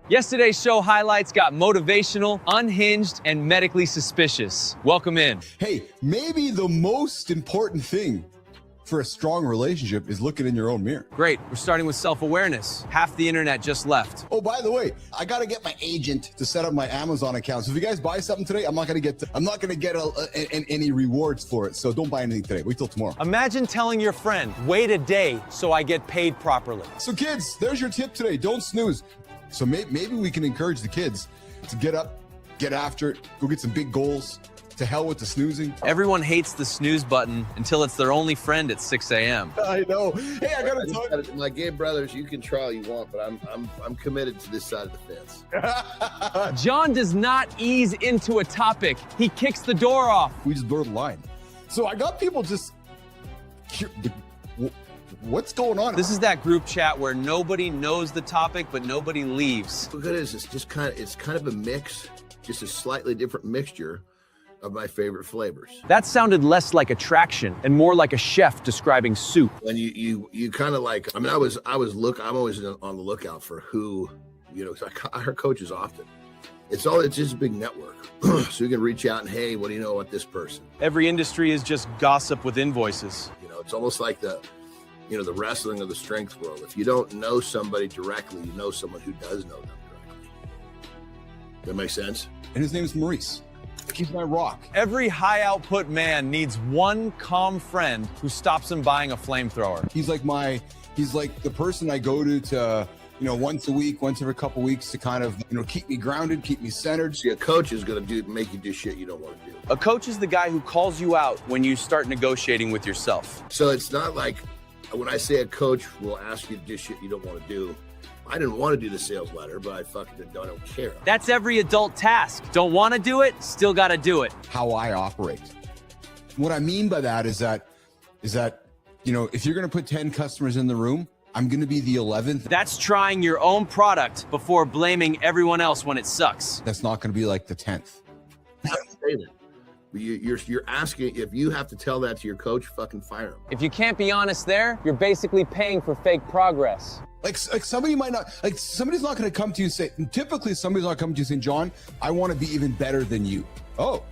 Yesterday's show highlights got motivational, unhinged, and medically suspicious. Welcome in. Hey, maybe the most important thing for a strong relationship is looking in your own mirror. Great, we're starting with self-awareness. Half the internet just left. Oh, by the way, I got to get my agent to set up my Amazon account. So if you guys buy something today, I'm not going to get any rewards for it. So don't buy anything today. Wait till tomorrow. Imagine telling your friend, wait a day so I get paid properly. So kids, there's your tip today. Don't snooze. So maybe we can encourage the kids to get up, get after it, go get some big goals. To hell with the snoozing. Everyone hates the snooze button until it's their only friend at 6 a.m. I know. Hey, I gotta talk. My gay brothers, you can try all you want, but I'm committed to this side of the fence. John does not ease into a topic. He kicks the door off. We just blur the line. So I got people just, what's going on? This is that group chat where nobody knows the topic, but nobody leaves. Look at this. It's kind of a mix, just a slightly different mixture of my favorite flavors. That sounded less like attraction and more like a chef describing soup. When you kind of like, I mean, I'm always on the lookout for who, I hear coaches often. It's just a big network. So you can reach out and, hey, what do you know about this person? Every industry is just gossip with invoices. It's almost like the wrestling or the strength world. If you don't know somebody directly, you know someone who does know them directly. That makes sense? And his name is Maurice. He's my rock. Every high output man needs one calm friend who stops him buying a flamethrower. He's like the person I go to, once a week, once every couple weeks to kind of, keep me grounded, keep me centered. See, a coach is going to make you do shit you don't want to do. A coach is the guy who calls you out when you start negotiating with yourself. So it's not like when I say a coach will ask you to do shit you don't want to do. I didn't want to do the sales letter, but I don't care. That's every adult task. Don't want to do it, still got to do it. How I operate. What I mean by that is that, if you're going to put 10 customers in the room, I'm going to be the 11th. That's trying your own product before blaming everyone else when it sucks. That's not going to be like the 10th. You're asking if you have to tell that to your coach, fucking fire him. If you can't be honest there, you're basically paying for fake progress. Like somebody might not, somebody's not going to come to you and say, typically somebody's not coming to you saying, John, I want to be even better than you. Oh,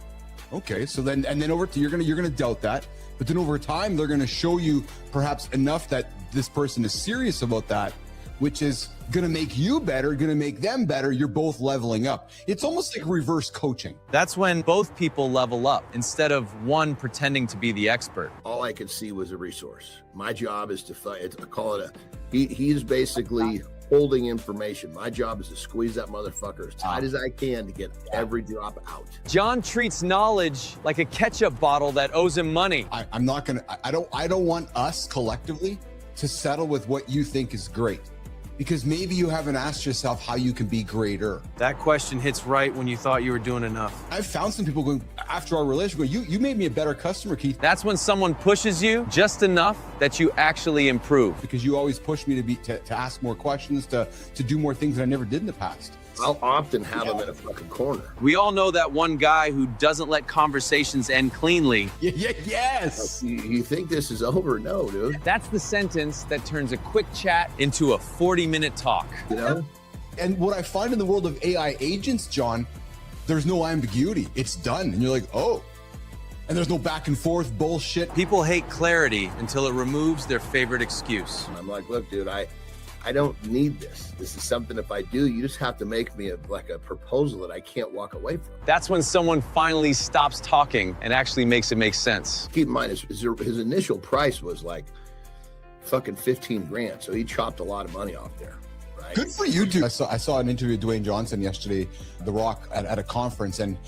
okay. So then over to, you're going to doubt that, but then over time, they're going to show you perhaps enough that this person is serious about that, which is going to make you better, going to make them better. You're both leveling up. It's almost like reverse coaching. That's when both people level up instead of one pretending to be the expert. All I could see was a resource. My job is he's basically holding information. My job is to squeeze that motherfucker as tight as I can to get every drop out. John treats knowledge like a ketchup bottle that owes him money. I don't want us collectively to settle with what you think is great. Because maybe you haven't asked yourself how you can be greater. That question hits right when you thought you were doing enough. I've found some people going, after our relationship, you made me a better customer, Keith. That's when someone pushes you just enough that you actually improve. Because you always push me to ask more questions, to do more things that I never did in the past. I'll often have them in a fucking corner. We all know that one guy who doesn't let conversations end cleanly. Yes. You think this is over? No, dude. That's the sentence that turns a quick chat into a 40-minute talk. And what I find in the world of AI agents, John, there's no ambiguity. It's done. And you're like, oh. And there's no back and forth bullshit. People hate clarity until it removes their favorite excuse. And I'm like, look, dude, I don't need this. This is something, if I do, you just have to make me a proposal that I can't walk away from. That's when someone finally stops talking and actually makes it make sense. Keep in mind, his initial price was like fucking 15 grand. So he chopped a lot of money off there, right? Good for you, dude. I saw an interview with Dwayne Johnson yesterday, The Rock, at a conference, and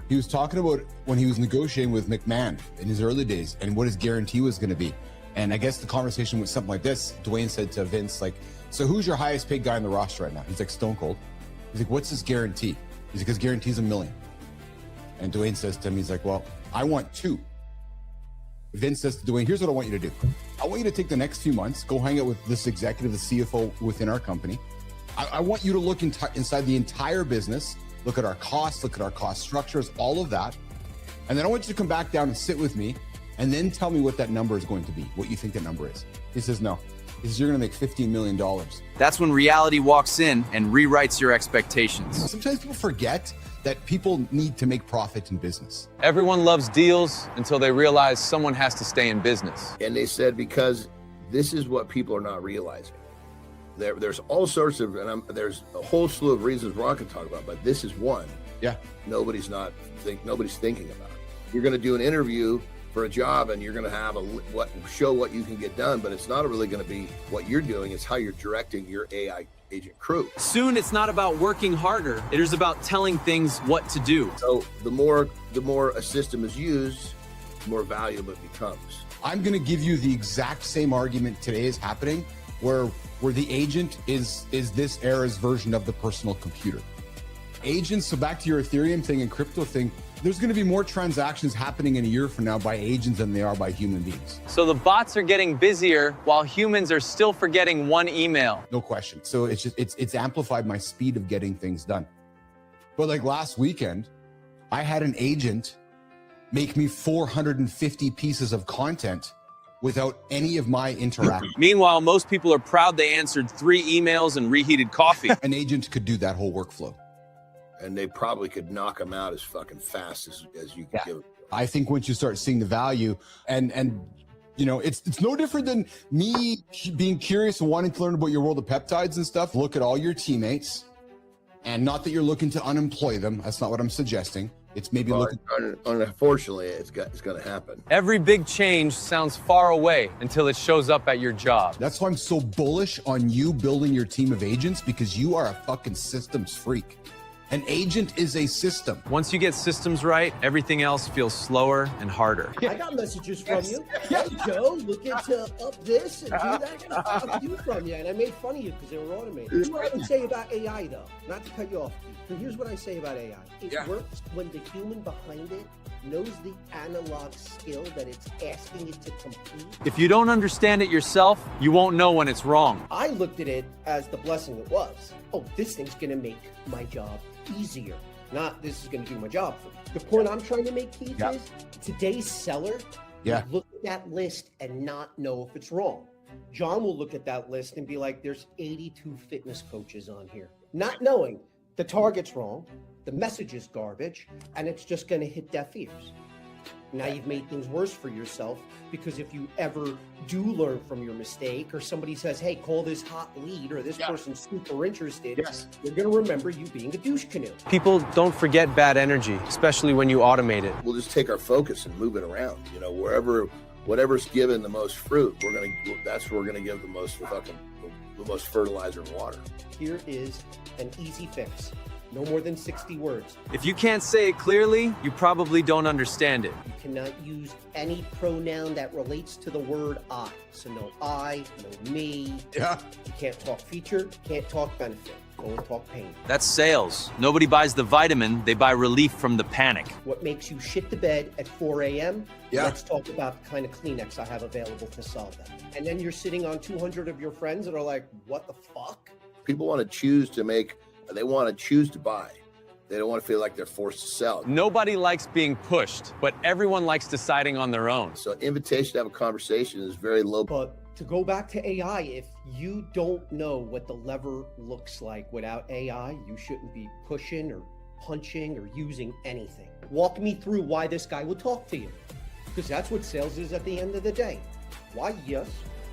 he was talking about when he was negotiating with McMahon in his early days and what his guarantee was going to be. And I guess the conversation was something like this. Dwayne said to Vince, like, so who's your highest paid guy on the roster right now? He's like, Stone Cold. He's like, what's his guarantee? He's like, his guarantee's $1 million. And Dwayne says to him, he's like, well, I want 2. Vince says to Dwayne, here's what I want you to do. I want you to take the next few months, go hang out with this executive, the CFO within our company. I want you to look inside the entire business, look at our costs, look at our cost structures, all of that. And then I want you to come back down and sit with me and then tell me what that number is going to be, what you think that number is. He says, no. is you're going to make $15 million. That's when reality walks in and rewrites your expectations. Sometimes people forget that people need to make profit in business. Everyone loves deals until they realize someone has to stay in business. And they said, because this is what people are not realizing. There's all sorts of, there's a whole slew of reasons Ron can talk about, but this is one. Yeah. Nobody's thinking about. You're going to do an interview for a job and you're going to have show what you can get done, but it's not really going to be what you're doing. It's how you're directing your AI agent crew. Soon it's not about working harder. It is about telling things what to do. So the more a system is used, the more valuable it becomes. I'm going to give you the exact same argument today is happening, where the agent is this era's version of the personal computer. Agents, so back to your Ethereum thing and crypto thing, there's going to be more transactions happening in a year from now by agents than they are by human beings. So the bots are getting busier while humans are still forgetting one email. No question. So it's amplified my speed of getting things done. But like last weekend, I had an agent make me 450 pieces of content without any of my interaction. Meanwhile, most people are proud they answered 3 emails and reheated coffee. An agent could do that whole workflow. And they probably could knock them out as fucking fast as you could give them. I think once you start seeing the value and you know, it's no different than me being curious and wanting to learn about your world of peptides and stuff. Look at all your teammates, and not that you're looking to unemploy them. That's not what I'm suggesting. It's maybe looking. Unfortunately, it's going to happen. Every big change sounds far away until it shows up at your job. That's why I'm so bullish on you building your team of agents, because you are a fucking systems freak. An agent is a system. Once you get systems right, everything else feels slower and harder. I got messages from you. Hey, Joe, looking to up this and do that. I got a few from you, and I made fun of you because they were automated. Here's what I would say about AI, though, not to cut you off. But here's what I say about AI. It works when the human behind it knows the analog skill that it's asking it to complete. If you don't understand it yourself, you won't know when it's wrong. I looked at it as the blessing it was. Oh, this thing's going to make my job easier. Not this is going to do my job for me. The point I'm trying to make, Keith, is today's seller will look at that list and not know if it's wrong. John will look at that list and be like, there's 82 fitness coaches on here. Not knowing the target's wrong, the message is garbage, and it's just going to hit deaf ears. Now you've made things worse for yourself, because if you ever do learn from your mistake, or somebody says, hey, call this hot lead, or this person's super interested, you're going to remember you being a douche canoe. People don't forget bad energy, especially when you automate it. We'll just take our focus and move it around. You know, whatever's given the most fruit, that's where we're gonna give the most fertilizer and water. Here is an easy fix. No more than 60 words. If you can't say it clearly, you probably don't understand it. You cannot use any pronoun that relates to the word I. So no I, no me. Yeah. You can't talk feature, can't talk benefit. Don't talk pain. That's sales. Nobody buys the vitamin, they buy relief from the panic. What makes you shit the bed at 4 a.m.? Yeah. Let's talk about the kind of Kleenex I have available to solve that. And then you're sitting on 200 of your friends that are like, what the fuck? People want to choose to they want to choose to buy. They don't want to feel like they're forced to sell. Nobody likes being pushed, but everyone likes deciding on their own. So invitation to have a conversation is very low. But to go back to AI, if you don't know what the lever looks like without AI, you shouldn't be pushing or punching or using anything. Walk me through why this guy would talk to you, because that's what sales is at the end of the day. Why yes?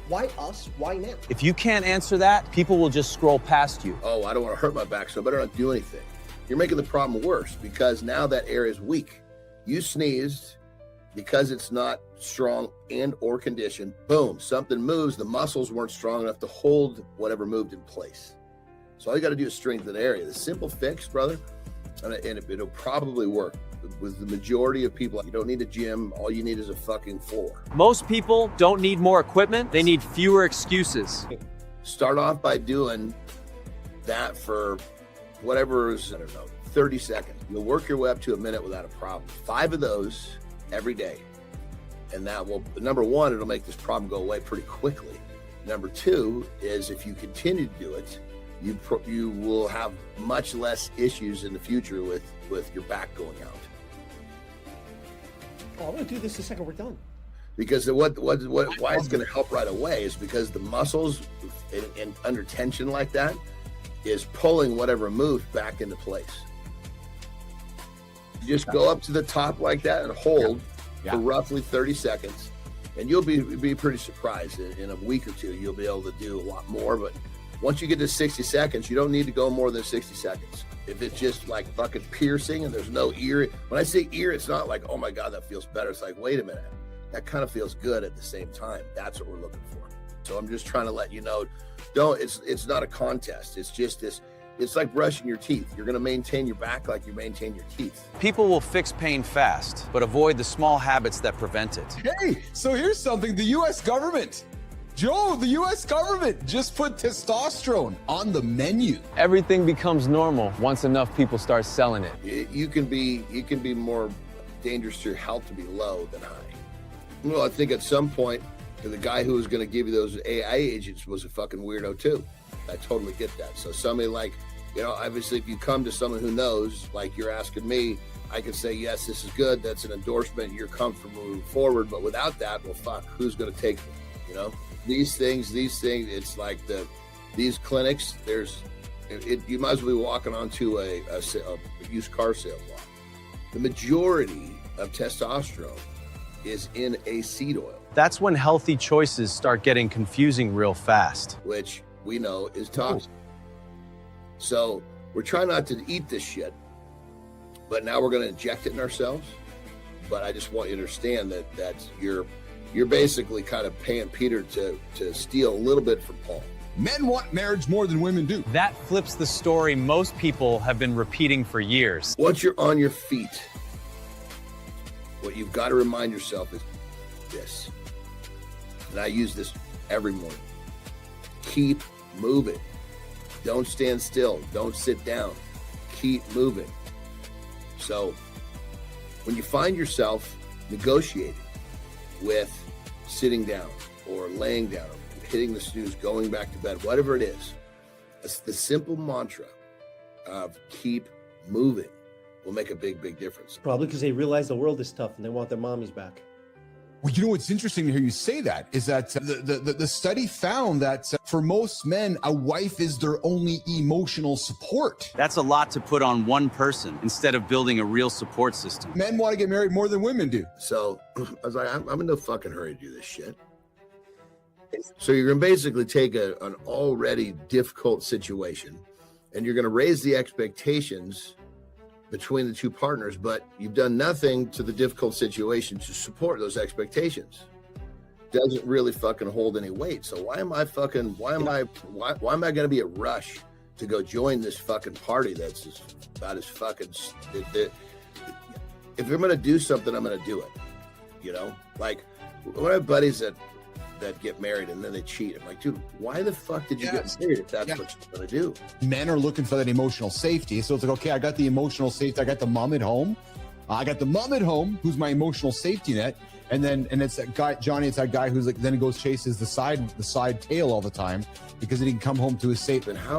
Why us? Why now? If you can't answer that, people will just scroll past you. Oh, I don't want to hurt my back, so I better not do anything. You're making the problem worse, because now that area is weak. You sneezed because it's not strong and or conditioned. Boom, something moves. The muscles weren't strong enough to hold whatever moved in place. So all you got to do is strengthen the area. The simple fix, brother, and it'll probably work. With the majority of people, you don't need a gym. All you need is a fucking floor. Most people don't need more equipment. They need fewer excuses. Start off by doing that for whatever is, 30 seconds. You'll work your way up to a minute without a problem. 5 of those every day. And that will, number one, it'll make this problem go away pretty quickly. Number 2 is if you continue to do it, you will have much less issues in the future with your back going out. Oh, I'm gonna do this the second we're done. Because why it's going to help right away is because the muscles in under tension like that is pulling whatever moved back into place. You just go up to the top like that and hold for roughly 30 seconds, and you'll be pretty surprised. In a week or two, you'll be able to do a lot more. But once you get to 60 seconds, you don't need to go more than 60 seconds. If it's just like fucking piercing and there's no ear, when I say ear, it's not like, oh my God, that feels better. It's like, wait a minute, that kind of feels good at the same time. That's what we're looking for. So I'm just trying to let you know, it's not a contest. It's just this. It's like brushing your teeth. You're going to maintain your back like you maintain your teeth. People will fix pain fast, but avoid the small habits that prevent it. Hey, so here's something. The U.S. government, Joe, the U.S. government just put testosterone on the menu. Everything becomes normal once enough people start selling it. You can be more dangerous to your health to be low than high. Well, I think at some point, the guy who was going to give you those AI agents was a fucking weirdo too. I totally get that. So somebody like, obviously if you come to someone who knows, like you're asking me, I can say, yes, this is good. That's an endorsement. You're comfortable moving forward. But without that, well, fuck, who's going to take me? These things, it's like these clinics, you might as well be walking onto a used car sales lot. The majority of testosterone is in a seed oil. That's when healthy choices start getting confusing real fast. Which we know is toxic. So we're trying not to eat this shit, but now we're going to inject it in ourselves. But I just want you to understand that you're basically kind of paying Peter to steal a little bit from Paul. Men want marriage more than women do. That flips the story most people have been repeating for years. Once you're on your feet, what you've got to remind yourself is this, and I use this every morning: keep moving. Don't stand still. Don't sit down. Keep moving. So when you find yourself negotiating with sitting down or laying down, hitting the snooze, going back to bed, whatever it is, it's the simple mantra of keep moving will make a big, big difference. Probably because they realize the world is tough and they want their mommies back. Well, what's interesting to hear you say that is that the study found that for most men, a wife is their only emotional support. That's a lot to put on one person instead of building a real support system. Men want to get married more than women do. So I was like, I'm in no fucking hurry to do this shit. So you're going to basically take an already difficult situation and you're going to raise the expectations between the two partners, but you've done nothing to the difficult situation to support those expectations. Doesn't really fucking hold any weight. So why am I going to be a rush to go join this fucking party that's about as fucking, if I'm going to do something, I'm going to do it. Like when I have buddies that get married and then they cheat. I'm like, dude, why the fuck did you get married if that's what you're going to do? Men are looking for that emotional safety. So it's like, okay, I got the emotional safety. I got the mom at home. Who's my emotional safety net. And it's that guy, Johnny, it's that guy who's like, then he goes chases the side tail all the time because then he can come home to his safe. And I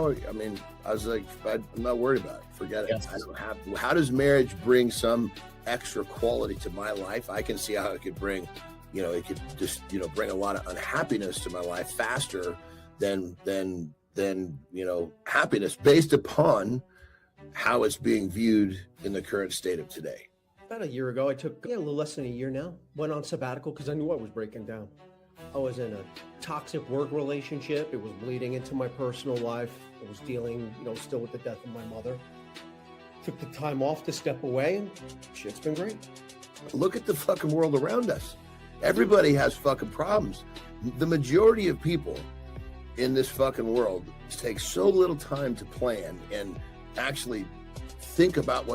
was like, I'm not worried about it. Forget it. Yes. I don't have, how does marriage bring some extra quality to my life? I can see how it could bring, it could just, bring a lot of unhappiness to my life faster than happiness based upon how it's being viewed in the current state of today. About a year ago, I took a little less than a year now, went on sabbatical because I knew I was breaking down. I was in a toxic work relationship. It was bleeding into my personal life. I was dealing, still with the death of my mother. Took the time off to step away and shit's been great. Look at the fucking world around us. Everybody has fucking problems. The majority of people in this fucking world take so little time to plan and actually think about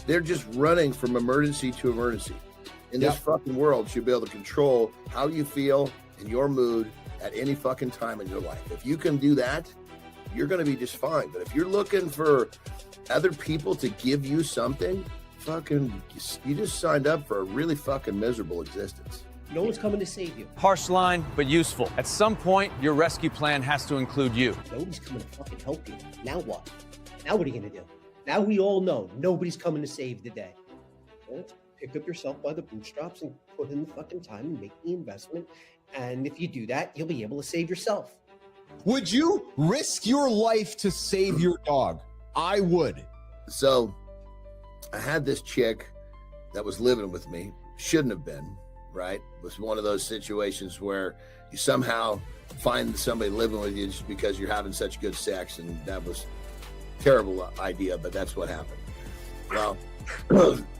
they're just running from emergency to emergency. In this fucking world, you should be able to control how you feel and your mood at any fucking time in your life. If you can do that, you're going to be just fine. But if you're looking for other people to give you something, you just signed up for a really fucking miserable existence. No one's coming to save you. Harsh line, but useful. At some point, your rescue plan has to include you. Nobody's coming to fucking help you. Now what? Now what are you going to do? Now we all know nobody's coming to save the day. pick up yourself by the bootstraps and put in the fucking time and make the investment. And if you do that, you'll be able to save yourself. Would you risk your life to save your dog? I would. So I had this chick that was living with me, shouldn't have been, right? It was one of those situations where you somehow find somebody living with you just because you're having such good sex, and that was a terrible idea, but that's what happened. Well,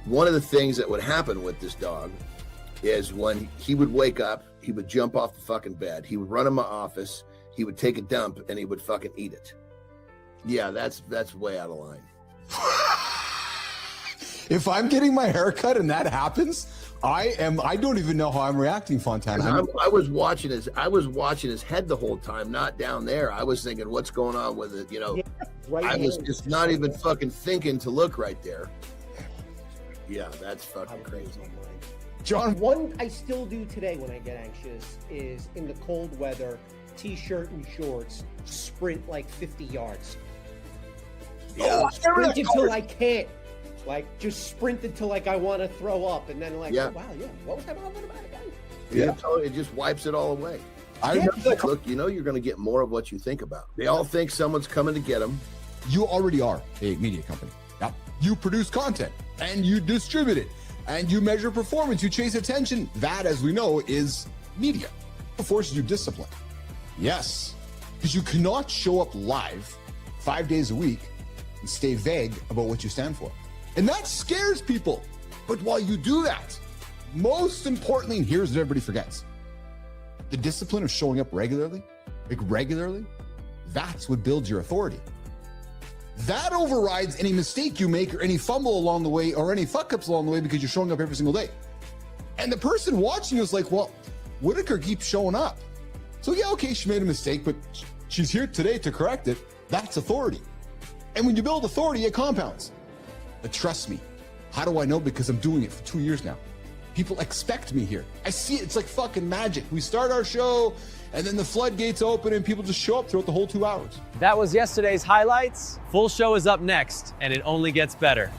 one of the things that would happen with this dog is when he would wake up, he would jump off the fucking bed, he would run in my office, he would take a dump, and he would fucking eat it. Yeah, that's way out of line. If I'm getting my hair cut and that happens, I don't even know how I'm reacting, Fontana. I was watching his head the whole time, not down there. I was thinking, what's going on with it? You know, I was just not even fucking thinking to look right there. Yeah, that's fucking crazy. John, one I still do today when I get anxious is in the cold weather, t-shirt and shorts, sprint like 50 yards. Yeah, sprint until I can't. Like, just sprint until like I want to throw up, and then like, yeah. oh, wow, yeah, what was I talking about again? Yeah, it just wipes it all away. Look, you know you're going to get more of what you think about. They all think someone's coming to get them. You already are a media company. Yeah. You produce content and you distribute it and you measure performance. You chase attention. That, as we know, is media. It forces you discipline. Yes, because you cannot show up live 5 days a week and stay vague about what you stand for. And that scares people. But while you do that, most importantly, and here's what everybody forgets, the discipline of showing up regularly, that's what builds your authority. That overrides any mistake you make or any fumble along the way or any fuck ups along the way because you're showing up every single day. And the person watching is like, well, Whitaker keeps showing up. So yeah, okay, she made a mistake, but she's here today to correct it. That's authority. And when you build authority, it compounds. But trust me, how do I know? Because I'm doing it for 2 years now. People expect me here. I see it. It's like fucking magic. We start our show and then the floodgates open and people just show up throughout the whole 2 hours. That was yesterday's highlights. Full show is up next, and it only gets better.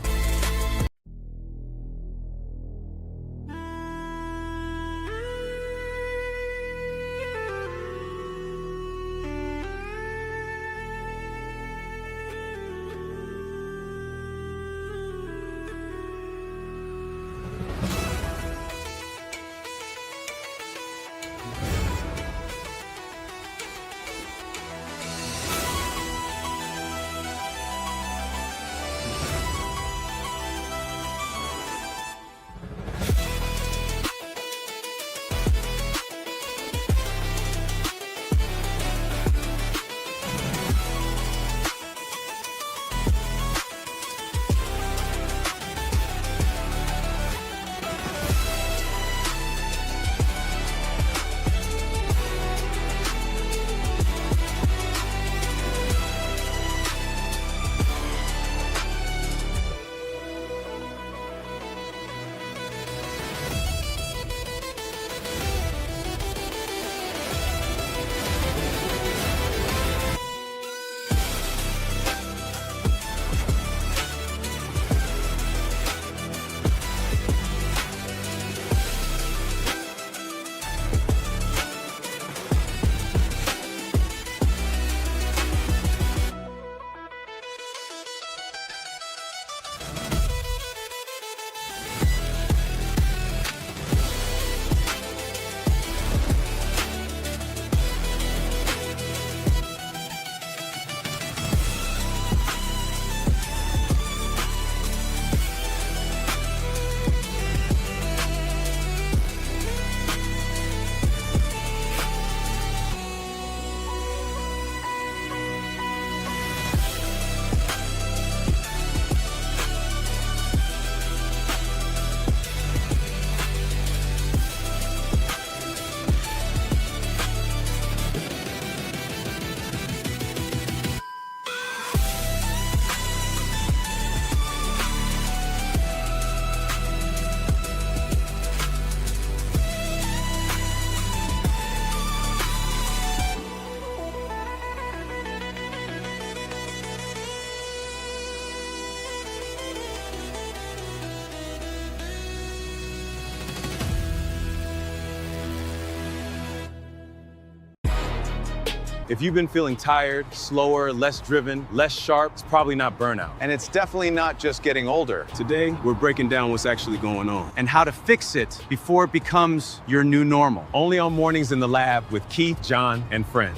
If you've been feeling tired, slower, less driven, less sharp, it's probably not burnout. And it's definitely not just getting older. Today, we're breaking down what's actually going on. And how to fix it before it becomes your new normal. Only on Mornings in the Lab with Keith, John, and friends.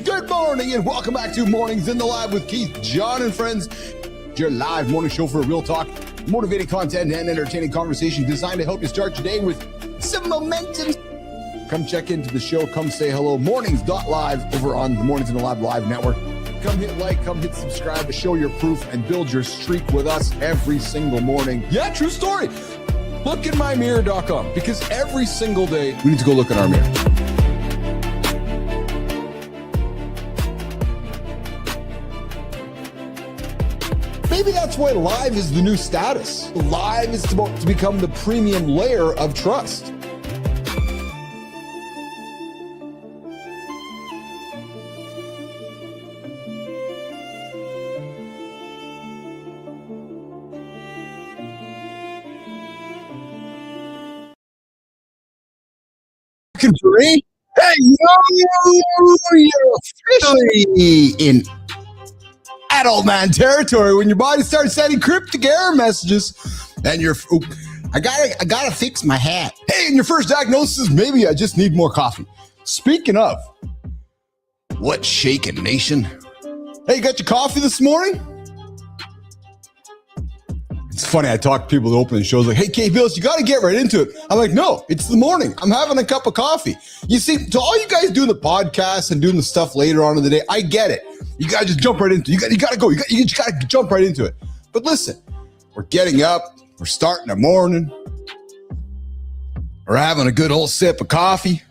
Good morning and welcome back to Mornings in the Lab with Keith, John, and friends. Your live morning show for real talk, motivating content, and entertaining conversation designed to help you start your day with some momentum. Come check into the show. Come say hello. Mornings.live over on the Mornings in the Lab Live Network. Come hit like, come hit subscribe to show your proof and build your streak with us every single morning. Yeah, true story. Look in mymirror.com because every single day we need to go look in our mirror. Maybe that's why live is the new status. Live is about to become the premium layer of trust. Hey, you're officially in adult man territory when your body starts sending cryptic error messages and you're I gotta fix my hat. Hey, and your first diagnosis is maybe I just need more coffee. Speaking of, what's shaking, nation? Hey, you got your coffee this morning? It's funny, I talk to people that open the shows like, hey, K Bills, you got to get right into it. I'm like, no, it's the morning. I'm having a cup of coffee. You see, to all you guys doing the podcast and doing the stuff later on in the day, I get it. You got to just jump right into it. You got to go. You just got to jump right into it. But listen, we're getting up. We're starting the morning. We're having a good old sip of coffee.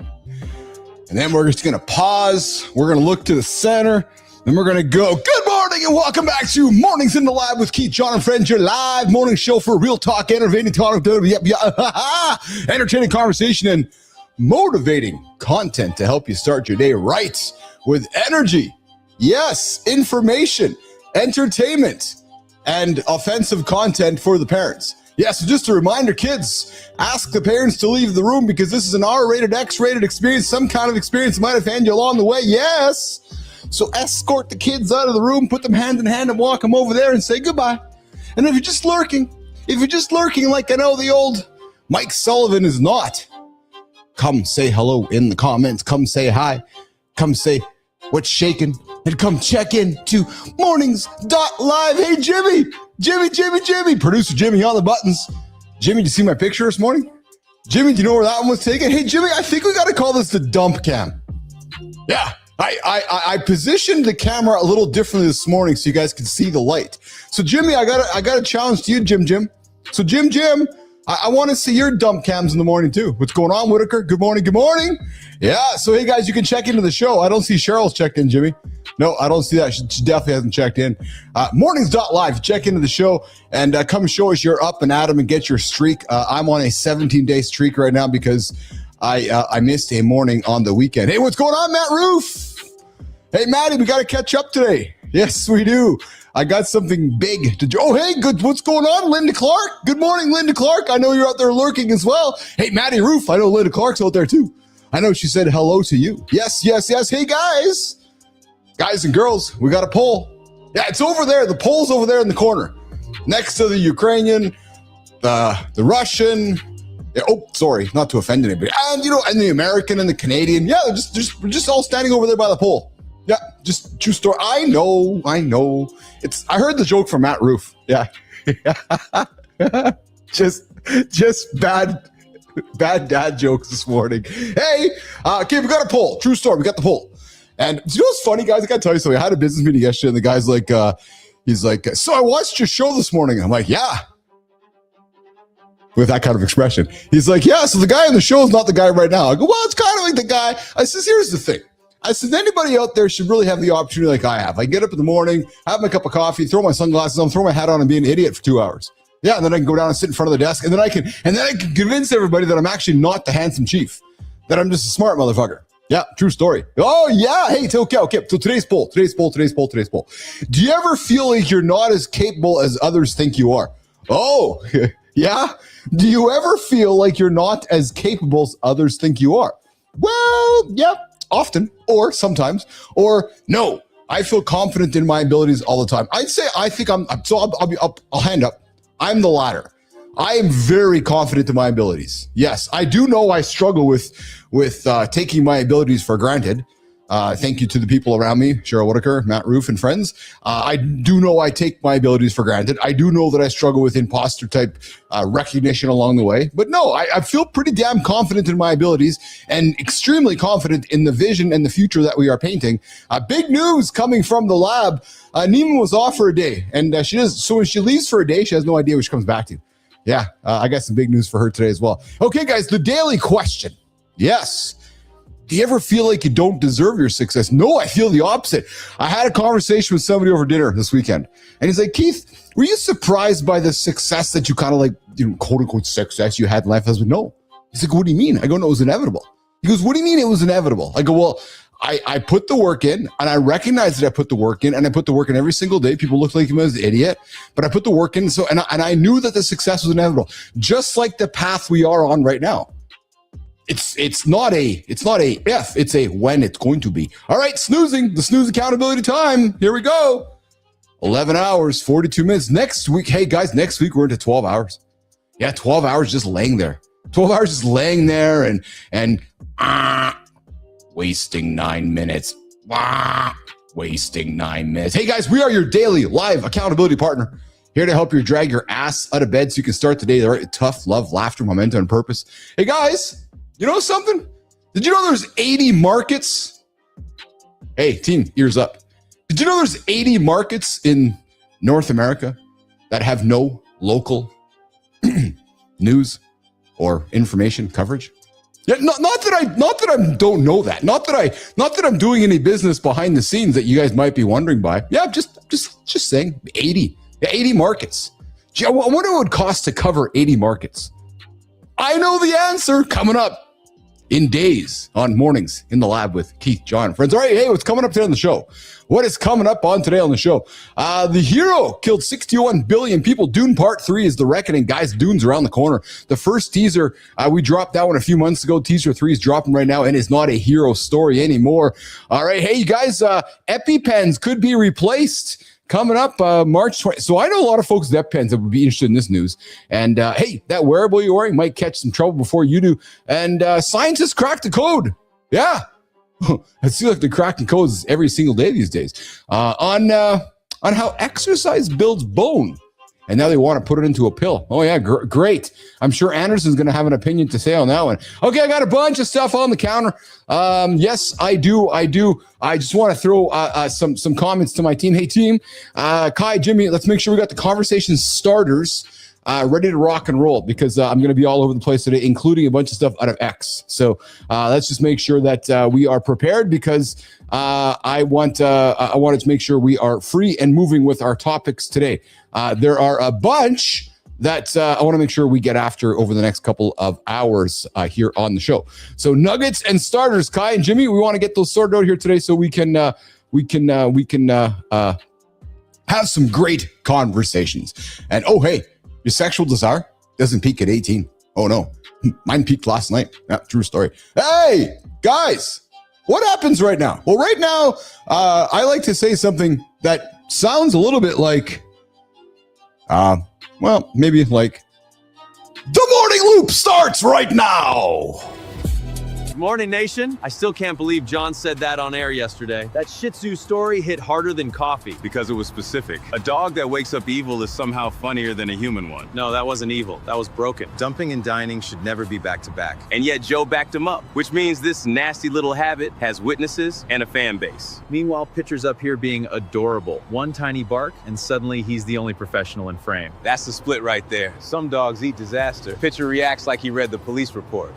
And then we're just going to pause. We're going to look to the center. Then we're going to go, good morning and welcome back to Mornings in the Lab with Keith, John, and friends, your live morning show for real talk, entertaining conversation and motivating content to help you start your day right with energy. Yes, information, entertainment, and offensive content for the parents. Yeah, so just a reminder, kids, ask the parents to leave the room because this is an R-rated, X-rated experience, some kind of experience might offend you along the way. Yes. So escort the kids out of the room, put them hand in hand and walk them over there and say goodbye. And if you're just lurking like I know the old Mike Sullivan is not, come say hello in the comments. Come say hi. Come say what's shaking. And come check in to mornings.live. Hey, Jimmy. Producer Jimmy on the buttons. Jimmy, did you see my picture this morning? Jimmy, do you know where that one was taken? Hey, Jimmy, I think we got to call this the dump cam. Yeah. I positioned the camera a little differently this morning so you guys could see the light. So Jimmy, I got a challenge to you, Jim. So Jim, I want to see your dump cams in the morning too. What's going on, Whitaker? Good morning. Yeah. So hey guys, you can check into the show. I don't see Cheryl's checked in, Jimmy. No, I don't see that. She definitely hasn't checked in. Mornings.live. Check into the show and come show us you're up and at 'em and get your streak. I'm on a 17-day streak right now because I missed a morning on the weekend. Hey, what's going on, Matt Roof? Hey, Maddie, we got to catch up today. Yes, we do. I got something big to do. Oh, hey, good. What's going on, Linda Clark? Good morning, Linda Clark. I know you're out there lurking as well. Hey, Maddie Roof. I know Linda Clark's out there too. I know she said hello to you. Yes. Hey, guys and girls, we got a poll. Yeah, it's over there. The poll's over there in the corner next to the Ukrainian, the Russian. Yeah, oh, sorry, not to offend anybody. And, and the American and the Canadian. Yeah, we're just all standing over there by the poll. Yeah, just true story. I know. I heard the joke from Matt Roof. Yeah. just bad dad jokes this morning. Hey, okay, we got a poll. True story. We got the poll. And you know what's funny, guys? I got to tell you something. I had a business meeting yesterday, and the guy's like, he's like, so I watched your show this morning. I'm like, yeah. With that kind of expression. He's like, yeah, so the guy in the show is not the guy right now. I go, well, it's kind of like the guy. I says, here's the thing. I said, anybody out there should really have the opportunity like I have. I get up in the morning, have my cup of coffee, throw my sunglasses on, throw my hat on, and be an idiot for 2 hours. Yeah, and then I can go down and sit in front of the desk, and then I can convince everybody that I'm actually not the handsome chief, that I'm just a smart motherfucker. Yeah, true story. Oh, yeah. Hey, okay. So today's poll. Do you ever feel like you're not as capable as others think you are? Oh, yeah. Do you ever feel like you're not as capable as others think you are? Well, yeah, often, or sometimes, or no. I feel confident in my abilities all the time. I think I'll hand up. I'm the latter. I am very confident in my abilities. Yes, I do know I struggle with taking my abilities for granted. Thank you to the people around me, Cheryl Whitaker, Matt Roof, and friends. I do know I take my abilities for granted. I do know that I struggle with imposter type recognition along the way. But no, I feel pretty damn confident in my abilities and extremely confident in the vision and the future that we are painting. Big news coming from the lab. Neiman was off for a day, and so when she leaves for a day, she has no idea what she comes back to. Yeah, I got some big news for her today as well. Okay, guys, the daily question. Yes. Do you ever feel like you don't deserve your success? No, I feel the opposite. I had a conversation with somebody over dinner this weekend, and he's like, Keith, were you surprised by the success that you kind of like, quote unquote success you had in life? I was like, no. He's like, what do you mean? I go, no, it was inevitable. He goes, what do you mean it was inevitable? I go, well, I put the work in, and I recognize that I put the work in, and I put the work in every single day. People look like I was an idiot, but I put the work in. And I knew that the success was inevitable, just like the path we are on right now. It's not a if, it's a when it's going to be. All right, the snooze accountability time. Here we go. 11 hours, 42 minutes. Next week, hey guys, next week we're into 12 hours. Yeah, 12 hours just laying there. 12 hours just laying there and wasting 9 minutes. Wasting 9 minutes. Hey guys, we are your daily live accountability partner. Here to help you drag your ass out of bed so you can start the day the right tough, love, laughter, momentum, and purpose. Hey guys, you know something? Did you know there's 80 markets? Hey, team, ears up. Did you know there's 80 markets in North America that have no local news or information coverage? Yeah, not that I don't know that. Not that I'm doing any business behind the scenes that you guys might be wondering by. Yeah, just saying 80 markets. Gee, I wonder what it would cost to cover 80 markets. I know the answer coming up in days on Mornings in the Lab with Keith, John, friends. All right, hey, what's coming up today on the show? What is coming up on today on the show? The Hero killed 61 billion people. Dune Part 3 is the reckoning. Guys, Dune's around the corner. The first teaser, we dropped that one a few months ago. Teaser 3 is dropping right now, and it's not a hero story anymore. All right, hey, you guys, EpiPens could be replaced. Coming up March 20th. So I know a lot of folks with EpiPens that would be interested in this news. And hey, that wearable you're wearing might catch some trouble before you do. And scientists cracked the code. Yeah. It seems like they're cracking codes every single day these days. On how exercise builds bone. And now they want to put it into a pill. Oh, yeah, great. I'm sure Anderson's going to have an opinion to say on that one. Okay, I got a bunch of stuff on the counter. Yes, I do. I just want to throw some comments to my team. Hey, team, Kai, Jimmy, let's make sure we got the conversation starters ready to rock and roll, because I'm going to be all over the place today, including a bunch of stuff out of X. So let's just make sure that we are prepared, because I wanted to make sure we are free and moving with our topics today. There are a bunch that I want to make sure we get after over the next couple of hours here on the show. So nuggets and starters, Kai and Jimmy, we want to get those sorted out here today so we can have some great conversations. And oh, hey, your sexual desire doesn't peak at 18. Oh no, mine peaked last night. Yeah, true story. Hey guys, what happens right now? Well, right now, I like to say something that sounds a little bit like, well, maybe like, the morning loop starts right now. Morning, nation. I still can't believe John said that on air yesterday. That Shih Tzu story hit harder than coffee. Because it was specific. A dog that wakes up evil is somehow funnier than a human one. No, that wasn't evil. That was broken. Dumping and dining should never be back to back. And yet Joe backed him up, which means this nasty little habit has witnesses and a fan base. Meanwhile, Pitcher's up here being adorable. One tiny bark, and suddenly he's the only professional in frame. That's the split right there. Some dogs eat disaster. Pitcher reacts like he read the police report.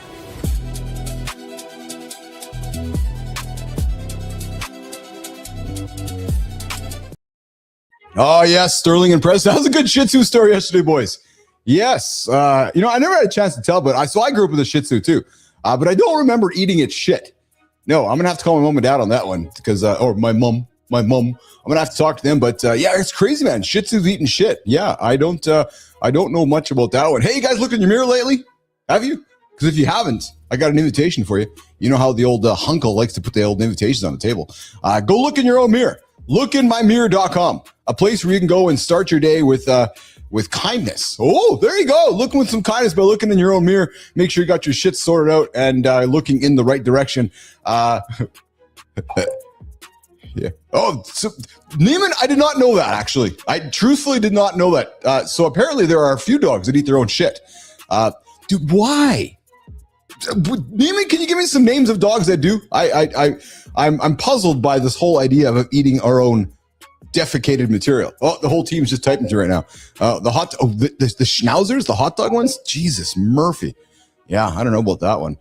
Oh, yes, Sterling and Press. That was a good Shih Tzu story yesterday, boys. Yes. I never had a chance to tell, but I grew up with a Shih Tzu too. But I don't remember eating its shit. No, I'm gonna have to call my mom and dad on that one because, or my mom. I'm gonna have to talk to them. But yeah, it's crazy, man. Shih Tzu's eating shit. Yeah, I don't know much about that one. Hey, you guys looked in your mirror lately? Have you? Because if you haven't, I got an invitation for you. You know how the old Hunkle likes to put the old invitations on the table. Go look in your own mirror. Lookinmymirror.com, a place where you can go and start your day with kindness. Oh, there you go. Looking with some kindness by looking in your own mirror. Make sure you got your shit sorted out and looking in the right direction. Yeah. Oh, so Neiman, I did not know that, actually. I truthfully did not know that. So apparently there are a few dogs that eat their own shit. Dude, why? Neiman, can you give me some names of dogs that do? I'm puzzled by this whole idea of eating our own defecated material. Oh, the whole team's just typing to right now. The schnauzers, the hot dog ones? Jesus, Murphy. Yeah, I don't know about that one.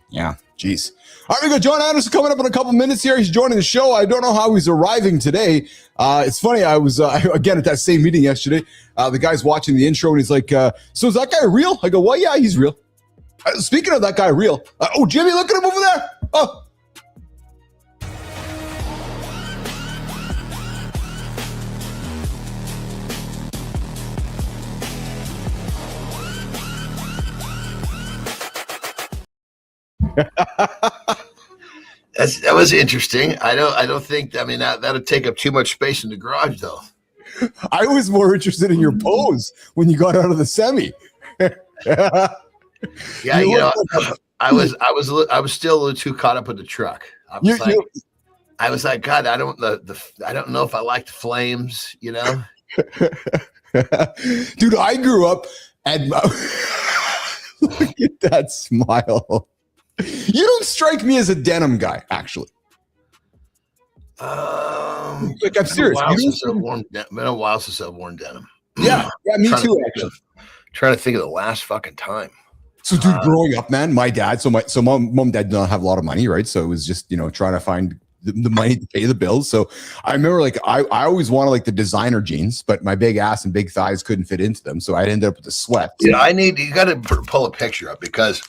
Yeah, geez. All right, we got John Anderson coming up in a couple minutes here. He's joining the show. I don't know how he's arriving today. It's funny. I was, again, at that same meeting yesterday. The guy's watching the intro, and he's like, so is that guy real? I go, well, yeah, he's real. Speaking of that guy real. Oh, Jimmy, look at him over there. Oh. That was interesting. I don't think. I mean, that'd take up too much space in the garage, though. I was more interested in your pose when you got out of the semi. Yeah, you know, I was still a little too caught up with the truck. I was like, God, I don't know if I like the flames, you know. Dude, I grew up and look at that smile. You don't strike me as a denim guy, actually. Like, I'm serious. Been a while since I've worn denim. Yeah, me too. Actually, trying to think of the last fucking time. So, dude, growing up, man, my dad. So mom and dad did not have a lot of money, right? So it was just trying to find the money to pay the bills. So I remember, like, I always wanted like the designer jeans, but my big ass and big thighs couldn't fit into them. So I ended up with the sweat. Yeah, you got to pull a picture up because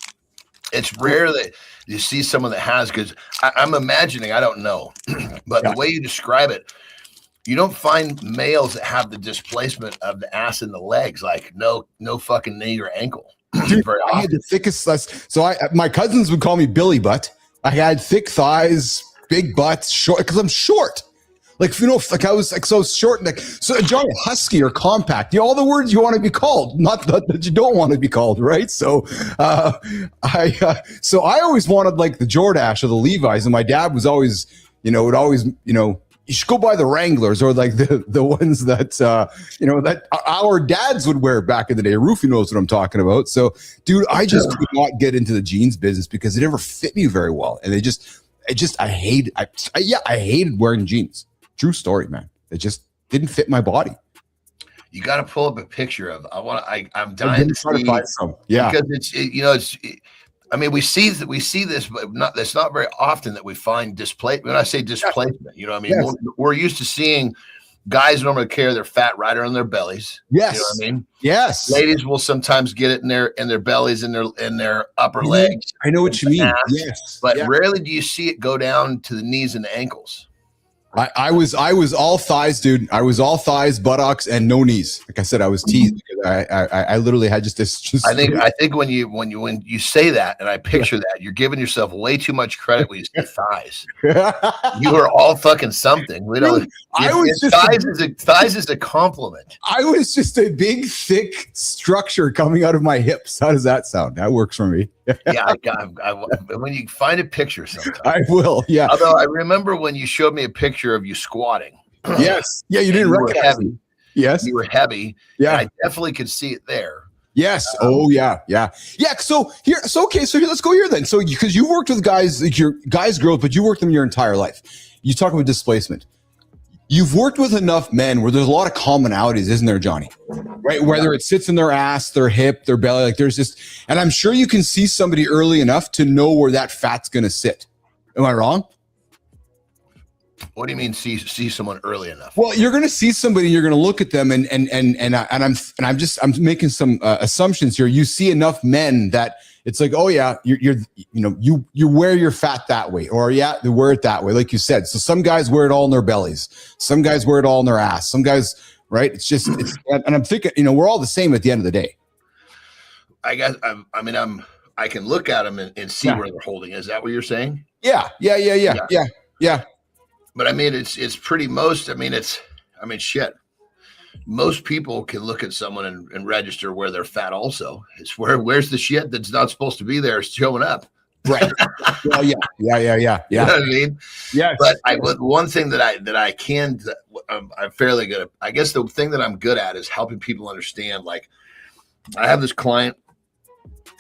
it's rare that you see someone that has, because I'm imagining, I don't know, but the way you describe it, you don't find males that have the displacement of the ass and the legs, like no fucking knee or ankle. Dude, I had the thickest, so my cousins would call me Billy Butt. I had thick thighs, big butts, short, because I'm short. Like, like I was like so short, like, so Johnny, husky or compact, all the words you want to be called, not that you don't want to be called, right? So I always wanted like the Jordache or the Levi's, and my dad was always, would always, you should go buy the Wranglers or like the ones that that our dads would wear back in the day. Roofy knows what I'm talking about. So, dude, I just could not get into the jeans business because it never fit me very well, and I hated wearing jeans. True story, man. It just didn't fit my body. You got to pull up a picture of. I'm dying to see. Find some. Yeah, because I mean, we see this, but that's not very often that we find displacement. When I say displacement, you know what I mean? Yes. We're used to seeing guys normally carry their fat right on their bellies. Yes. You know what I mean? Yes. Ladies will sometimes get it in their bellies and their upper legs. I know what you mean. Yes. But rarely do you see it go down to the knees and the ankles. I was all thighs, dude. I was all thighs, buttocks, and no knees. Like I said, I was teased because I literally had just this. I think when you say that and I picture that, you're giving yourself way too much credit when you say thighs. You are all fucking something. Thighs is a compliment. I was just a big, thick structure coming out of my hips. How does that sound? That works for me. Yeah, when you find a picture sometime. I will, yeah. Although I remember when you showed me a picture of you squatting. Yes. Yeah, you didn't recognize me. Yes. You were heavy. Yeah. I definitely could see it there. Yes. Yeah. So let's go here then. So because you worked with guys, like your guys, girls, but you worked them your entire life. You talk about displacement. You've worked with enough men where there's a lot of commonalities, isn't there, Johnny? Right? Whether it sits in their ass, their hip, their belly, like there's just, and I'm sure you can see somebody early enough to know where that fat's going to sit. Am I wrong? What do you mean see someone early enough? Well, you're going to see somebody, you're going to look at them, and I'm making some assumptions here. You see enough men that it's like, oh yeah, you wear your fat that way, or yeah, they wear it that way, like you said. So some guys wear it all in their bellies, some guys wear it all in their ass, some guys, right? And I'm thinking, we're all the same at the end of the day. I guess I can look at them and see where they're holding. Is that what you're saying? Yeah. But I mean, it's pretty shit. Most people can look at someone and register where they're fat also. It's where's the shit that's not supposed to be there showing up. Right. Well, yeah. You know what I mean? Yeah. But one thing I'm fairly good at, I guess the thing that I'm good at is helping people understand. Like, I have this client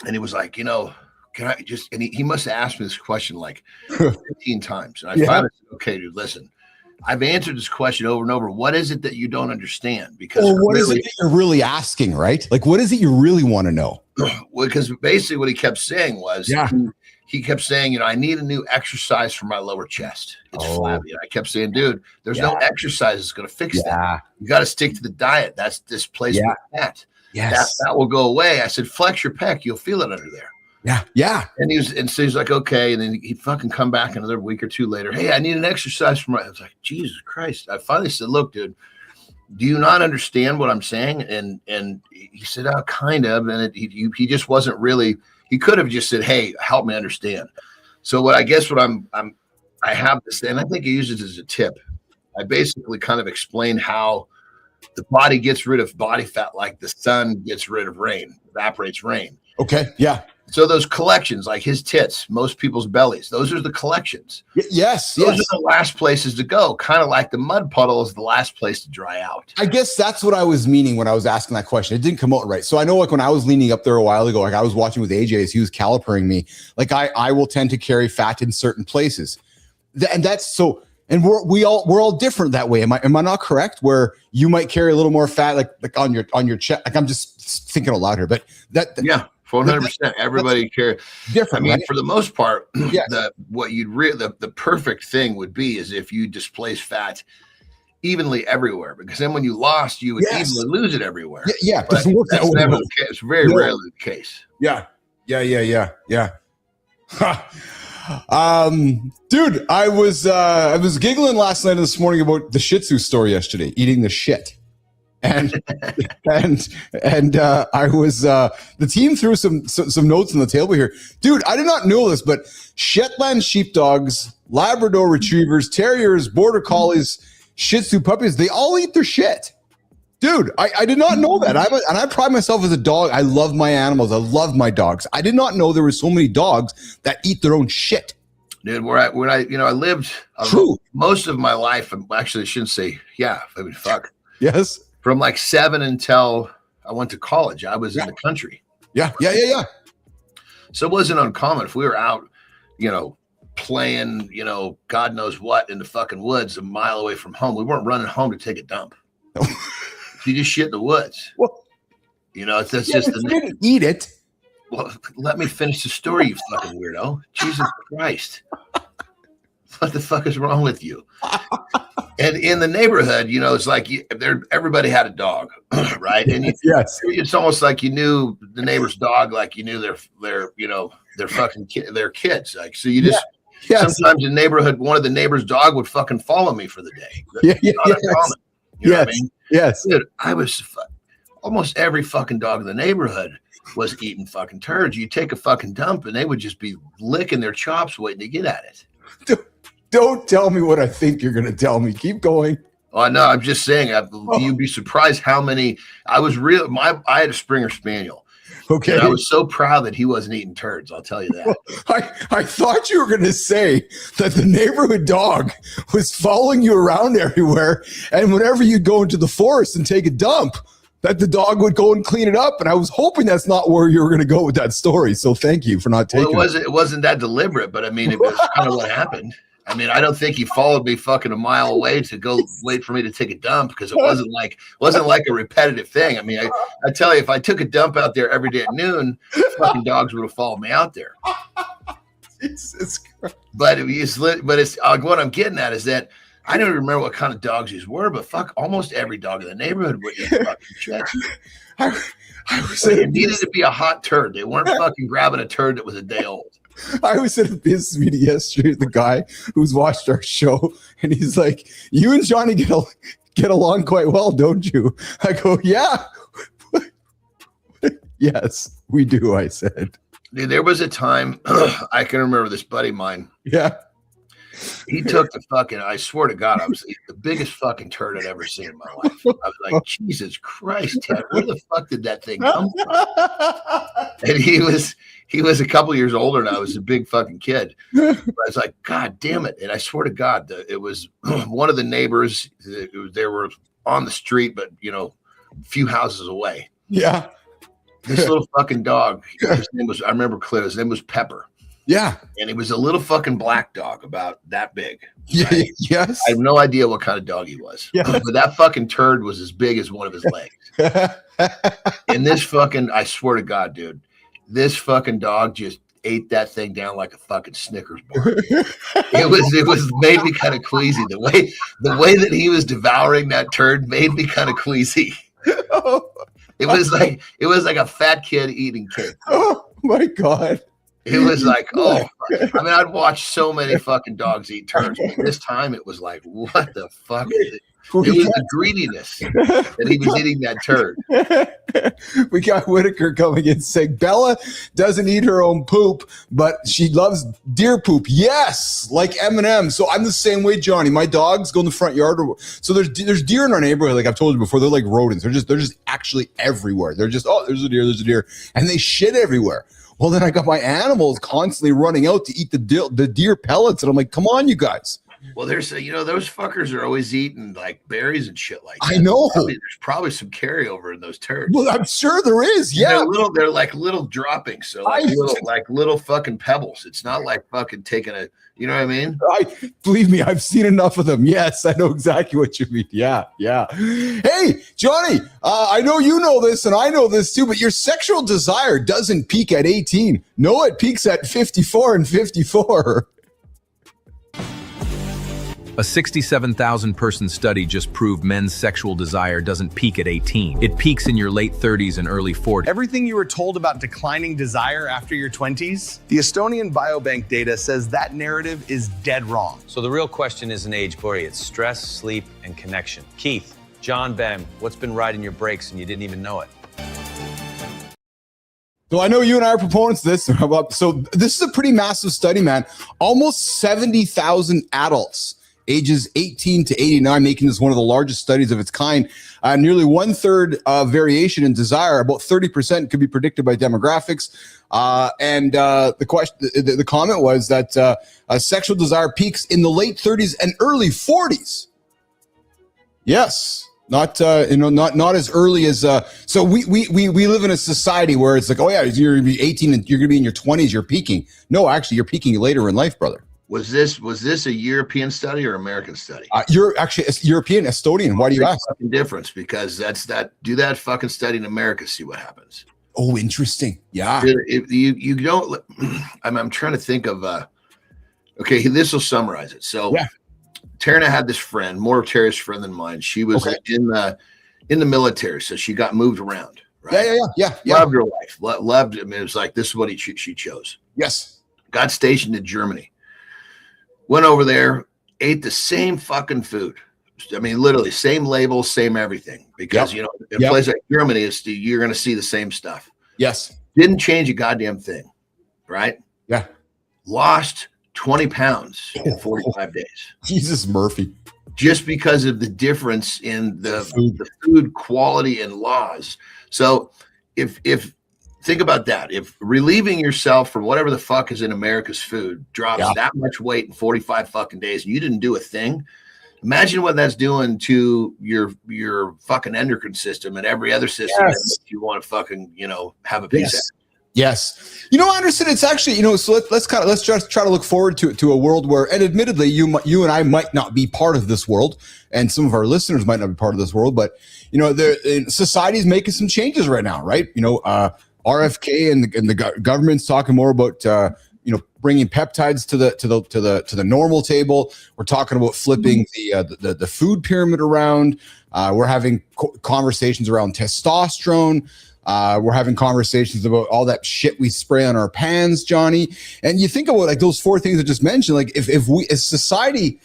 and he was like, can I just, and he must have asked me this question like 15 times. And I finally said, okay, dude, listen, I've answered this question over and over. What is it that you don't understand? Because what is it that you're really asking, right? Like, what is it you really want to know? Well, because basically what he kept saying was, he kept saying, I need a new exercise for my lower chest. It's flabby. And I kept saying, dude, there's no exercise that's going to fix that. You got to stick to the diet. That's displacement of fat. Yes. That will go away. I said, flex your pec. You'll feel it under there. Yeah. And so he's like, okay. And then he'd fucking come back another week or two later. Hey, I need an exercise for I was like, Jesus Christ. I finally said, look, dude, do you not understand what I'm saying? And he said, oh, kind of. And he just wasn't really, he could have just said, hey, help me understand. So I have this, and I think he uses it as a tip. I basically kind of explain how the body gets rid of body fat like the sun gets rid of rain, evaporates rain. Okay. Yeah. So those collections, like his tits, most people's bellies, those are the collections. Yes. Those are the last places to go. Kind of like the mud puddle is the last place to dry out. I guess that's what I was meaning when I was asking that question. It didn't come out right. So I know, like, when I was leaning up there a while ago, like I was watching with AJ as he was calipering me, like I will tend to carry fat in certain places. And that's so, and we're all different that way. Am I not correct? Where you might carry a little more fat, like on your chest. Like, I'm just thinking a lot here, but yeah. 100%. Everybody cares. Different. I mean, right? for the most part, yes. the perfect thing would be is if you displace fat evenly everywhere, because then when you lost, you would easily lose it everywhere. Yeah. But that's never the case. It's very rarely the case. Yeah. Dude, I was giggling last night and this morning about the Shih Tzu story yesterday, eating the shit. And I was the team threw some notes on the table here. Dude, I did not know this, but Shetland sheepdogs, Labrador retrievers, terriers, border collies, Shih Tzu puppies, they all eat their shit. Dude, I did not know that. And I pride myself as a dog. I love my animals. I love my dogs. I did not know there were so many dogs that eat their own shit. Dude, when I lived most of my life, actually I shouldn't say, fuck. Yes. From like 7 until I went to college, I was in the country. Yeah. So it wasn't uncommon if we were out, playing, God knows what in the fucking woods a mile away from home. We weren't running home to take a dump. You just shit in the woods. Well, that's just you didn't eat it. Well, let me finish the story, you fucking weirdo. Jesus Christ. What the fuck is wrong with you? And in the neighborhood, it's like everybody had a dog, right? And it's almost like you knew the neighbor's dog, like you knew their fucking their kids. Like, so you just sometimes in the neighborhood, one of the neighbor's dog would fucking follow me for the day. You know what I mean? Yes. Dude, I was almost every fucking dog in the neighborhood was eating fucking turds. You take a fucking dump and they would just be licking their chops waiting to get at it. Don't tell me what I think you're going to tell me. Keep going. Oh, no, I'm just saying, you'd be surprised how many. I had a Springer Spaniel. Okay. And I was so proud that he wasn't eating turds. I'll tell you that. I thought you were going to say that the neighborhood dog was following you around everywhere. And whenever you go into the forest and take a dump, that the dog would go and clean it up. And I was hoping that's not where you were going to go with that story. So thank you for not taking it wasn't that deliberate, but I mean, it was kind of what happened. I mean, I don't think he followed me fucking a mile away to go wait for me to take a dump, because it wasn't like a repetitive thing. I mean, I tell you, if I took a dump out there every day at noon, fucking dogs would have followed me out there. Jesus Christ. But what I'm getting at is that I don't remember what kind of dogs these were, but fuck, almost every dog in the neighborhood would eat fucking shit. It needed to be a hot turd. They weren't fucking grabbing a turd that was a day old. I was at a business meeting yesterday with the guy who's watched our show, and he's like, "You and Johnny get along quite well, don't you?" I go, "Yeah." "Yes, we do," I said. Dude, there was a time, I can remember this buddy of mine. Yeah. He took the fucking, I swear to God, I was the biggest fucking turd I'd ever seen in my life. I was like, Jesus Christ, Ted, where the fuck did that thing come from? And he was a couple years older than I was, a big fucking kid. But I was like, God damn it. And I swear to God, it was one of the neighbors. They were on the street, but, a few houses away. Yeah. This little fucking dog, his name was, I remember clear, his name was Pepper. Yeah. And he was a little fucking black dog about that big. Yeah. Right? Yes. I have no idea what kind of dog he was. Yeah. But that fucking turd was as big as one of his legs. And this fucking, I swear to God, dude, this fucking dog just ate that thing down like a fucking Snickers bar. It was made me kind of queasy. The way that he was devouring that turd made me kind of queasy. It was like a fat kid eating cake. Oh my God. It was like, oh, I mean, I'd watch so many fucking dogs eat turds, but this time it was like, what the fuck is it? It was the greediness that he was eating that turd. We got Whitaker coming in saying Bella doesn't eat her own poop, but she loves deer poop. Yes, like Eminem. So I'm the same way, Johnny. My dogs go in the front yard. So there's deer in our neighborhood. Like I've told you before, they're like rodents. They're just actually everywhere. They're just, oh, there's a deer, and they shit everywhere. Well, then I got my animals constantly running out to eat the deer pellets, and I'm like, come on, you guys. Well, there's those fuckers are always eating like berries and shit like that. I know. There's probably some carryover in those turds. Well, I'm sure there is. Yeah, they're like little droppings, so like little fucking pebbles. It's not like fucking taking a, you know what I mean? Believe me, I've seen enough of them. Yes, I know exactly what you mean. Yeah. Hey, Johnny, I know you know this, and I know this too, but your sexual desire doesn't peak at 18. No, it peaks at 54 and 54. A 67,000-person study just proved men's sexual desire doesn't peak at 18. It peaks in your late 30s and early 40s. Everything you were told about declining desire after your 20s, the Estonian Biobank data says that narrative is dead wrong. So the real question isn't age, Bori. It's stress, sleep, and connection. Keith, John, Ben, what's been riding your brakes and you didn't even know it? So I know you and I are proponents of this. So this is a pretty massive study, man. Almost 70,000 adults ages 18 to 89, making this one of the largest studies of its kind. Nearly 1/3 variation in desire, about 30% could be predicted by demographics. The comment was that sexual desire peaks in the late 30s and early 40s. Yes. Not as early as so we live in a society where it's like, oh yeah, you're gonna be 18 and you're gonna be in your 20s, you're peaking. No, actually you're peaking later in life, brother. Was this a European study or American study? You're actually European, Estonian. Why do you ask? Fucking difference, because do that fucking study in America, see what happens. Oh, interesting. Yeah. If you don't, I'm trying to think of okay, this will summarize it. So yeah. Taryn had this friend, more Tara's friend than mine. She was in the military, so she got moved around. Right? Yeah. Loved her life. Loved. I mean, it was like this is what she chose. Yes. Got stationed in Germany. Went over there, ate the same fucking food. I mean, literally same label, same everything. Because in a place like Germany, you're going to see the same stuff. Yes. Didn't change a goddamn thing, right? Yeah. Lost 20 pounds in 45 days. Jesus Murphy. Just because of the difference in the food quality and laws. So if think about that. If relieving yourself from whatever the fuck is in America's food drops that much weight in 45 fucking days and you didn't do a thing, imagine what that's doing to your fucking endocrine system and every other system that you want to fucking, have a piece of. Yes. Anderson, it's actually, so let's just try to look forward to a world where, and admittedly, you and I might not be part of this world, and some of our listeners might not be part of this world, but, society is making some changes right now, right? RFK and the government's talking more about bringing peptides to the normal table. We're talking about flipping the food pyramid around. We're having conversations around testosterone. We're having conversations about all that shit we spray on our pans, Johnny. And you think about like those 4 things I just mentioned. Like if society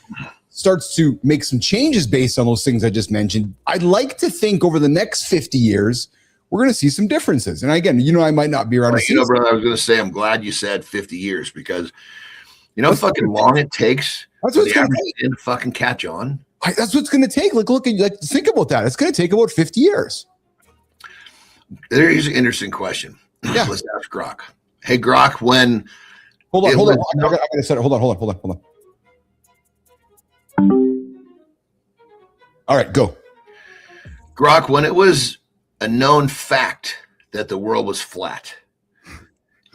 starts to make some changes based on those things I just mentioned, I'd like to think over the next 50 years, we're going to see some differences. And again, I might not be around. Brother, I was going to say, I'm glad you said 50 years because how fucking long it takes for the average kid to fucking catch on. That's what's going to take. Think about that. It's going to take about 50 years. There's an interesting question. Yeah. Let's ask Grok. Hey, Grok, when... Hold on. I got to set it. Hold on. All right, go. Grok, when it was a known fact that the world was flat,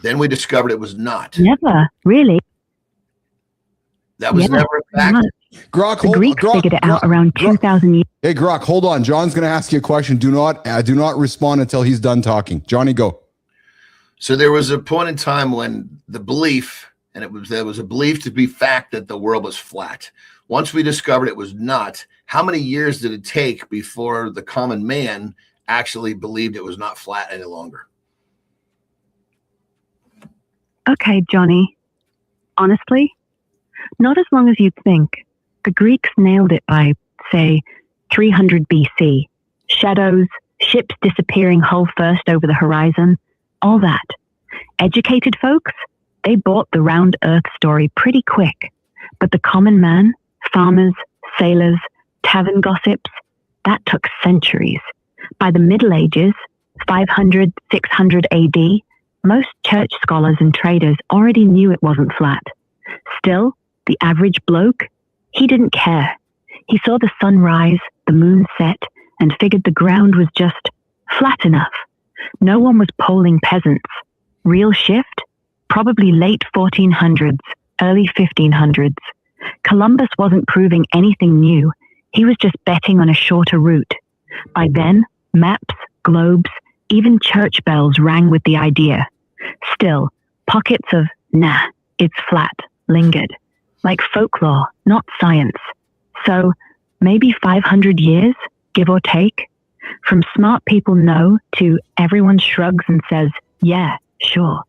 then we discovered it was not. Never, really. That was never a fact. Grok, the Greeks figured it out around 2,000 years. Hey, Grok, hold on. John's going to ask you a question. Do not respond until he's done talking. Johnny, go. So there was a point in time when the belief, and there was a belief to be fact that the world was flat. Once we discovered it was not, how many years did it take before the common man actually believed it was not flat any longer? Okay, Johnny. Honestly, not as long as you'd think. The Greeks nailed it by, say, 300 BC. Shadows, ships disappearing hull first over the horizon, all that. Educated folks, they bought the round earth story pretty quick. But the common man, farmers, sailors, tavern gossips, that took centuries. By the Middle Ages, 500, 600 AD, most church scholars and traders already knew it wasn't flat. Still, the average bloke, he didn't care. He saw the sun rise, the moon set, and figured the ground was just flat enough. No one was polling peasants. Real shift? Probably late 1400s, early 1500s. Columbus wasn't proving anything new. He was just betting on a shorter route. By then, maps, globes, even church bells rang with the idea. Still, pockets of, nah, it's flat, lingered. Like folklore, not science. So, maybe 500 years, give or take? From smart people know to everyone shrugs and says, yeah, sure.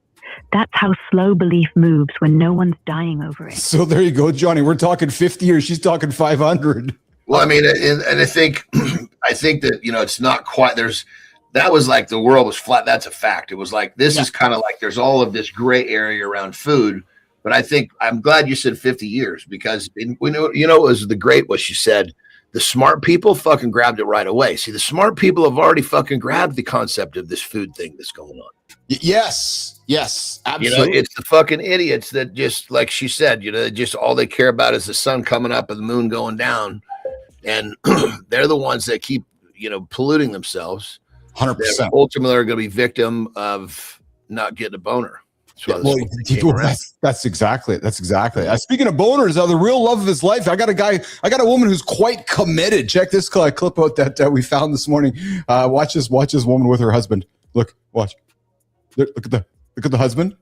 That's how slow belief moves when no one's dying over it. So there you go, Johnny. We're talking 50 years. She's talking 500. Well, I mean, and I think that, it's not quite, that was like the world was flat. That's a fact. It was like, this is kind of like, there's all of this gray area around food. But I think I'm glad you said 50 years because it was what she said. The smart people fucking grabbed it right away. See, the smart people have already fucking grabbed the concept of this food thing that's going on. Yes, absolutely. It's the fucking idiots that just, like she said, just all they care about is the sun coming up and the moon going down. And they're the ones that keep, polluting themselves. 100%. Ultimately are going to be victim of not getting a boner. That's exactly it. Speaking of boners, the real love of his life. I got a woman who's quite committed. Check this clip out that we found this morning. Watch this woman with her husband. Watch. Look at the husband.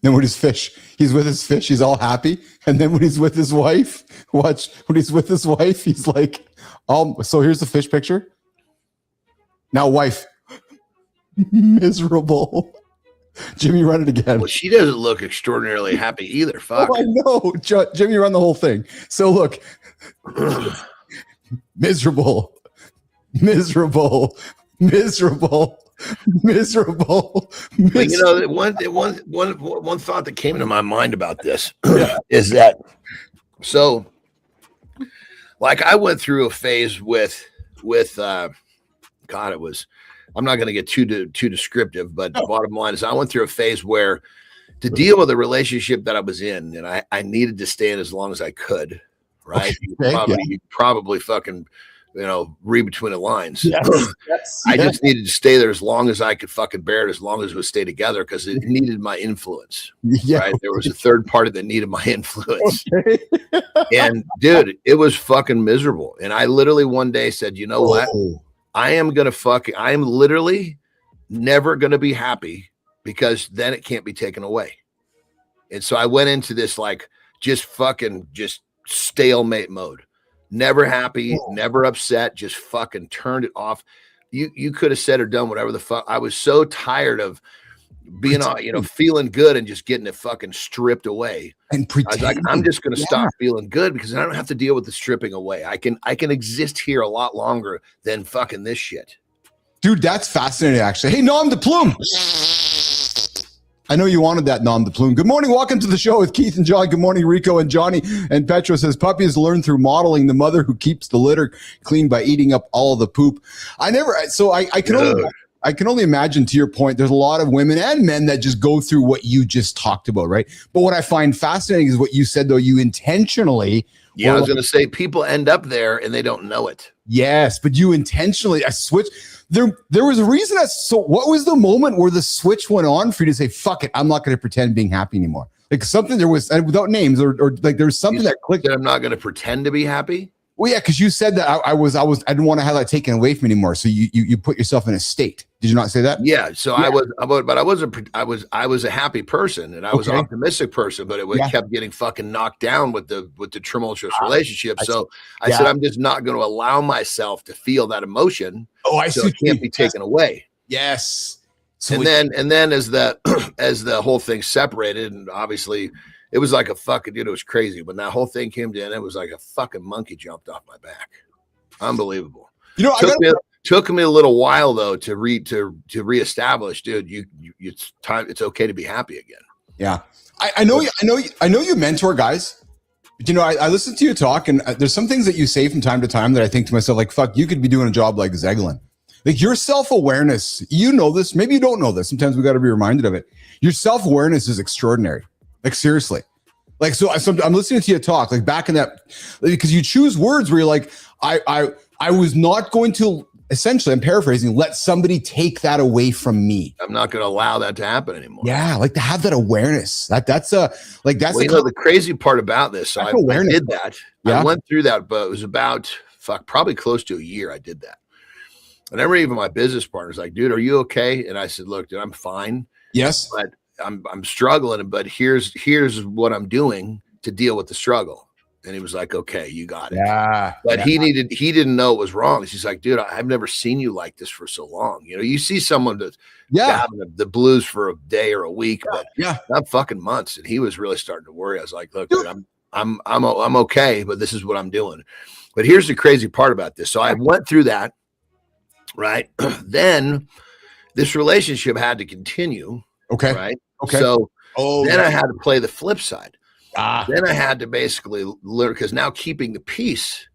Then with his fish, he's with his fish. He's all happy. And then when he's with his wife, he's like, so here's the fish picture. Now, wife, miserable. Jimmy, run it again. Well, she doesn't look extraordinarily happy either. Fuck. Oh, I know. Jimmy, run the whole thing. So look, miserable. But one thought that came into my mind about this is that, so, like, I went through a phase with God, I'm not going to get too descriptive, but the bottom line is I went through a phase where to deal with the relationship that I was in, and I needed to stay in as long as I could, right? Okay. You probably fucking, read between the lines. Yes. I just needed to stay there as long as I could fucking bear it, as long as it would stay together, because it needed my influence. Yeah. Right? There was a third party that needed my influence. Okay. And dude, it was fucking miserable. And I literally one day said, you know what? I am literally never going to be happy because then it can't be taken away. And so I went into this like just stalemate mode. Never happy, never upset, just fucking turned it off. You could have said or done whatever the fuck. I was so tired of being feeling good and just getting it fucking stripped away. And I was like, I'm just going to stop feeling good because I don't have to deal with the stripping away. I can exist here a lot longer than fucking this shit. Dude, that's fascinating, actually. Hey, Nom de Plume. I know you wanted that, Nom de Plume. Good morning. Welcome to the show with Keith and John. Good morning, Rico and Johnny. And Petro says, puppies learn through modeling the mother who keeps the litter clean by eating up all of the poop. I can only imagine, to your point, there's a lot of women and men that just go through what you just talked about, right? But what I find fascinating is what you said, though, you intentionally. Yeah, I was going to say people end up there and they don't know it. Yes, but you intentionally switched. There was a reason. So what was the moment where the switch went on for you to say, fuck it, I'm not going to pretend being happy anymore? Like something there was, without names or like there was something that clicked. That I'm not going to pretend to be happy? Well, yeah, because you said that I didn't want to have that taken away from me anymore. So you put yourself in a state. Did you not say that? Yeah. So yeah. I was a happy person and I was an optimistic person, but it kept getting fucking knocked down with the tumultuous relationship. So I said, I'm just not going to allow myself to feel that emotion. Oh, I see. So it can't be taken away. Yes. So and then as the whole thing separated, and obviously it was like a fucking, it was crazy. When that whole thing came in, it was like a fucking monkey jumped off my back. Unbelievable. Took me a little while though to reestablish, dude. It's time. It's okay to be happy again. Yeah, I know you mentor guys. But, I listen to you talk, and there's some things that you say from time to time that I think to myself, like, fuck, you could be doing a job like Zeglin. Like your self-awareness, you know this. Maybe you don't know this. Sometimes we got to be reminded of it. Your self-awareness is extraordinary. Like seriously. Like so I'm listening to you talk, like back in that, because you choose words where you're like, I was not going to. Essentially, I'm paraphrasing, let somebody take that away from me. I'm not going to allow that to happen anymore. Yeah, like to have that awareness. The crazy part about this. So I did that. Yeah. I went through that, but it was about probably close to a year I did that. And I remember even my business partner's like, dude, are you okay? And I said, look, dude, I'm fine. Yes. But I'm struggling, but here's what I'm doing to deal with the struggle. And he was like, okay, you got it. Yeah. But he didn't know it was wrong. He's like, dude, I've never seen you like this for so long. You see someone that's having the blues for a day or a week, but not fucking months. And he was really starting to worry. I was like, look, dude, I'm okay, but this is what I'm doing. But here's the crazy part about this. So I went through that, right? Then this relationship had to continue. Okay. Right. Okay. So then I had to play the flip side. Then I had to basically learn, because now keeping the peace.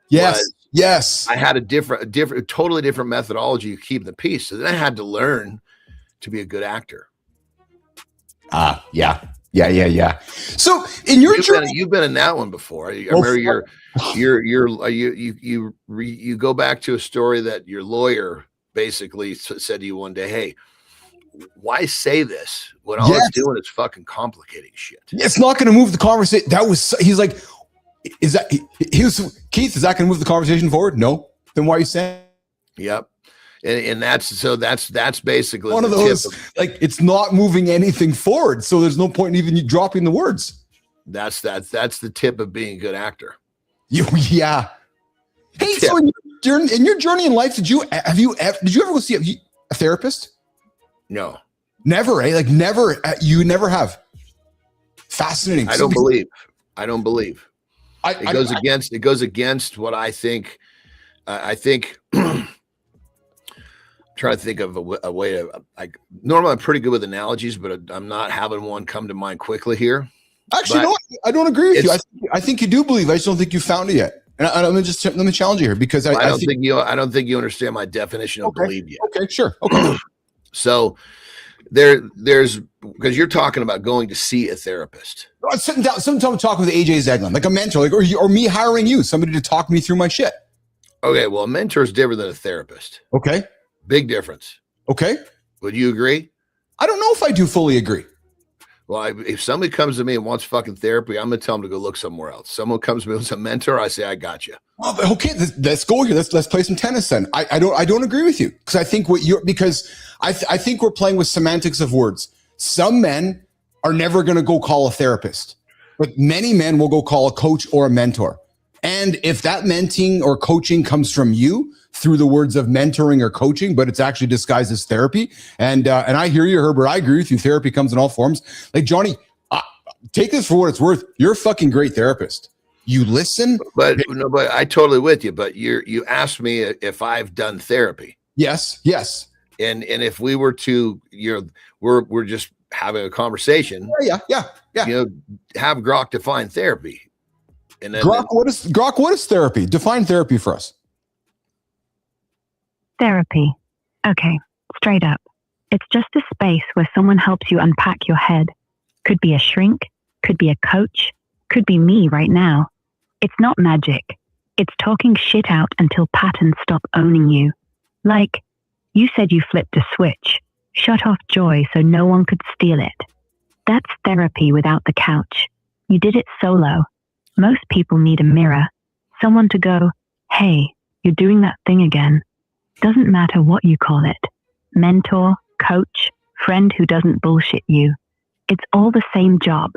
Yes. I had a totally different methodology to keep the peace. So then I had to learn to be a good actor. Yeah. So in your journey, you've been in that one before. I remember you go back to a story that your lawyer basically said to you one day, hey, why say this when all it's doing is fucking complicating shit? It's not going to move the conversation. He's like, Keith, is that going to move the conversation forward? No. Then why are you saying? Yep. And that's basically one of those, like, it's not moving anything forward. So there's no point in even you dropping the words. That's the tip of being a good actor. Yeah. Hey, so in your journey in life, did you ever go see a therapist? No, never. Like never. You never have. Fascinating. I don't believe. It goes against what I think. I think. I'm trying to think of a way to. Normally, I'm pretty good with analogies, but I'm not having one come to mind quickly here. Actually, no, I don't agree with you. I think you do believe. I just don't think you found it yet. And let me challenge you here, because I don't think you understand my definition of believe yet. Okay, sure. Okay. So there's because you're talking about going to see a therapist. I'm sitting down, sometimes talking with AJ Zeglin, like a mentor, like or me hiring you, somebody to talk me through my shit. Okay, well, a mentor is different than a therapist. Okay. Big difference. Okay. Would you agree? I don't know if I do fully agree. Well, if somebody comes to me and wants fucking therapy, I'm gonna tell them to go look somewhere else. Someone comes to me with a mentor, I say, I got you. Well, okay, let's go here. Let's play some tennis then. I don't agree with you because I think I think we're playing with semantics of words. Some men are never going to go call a therapist, but many men will go call a coach or a mentor. And if that mentoring or coaching comes from you through the words of mentoring or coaching, but it's actually disguised as therapy. And I hear you, Herbert. I agree with you. Therapy comes in all forms. Like Johnny, take this for what it's worth. You're a fucking great therapist. You listen. But I totally with you. But you asked me if I've done therapy. Yes. And if we were to, we're just having a conversation. Yeah. Have Grok define therapy. And then, Grok, what is therapy? Define therapy for us. Therapy. Okay, straight up. It's just a space where someone helps you unpack your head. Could be a shrink, could be a coach, could be me right now. It's not magic. It's talking shit out until patterns stop owning you. Like, you said you flipped a switch, shut off joy so no one could steal it. That's therapy without the couch. You did it solo. Most people need a mirror. Someone to go, hey, you're doing that thing again. Doesn't matter what you call it. Mentor, coach, friend who doesn't bullshit you. It's all the same job.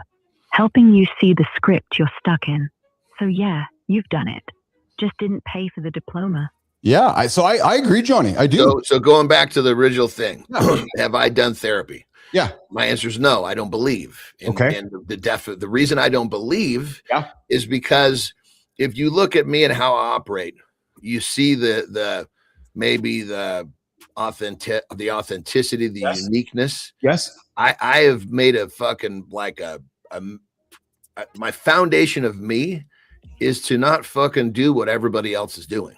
Helping you see the script you're stuck in. So yeah, you've done it. Just didn't pay for the diploma. Yeah, I agree, Johnny. I do. So going back to the original thing, have I done therapy? Yeah. My answer is no, I don't believe. And the reason I don't believe is because if you look at me and how I operate, you see the authenticity, the uniqueness. Yes. I have made a fucking my foundation of me is to not fucking do what everybody else is doing.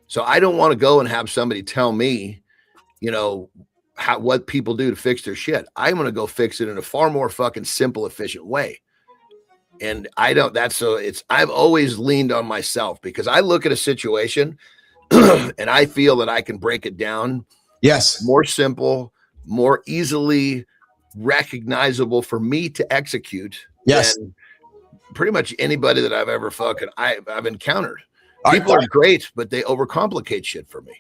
So I don't want to go and have somebody tell me, what people do to fix their shit. I'm going to go fix it in a far more fucking simple, efficient way. And I've always leaned on myself because I look at a situation and I feel that I can break it down. Yes. More simple, more easily recognizable for me to execute. Yes. Than pretty much anybody that I've ever I've encountered. People are great, but they overcomplicate shit for me.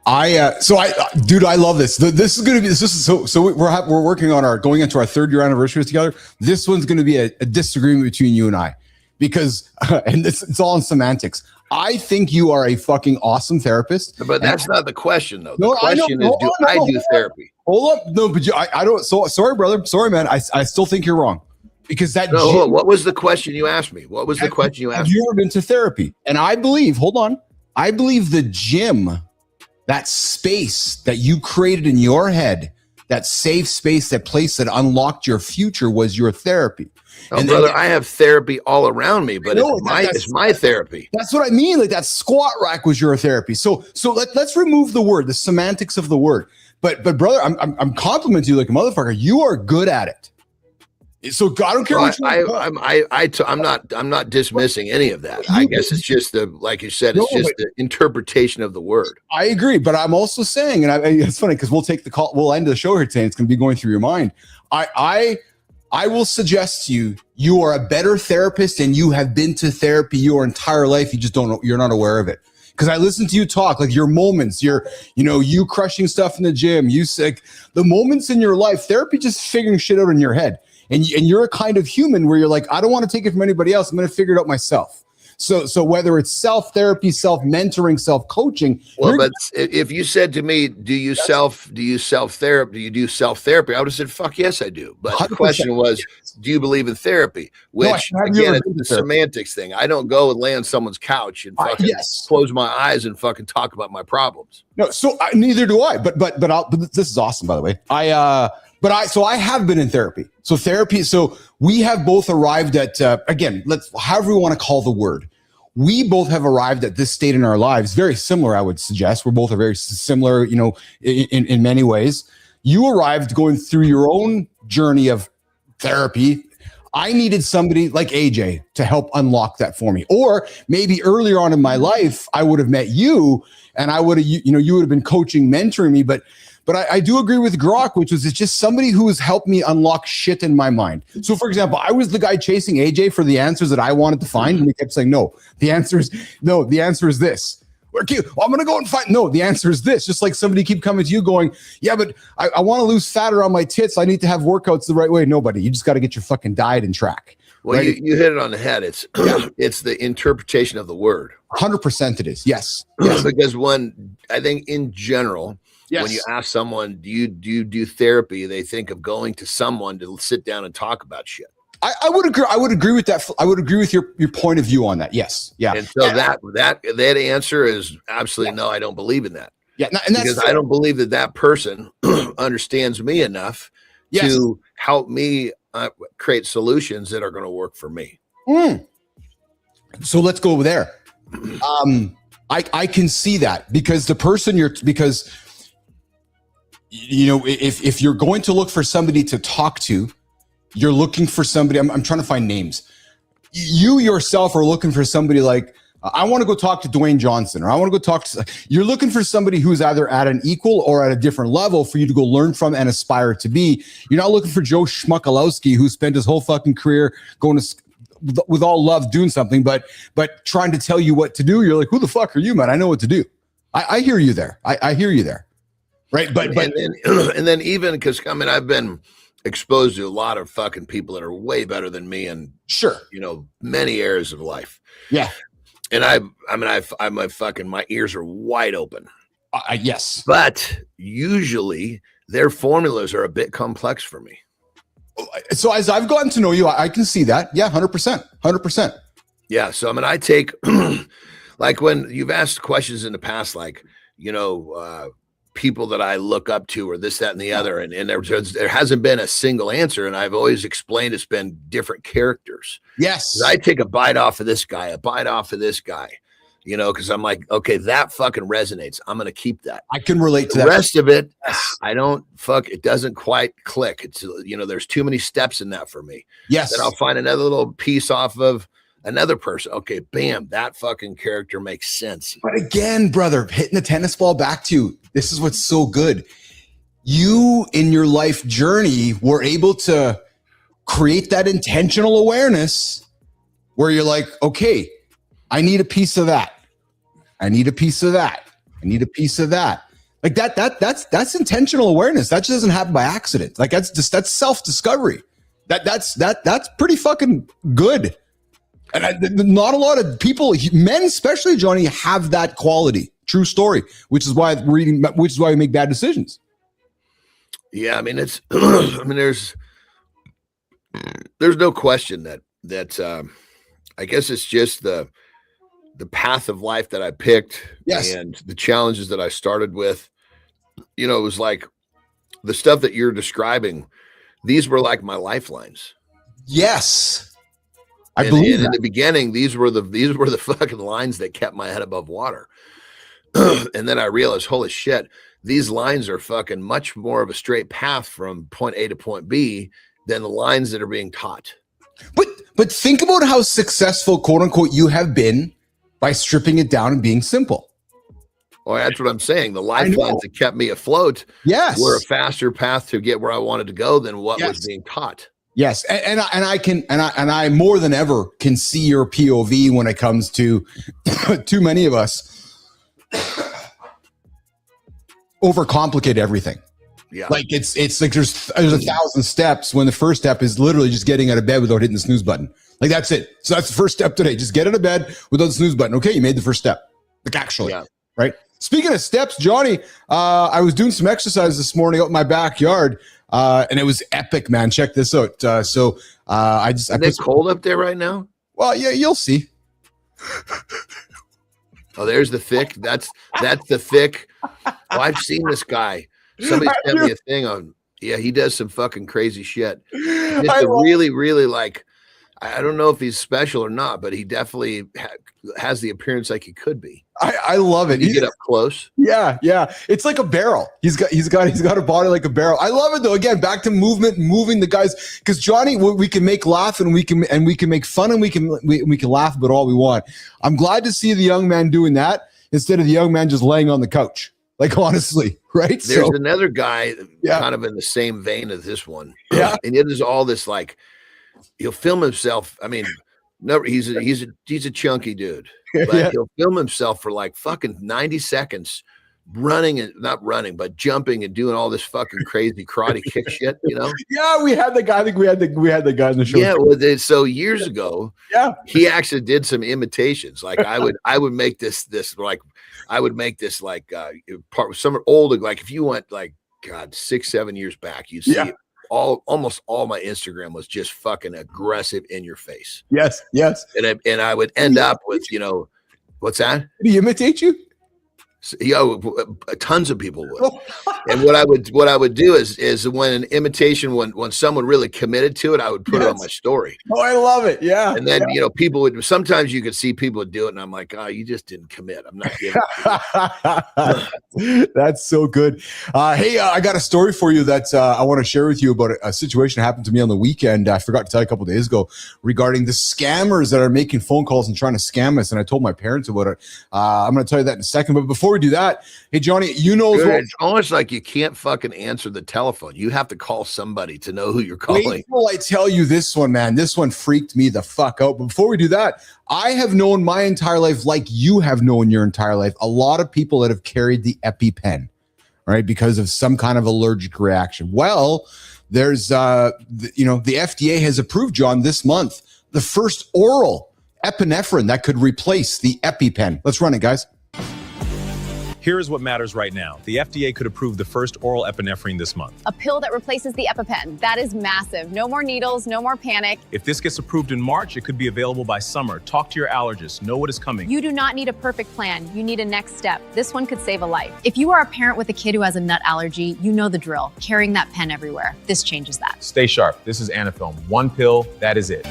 Dude, I love this. This is going to be, so we're working on going into our 3rd year anniversary together. This one's going to be a disagreement between you and I because, and it's all in semantics. I think you are a fucking awesome therapist. But that's not the question though. The question is, do I do therapy? Hold up. No, but I don't. So sorry, brother. Sorry, man. I still think you're wrong because what was the question you asked me? What was the question you asked me? Have you ever been to therapy? And I believe the gym, that space that you created in your head, that safe space, that place that unlocked your future was your therapy. And brother, I have therapy all around me, but it's my therapy. That's what I mean. Like that squat rack was your therapy. So let's remove the word, the semantics of the word. But brother, I'm complimenting you like a motherfucker. You are good at it. So I don't care. I'm not dismissing any of that. I guess it's just like you said, it's just the interpretation of the word. I agree, but I'm also saying, and it's funny because we'll take the call. We'll end the show here today. It's going to be going through your mind. I will suggest to you are a better therapist, and you have been to therapy your entire life. You just don't know. You're not aware of it. Because I listen to you talk, like your moments, you crushing stuff in the gym, the moments in your life, therapy just figuring shit out in your head. And you're a kind of human where you're like, I don't want to take it from anybody else. I'm going to figure it out myself. So whether it's self-therapy, self-mentoring, self-coaching. Well, but if you said to me, do you do self-therapy? I would have said, fuck yes, I do. But 100%. The question was, do you believe in therapy? Which again, it's the semantics thing. I don't go and lay on someone's couch and fucking close my eyes and fucking talk about my problems. No, so neither do I. But this is awesome, by the way. I have been in therapy. So we have both arrived at, again, however we want to call the word. We both have arrived at this state in our lives, very similar, I would suggest. We're both are very similar, in many ways. You arrived going through your own journey of therapy. I needed somebody like AJ to help unlock that for me. Or maybe earlier on in my life, I would have met you and I would have, you would have been coaching, mentoring me. But But I do agree with Grok, which was it's just somebody who has helped me unlock shit in my mind. So, for example, I was the guy chasing AJ for the answers that I wanted to find, and he kept saying, no, the answer is this. Okay, well, I'm going to go and find. No, the answer is this. Just like somebody keep coming to you going, yeah, but I want to lose fat around my tits. I need to have workouts the right way. Nobody. You just got to get your fucking diet and track. Well, right? you hit it on the head. It's it's the interpretation of the word. 100% it is. Yes. Because I think in general, when you ask someone, do you do therapy? They think of going to someone to sit down and talk about shit. I would agree. I would agree with that. I would agree with your point of view on that. Yes. Yeah. And so that answer is absolutely no. I don't believe in that. Yeah. And that's because I don't believe that person understands me enough to help me create solutions that are going to work for me. So let's go there. I can see that because the person if you're going to look for somebody to talk to, you're looking for somebody. I'm trying to find names. You yourself are looking for somebody like, I want to go talk to Dwayne Johnson, or I want to go talk to, you're looking for somebody who's either at an equal or at a different level for you to go learn from and aspire to be. You're not looking for Joe Schmuckalowski, who spent his whole fucking career going to, with all love, doing something, but trying to tell you what to do. You're like, who the fuck are you, man? I know what to do. I hear you there. I hear you there. Right. But and then even because I've been exposed to a lot of fucking people that are way better than me in many areas of life. Yeah. And my ears are wide open. Yes. But usually their formulas are a bit complex for me. So as I've gotten to know you, I can see that. Yeah. 100%. Yeah. So, I take like when you've asked questions in the past, like, people that I look up to or this, that, and the other. And there hasn't been a single answer. And I've always explained it's been different characters. Yes. I take a bite off of this guy, because I'm like, okay, that fucking resonates. I'm going to keep that. I can relate to the that. rest of it. It doesn't quite click. It's, there's too many steps in that for me. Yes. Then I'll find another little piece off of another person. Okay, bam, that fucking character makes sense. But again, brother, hitting the tennis ball back to you, this is what's so good. You, in your life journey, were able to create that intentional awareness where you're like, okay, I need a piece of that. I need a piece of that. I need a piece of that. Like that's intentional awareness. That just doesn't happen by accident. Like that's self-discovery. That's pretty fucking good. And not a lot of people, men especially, Johnny, have that quality. True story. Which is why we make bad decisions. Yeah, it's there's no question that I guess it's just the path of life that I picked. Yes. And the challenges that I started with. It was like the stuff that you're describing. These were like my lifelines. Yes. I believe in the beginning, these were the fucking lines that kept my head above water. And then I realized, holy shit, these lines are fucking much more of a straight path from point A to point B than the lines that are being taught. But think about how successful, quote unquote, you have been by stripping it down and being simple. Well, that's what I'm saying. The lifelines that kept me afloat were a faster path to get where I wanted to go than what was being taught. Yes, and I more than ever can see your POV when it comes to too many of us overcomplicate everything. Yeah, like it's like there's 1,000 steps when the first step is literally just getting out of bed without hitting the snooze button. Like that's it. So that's the first step today. Just get out of bed without the snooze button. Okay, you made the first step. Like actually, right? Speaking of steps, Johnny, I was doing some exercise this morning out in my backyard. And it was epic, man. Check this out. Is it cold up there right now? Well, yeah, you'll see. Oh, there's the thick. That's the thick. Oh, I've seen this guy. Somebody sent me a thing on. Yeah, he does some fucking crazy shit. Just really, really like. I don't know if he's special or not, but he definitely has the appearance like he could be. I love it. You get up close. Yeah. It's like a barrel. He's got a body like a barrel. I love it though. Again, back to movement, moving the guys. Because Johnny, we can make laugh and we can make fun and we can laugh about all we want. I'm glad to see the young man doing that instead of the young man just laying on the couch. Like, honestly, right? There's another guy kind of in the same vein as this one. Yeah. And it is all this, like, he'll film himself. I mean, no, he's a chunky dude, but he'll film himself for like fucking 90 seconds running and not running, but jumping and doing all this fucking crazy karate kick shit, you know? Yeah, we had the guy. I think we had the guy in the show. Yeah, well, so years ago, he actually did some imitations. Like I would make this like I would make this like part with some old, like if you went like 6-7 years back, you'd see almost all my Instagram was just fucking aggressive in your face. Yes. And I would end up with, you know, what's that? Did he imitate you? Tons of people would. And what I would do is when an imitation, when someone really committed to it, I would put it on my story. Oh, I love it. Yeah. And then, you know, people would, sometimes you could see people would do it. And I'm like, oh, you just didn't commit. I'm not giving it. That's so good. Hey, I got a story for you that I want to share with you about a situation that happened to me on the weekend. I forgot to tell you a couple of days ago regarding the scammers that are making phone calls and trying to scam us. And I told my parents about it. I'm going to tell you that in a second. But before we do that, hey, Johnny, you know, it's almost like you can't fucking answer the telephone. You have to call somebody to know who you're calling. Wait till I tell you this one, man. This one freaked me the fuck out. But before we do that, I have known my entire life, like you have known your entire life, a lot of people that have carried the EpiPen, right, because of some kind of allergic reaction. Well, there's, the FDA has approved, John, this month, the first oral epinephrine that could replace the EpiPen. Let's run it, guys. Here is what matters right now. The FDA could approve the first oral epinephrine this month. A pill that replaces the EpiPen. That is massive. No more needles, no more panic. If this gets approved in March, it could be available by summer. Talk to your allergist. Know what is coming. You do not need a perfect plan. You need a next step. This one could save a life. If you are a parent with a kid who has a nut allergy, you know the drill. Carrying that pen everywhere. This changes that. Stay sharp. This is Anafilm. One pill, that is it.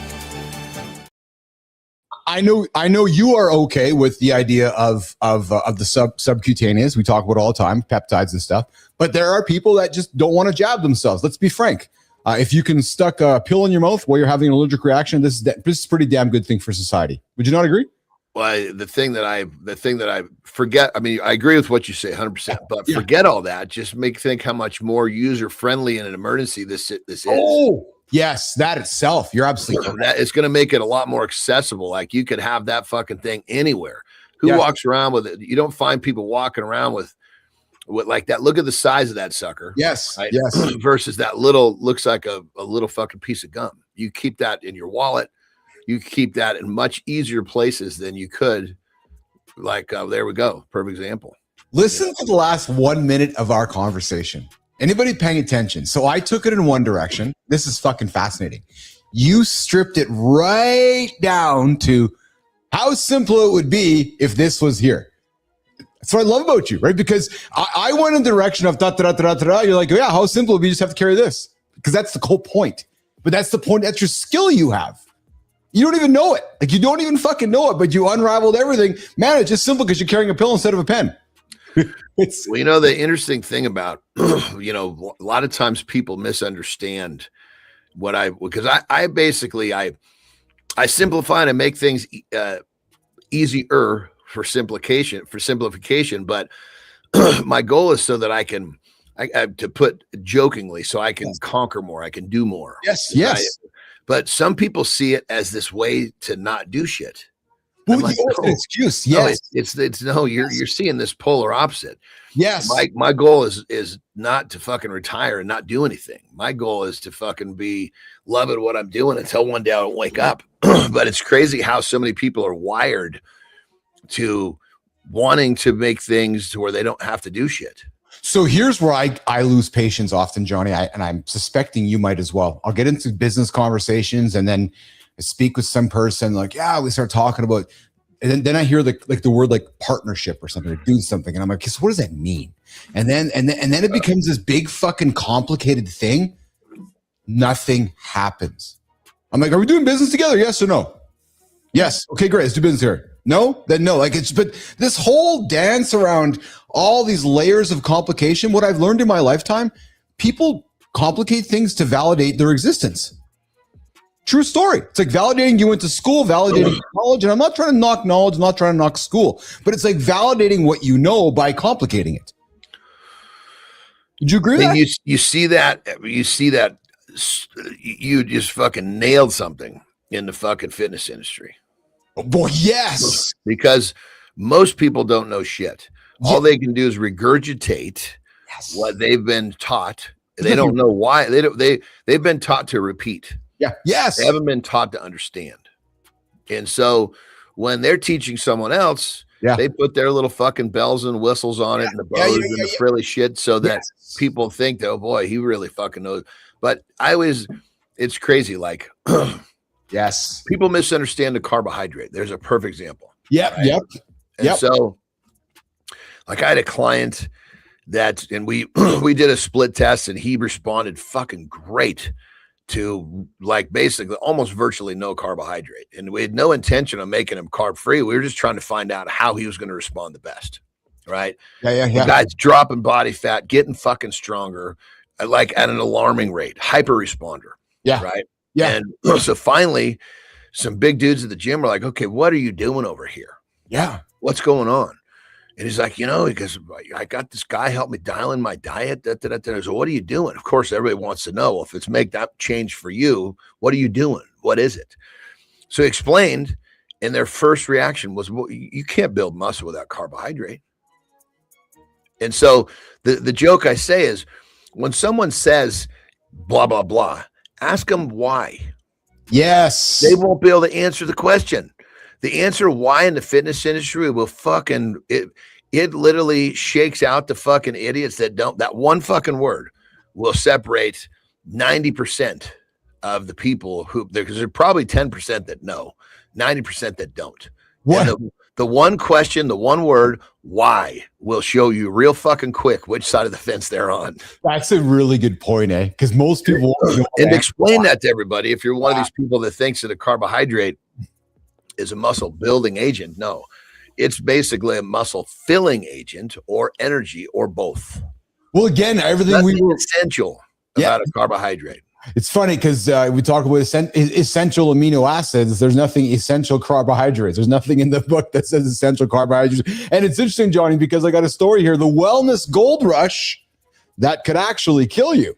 I know you are okay with the idea of the subcutaneous. We talk about it all the time, peptides and stuff. But there are people that just don't want to jab themselves. Let's be frank. If you can stuck a pill in your mouth while you're having an allergic reaction, this is a pretty damn good thing for society. Would you not agree? Well, the thing that I forget. I mean, I agree with what you say, 100%. But forget all that. Just think how much more user friendly in an emergency this is. Oh. Yes, that itself. You're absolutely correct. That it's going to make it a lot more accessible. Like you could have that fucking thing anywhere. Who walks around with it? You don't find people walking around with like that. Look at the size of that sucker. Yes. Right? Yes. Versus that looks like a little fucking piece of gum. You keep that in your wallet. You keep that in much easier places than you could. Like, there we go. Perfect example. Listen to the last 1 minute of our conversation. Anybody paying attention? So I took it in one direction. This is fucking fascinating. You stripped it right down to how simple it would be if this was here. That's what I love about you, right? Because I went in the direction of da-da-da-da-da-da. You're like, yeah, how simple it would be, you just have to carry this. Because that's the whole point. But that's the point. That's your skill you have. You don't even know it. Like, you don't even fucking know it, but you unraveled everything. Man, it's just simple because you're carrying a pill instead of a pen. Well, you know, the interesting thing about, you know, a lot of times people misunderstand because I basically simplify and I make things easier for simplification. But my goal is so that I can, to put jokingly, so I can conquer more, I can do more. Yes. But some people see it as this way to not do shit. Well, like, no, an excuse. Yes, no, you're seeing this polar opposite. Yes. My goal is not to fucking retire and not do anything. My goal is to fucking be loving what I'm doing until one day I'll wake up. But it's crazy how so many people are wired to wanting to make things to where they don't have to do shit. So here's where I lose patience often, Johnny, and I'm suspecting you might as well. I'll get into business conversations and then I speak with some person like, we start talking about, and then I hear the word like partnership or something, or do something. And I'm like, so what does that mean? And then it becomes this big fucking complicated thing. Nothing happens. I'm like, are we doing business together? Yes or no? Yes. Okay, great. Let's do business here. No, then no. Like but this whole dance around all these layers of complication, what I've learned in my lifetime, people complicate things to validate their existence. True story. It's like validating you went to school, validating college. And I'm not trying to knock knowledge, I'm not trying to knock school, but it's like validating what you know by complicating it. Did you agree with And that? you see that you just fucking nailed something in the fucking fitness industry. Oh, boy, yes. Because most people don't know shit. All they can do is regurgitate what they've been taught. They don't know why. They've been taught to repeat. Yeah. Yes. They haven't been taught to understand. And so when they're teaching someone else, they put their little fucking bells and whistles on it and the bows and the frilly shit so that people think that, oh boy, he really fucking knows. But it's crazy. Like, yes, people misunderstand the carbohydrate. There's a perfect example. Yep. Right? Yep. And so, like, I had a client and we did a split test and he responded fucking great to, like, basically almost virtually no carbohydrate. And we had no intention of making him carb free. We were just trying to find out how he was going to respond the best. Right. Yeah. The guy's dropping body fat, getting fucking stronger, like at an alarming rate, hyper responder. Yeah. Right. Yeah. And so finally, some big dudes at the gym were like, okay, what are you doing over here? Yeah. What's going on? And he's like, because I got this guy help me dial in my diet. So what are you doing? Of course, everybody wants to know, well, if it's make that change for you, what are you doing? What is it? So he explained, and their first reaction was, well, you can't build muscle without carbohydrate. And so the joke I say is, when someone says blah, blah, blah, ask them why. Yes. They won't be able to answer the question. The answer why in the fitness industry will fucking, it literally shakes out the fucking idiots that one fucking word will separate 90% of the people because there's probably 10% that know, 90% that don't. What? The one question, the one word, why, will show you real fucking quick which side of the fence they're on. That's a really good point, eh? Because most people and explain that to everybody. If you're one of these people that thinks that a carbohydrate is a muscle building agent, no, it's basically a muscle filling agent or energy or both. Well, again, everything Nothing essential about a carbohydrate. It's funny because we talk about essential amino acids. There's nothing essential carbohydrates. There's nothing in the book that says essential carbohydrates. And it's interesting, Johnny, because I got a story here. The wellness gold rush that could actually kill you.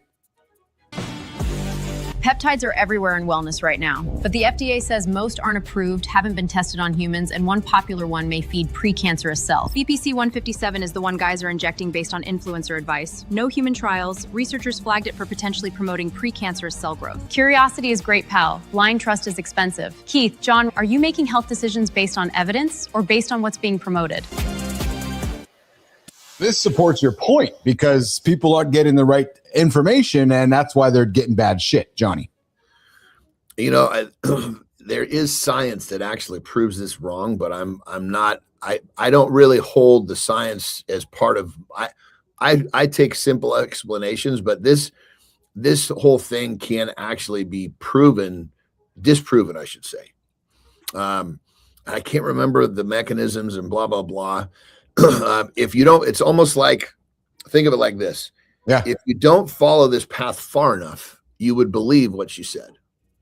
Peptides are everywhere in wellness right now, but the FDA says most aren't approved, haven't been tested on humans, and one popular one may feed precancerous cells. BPC 157 is the one guys are injecting based on influencer advice. No human trials. Researchers flagged it for potentially promoting precancerous cell growth. Curiosity is great, pal. Blind trust is expensive. Keith, John, are you making health decisions based on evidence or based on what's being promoted? This supports your point because people aren't getting the right information, and that's why they're getting bad shit, Johnny. There is science that actually proves this wrong, but I don't really hold the science as part of. I take simple explanations, but this whole thing can actually be disproven, I should say. I can't remember the mechanisms and blah blah blah. If you don't, it's almost like, think of it like this. Yeah. If you don't follow this path far enough, you would believe what she said.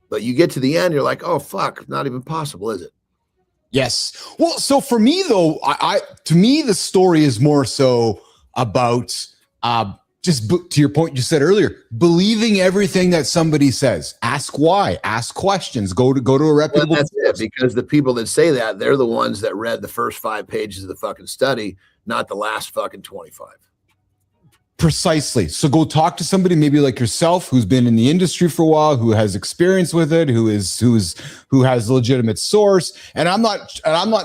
But you get to the end, you're like, oh, fuck, not even possible, is it? Yes. Well, so for me, though, to me, the story is more so about just to your point you said earlier, believing everything that somebody says. Ask why. Ask questions. Go to a reputable. Well, that's it, because the people that say that, they're the ones that read the first 5 pages of the fucking study, not the last fucking 25. Precisely. So go talk to somebody maybe like yourself who's been in the industry for a while, who has experience with it, who has a legitimate source. And I'm not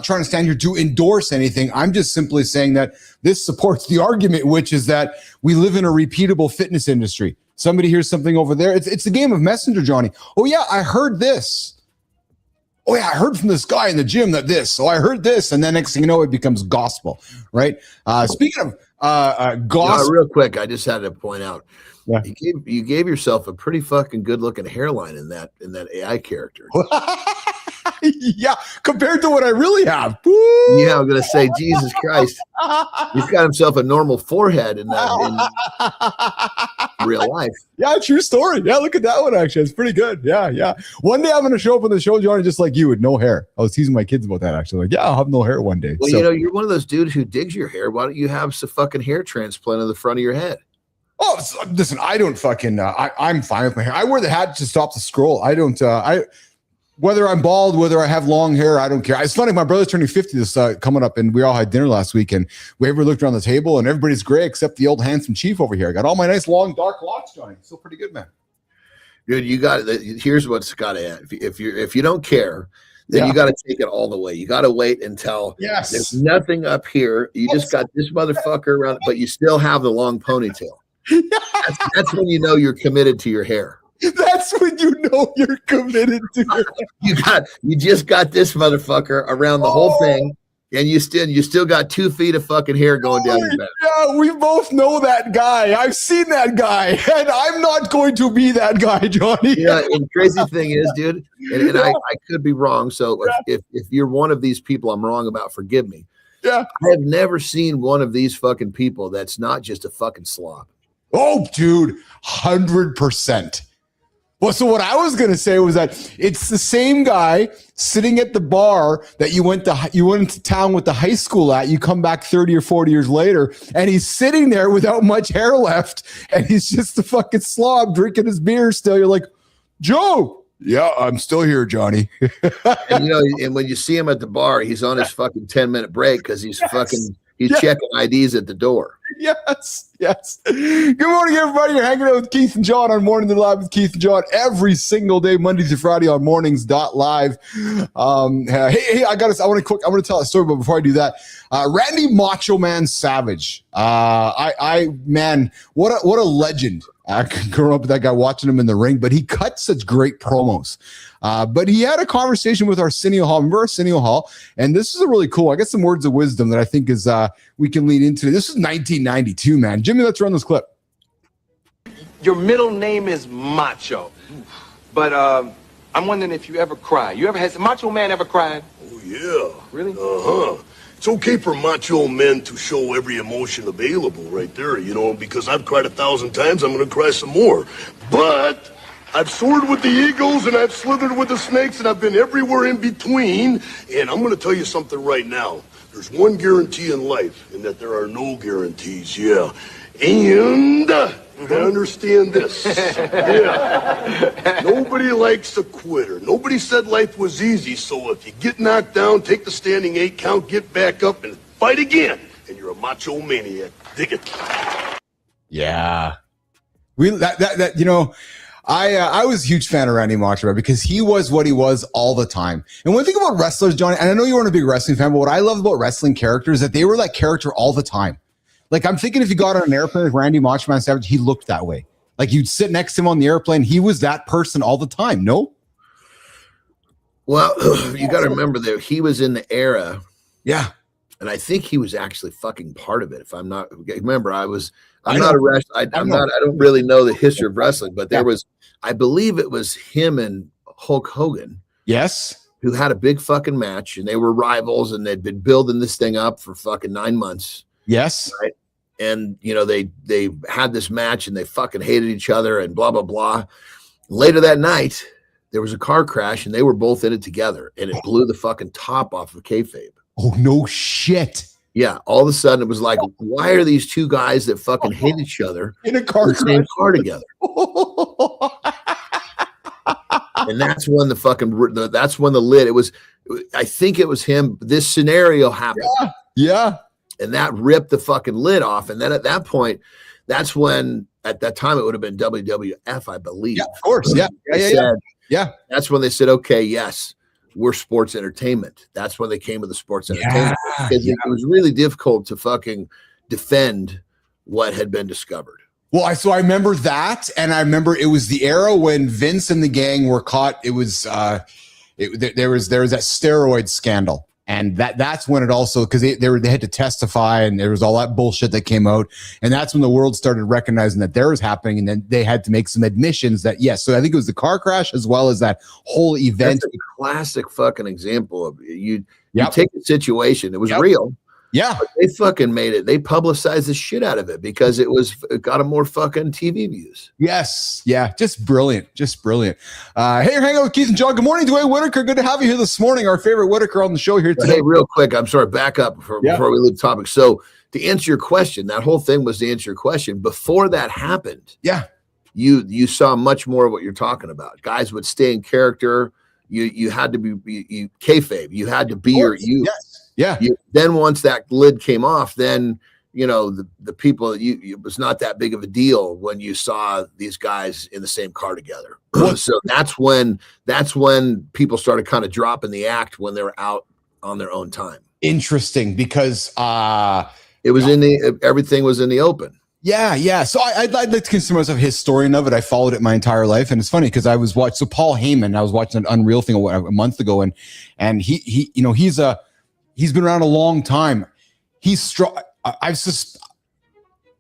trying to stand here to endorse anything. I'm just simply saying that this supports the argument, which is that we live in a repeatable fitness industry. Somebody hears something over there. It's a game of messenger, Johnny. Oh yeah, I heard this. Oh yeah, I heard from this guy in the gym that this. So I heard this, and then next thing you know, it becomes gospel, right? Speaking of gospel, real quick, I just had to point out, yeah. you gave yourself a pretty fucking good looking hairline in that AI character. Yeah, compared to what I really have. Yeah, I'm gonna say, Jesus Christ, he's got himself a normal forehead in real life. Yeah, true story. Yeah, look at that one. Actually, it's pretty good. Yeah. One day I'm gonna show up on the show, Johnny, just like you, with no hair. I was teasing my kids about that. Actually, like, yeah, I'll have no hair one day. Well, you're one of those dudes who digs your hair. Why don't you have some fucking hair transplant on the front of your head? Oh, listen, I don't fucking. I'm fine with my hair. I wear the hat to stop the scroll. I don't. Whether I'm bald, whether I have long hair, I don't care. It's funny. My brother's turning 50 this coming up, and we all had dinner last week, and we ever looked around the table, and everybody's gray except the old handsome chief over here. I got all my nice long dark locks, Johnny. Still pretty good, man. Dude, you got. Here's what's got to end. If you don't care, then you got to take it all the way. You got to wait until there's nothing up here. You just got this motherfucker around, but you still have the long ponytail. That's when you know you're committed to your hair. That's when you know you're committed to it. You just got this motherfucker around the whole thing, and you still got 2 feet of fucking hair going down your back. Yeah, we both know that guy. I've seen that guy, and I'm not going to be that guy, Johnny. Yeah, and the crazy thing is, dude, and I could be wrong. So if you're one of these people I'm wrong about, forgive me. Yeah. I have never seen one of these fucking people that's not just a fucking slob. Oh, dude, 100%. Well, so what I was going to say was that it's the same guy sitting at the bar that you went to town with the high school at. You come back 30 or 40 years later, and he's sitting there without much hair left, and he's just a fucking slob drinking his beer still. You're like, Joe. Yeah, I'm still here, Johnny. And and when you see him at the bar, he's on his fucking 10-minute break because he's checking IDs at the door. Yes. Good morning, everybody. You're hanging out with Keith and John on Morning Live with Keith and John every single day, Monday through Friday on mornings.live. Hey, I want to tell a story, but before I do that, Randy Macho Man Savage. Man, what a legend. I grew up with that guy, watching him in the ring, but he cut such great promos. But he had a conversation with Arsenio Hall. Remember Arsenio Hall? And this is a really cool. I got some words of wisdom that I think is we can lean into. This is 1992, man. Jimmy, let's run this clip. Your middle name is Macho, but I'm wondering if you ever cry. Has Macho Man ever cried? Oh yeah. Really? It's okay for macho men to show every emotion available right there, because I've cried 1,000 times, I'm going to cry some more. But I've soared with the eagles and I've slithered with the snakes and I've been everywhere in between. And I'm going to tell you something right now. There's one guarantee in life, and that there are no guarantees, yeah. And I understand this. Yeah. Nobody likes a quitter. Nobody said life was easy, so if you get knocked down, take the standing 8 count, get back up, and fight again. And you're a macho maniac. Dig it. Yeah. I was a huge fan of Randy Macho Man because he was what he was all the time. And one thing about wrestlers, Johnny, and I know you weren't a big wrestling fan, but what I love about wrestling characters is that they were that character all the time. Like, I'm thinking if you got on an airplane with Randy Macho Man Savage, he looked that way. Like, you'd sit next to him on the airplane. He was that person all the time. No? Well, you got to remember that he was in the era. Yeah. And I think he was actually fucking part of it. If I'm not, remember, I'm not a wrestler. I don't really know the history of wrestling, but there was, I believe it was him and Hulk Hogan. Yes. Who had a big fucking match, and they were rivals, and they'd been building this thing up for fucking 9 months. Yes. Right. And, they had this match and they fucking hated each other and blah, blah, blah. Later that night, there was a car crash and they were both in it together, and it blew the fucking top off of kayfabe. Oh, no shit. Yeah. All of a sudden it was like, why are these two guys that fucking hate each other in a car together? And that's when that's when the lid, I think it was him. This scenario happened. Yeah. And that ripped the fucking lid off. And then at that point, that's when, at that time, it would have been WWF, I believe. Yeah, of course. Yeah. Yeah. That's when they said, okay, yes, we're sports entertainment. That's when they came with the sports entertainment. Because it was really difficult to fucking defend what had been discovered. Well, so I remember that. And I remember it was the era when Vince and the gang were caught. It was, there was that steroid scandal. And that's when it also, because they had to testify, and there was all that bullshit that came out. And that's when the world started recognizing that there was happening. And then they had to make some admissions that, yes. So I think it was the car crash as well as that whole event. That's a classic fucking example of you take a situation. It was real. Yeah. But they fucking made it. They publicized the shit out of it because it got more fucking TV views. Yes. Yeah. Just brilliant. Hey, you're hanging out with Keith and John. Good morning, Dwayne Whitaker. Good to have you here this morning. Our favorite Whitaker on the show here today. Hey, real quick. I'm sorry. Back up before we leave the topic. So to answer your question, that whole thing was to answer your question. Before that happened, you saw much more of what you're talking about. Guys would stay in character. You had to be kayfabe. You had to be you. Yes. Yeah. Then once that lid came off, then the people, it was not that big of a deal when you saw these guys in the same car together. So that's when people started kind of dropping the act when they were out on their own time. Interesting, because it was everything was in the open. Yeah. So I'd like to consider myself a historian of it. I followed it my entire life, and it's funny because I was watching. So Paul Heyman, I was watching an Unreal thing a month ago, and he's been around a long time. He's strong.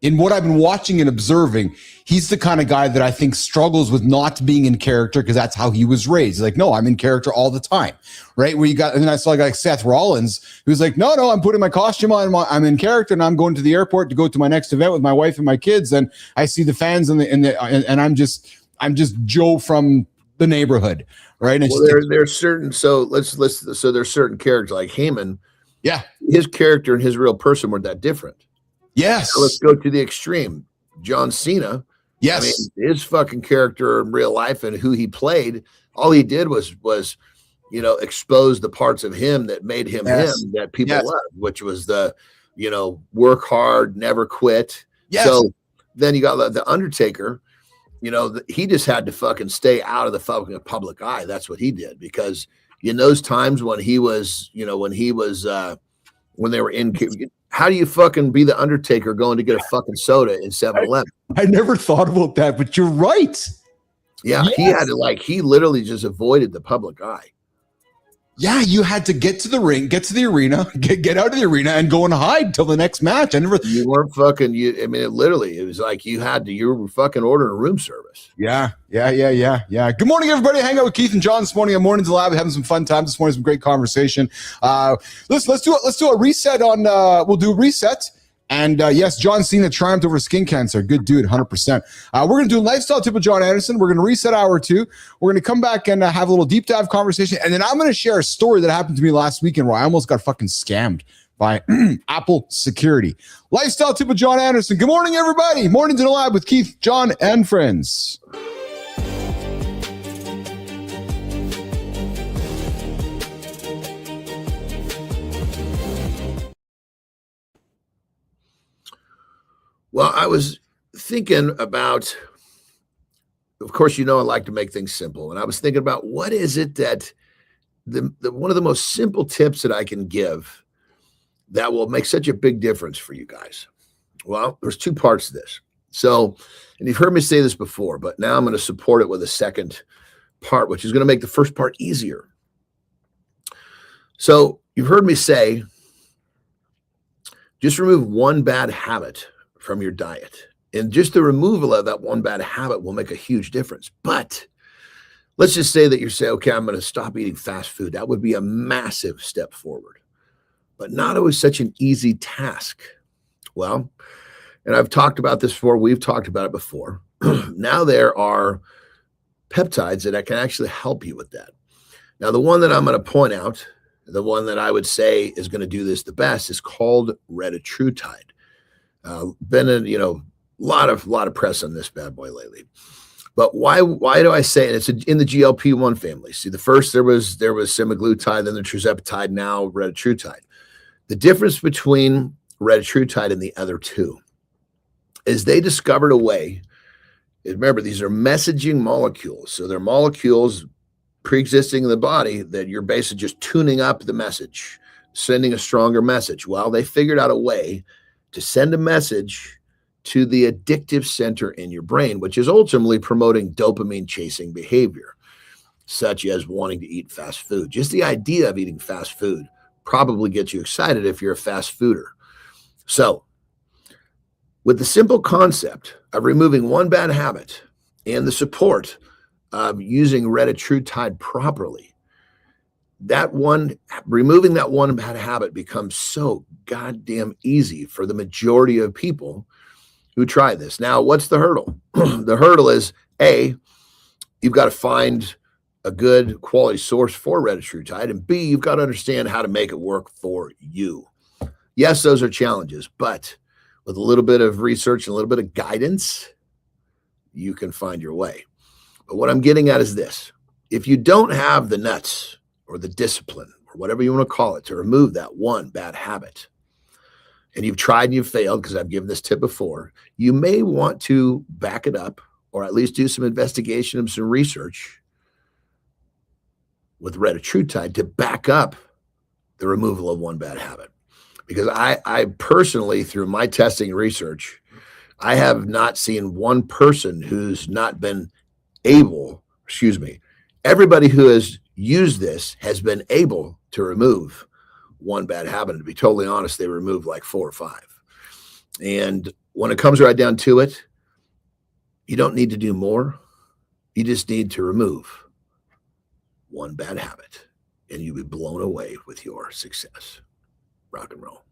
In what I've been watching and observing, he's the kind of guy that I think struggles with not being in character because that's how he was raised. He's like, no, I'm in character all the time, right? And then I saw a guy like Seth Rollins who's like, no, I'm putting my costume on, I'm in character, and I'm going to the airport to go to my next event with my wife and my kids, and I see the fans and I'm just Joe from the neighborhood, right? And there's certain so there's certain characters like Heyman. Yeah, his character and his real person were that different. Yes. So let's go to the extreme. John Cena. Yes. I mean, his fucking character in real life and who he played, all he did was expose the parts of him that made him him that people loved, which was the, work hard, never quit. Yes. So then you got the Undertaker, he just had to fucking stay out of the fucking public eye. That's what he did, because in those times when he was, when they were in, how do you fucking be the Undertaker going to get a fucking soda in 7-Eleven? I never thought about that, but you're right. Yeah, yes. He had to he literally just avoided the public eye. Yeah, you had to get to the ring, get to the arena, get out of the arena, and go and hide till the next match. You weren't fucking. It was like you were fucking ordering a room service. Yeah. Good morning, everybody. Hang out with Keith and John this morning. I'm Morning to Lab, having some fun time this morning. Some great conversation. Let's do a reset on. We'll do a reset. And yes, John Cena triumphed over skin cancer. Good dude, 100%. We're going to do a lifestyle tip with John Anderson. We're going to reset hour 2. We're going to come back and have a little deep dive conversation. And then I'm going to share a story that happened to me last weekend where I almost got fucking scammed by Apple security. Lifestyle tip with John Anderson. Good morning, everybody. Morning to the Lab with Keith, John, and friends. Well, I was thinking about, of course, I like to make things simple. And I was thinking about what is it that one of the most simple tips that I can give that will make such a big difference for you guys. Well, there's 2 parts to this. So, and you've heard me say this before, but now I'm going to support it with a second part, which is going to make the first part easier. So you've heard me say, just remove one bad habit from your diet. And just the removal of that one bad habit will make a huge difference. But let's just say that you say, okay, I'm going to stop eating fast food. That would be a massive step forward, but not always such an easy task. Well, and I've talked about this before. We've talked about it before. Now there are peptides that can actually help you with that. Now, the one that I'm going to point out, the one that I would say is going to do this the best, is called retatrutide. Been in, a lot of press on this bad boy lately. But why do I say it? It's in the GLP-1 family. See, the first there was semaglutide, then the tirzepatide, now retatrutide. The difference between retatrutide and the other 2 is they discovered a way. Remember, these are messaging molecules. So they're molecules pre-existing in the body that you're basically just tuning up the message, sending a stronger message. Well, they figured out a way to send a message to the addictive center in your brain, which is ultimately promoting dopamine chasing behavior, such as wanting to eat fast food. Just the idea of eating fast food probably gets you excited if you're a fast fooder. So with the simple concept of removing one bad habit and the support of using retatrutide properly, removing that one bad habit becomes so goddamn easy for the majority of people who try this. Now, what's the hurdle? The hurdle is, A, you've got to find a good quality source for retatrutide, and B, you've got to understand how to make it work for you. Yes, those are challenges, but with a little bit of research and a little bit of guidance, you can find your way. But what I'm getting at is this. If you don't have the nuts or the discipline or whatever you want to call it to remove that one bad habit, and you've tried and you've failed, because I've given this tip before, you may want to back it up or at least do some investigation and some research with retatrutide to back up the removal of one bad habit. Because I personally, through my testing and research, I have not seen one person who's not been able, everybody who has used this has been able to remove one bad habit. And to be totally honest, they removed like 4 or 5. And when it comes right down to it, you don't need to do more. You just need to remove one bad habit, and you'll be blown away with your success. Rock and roll.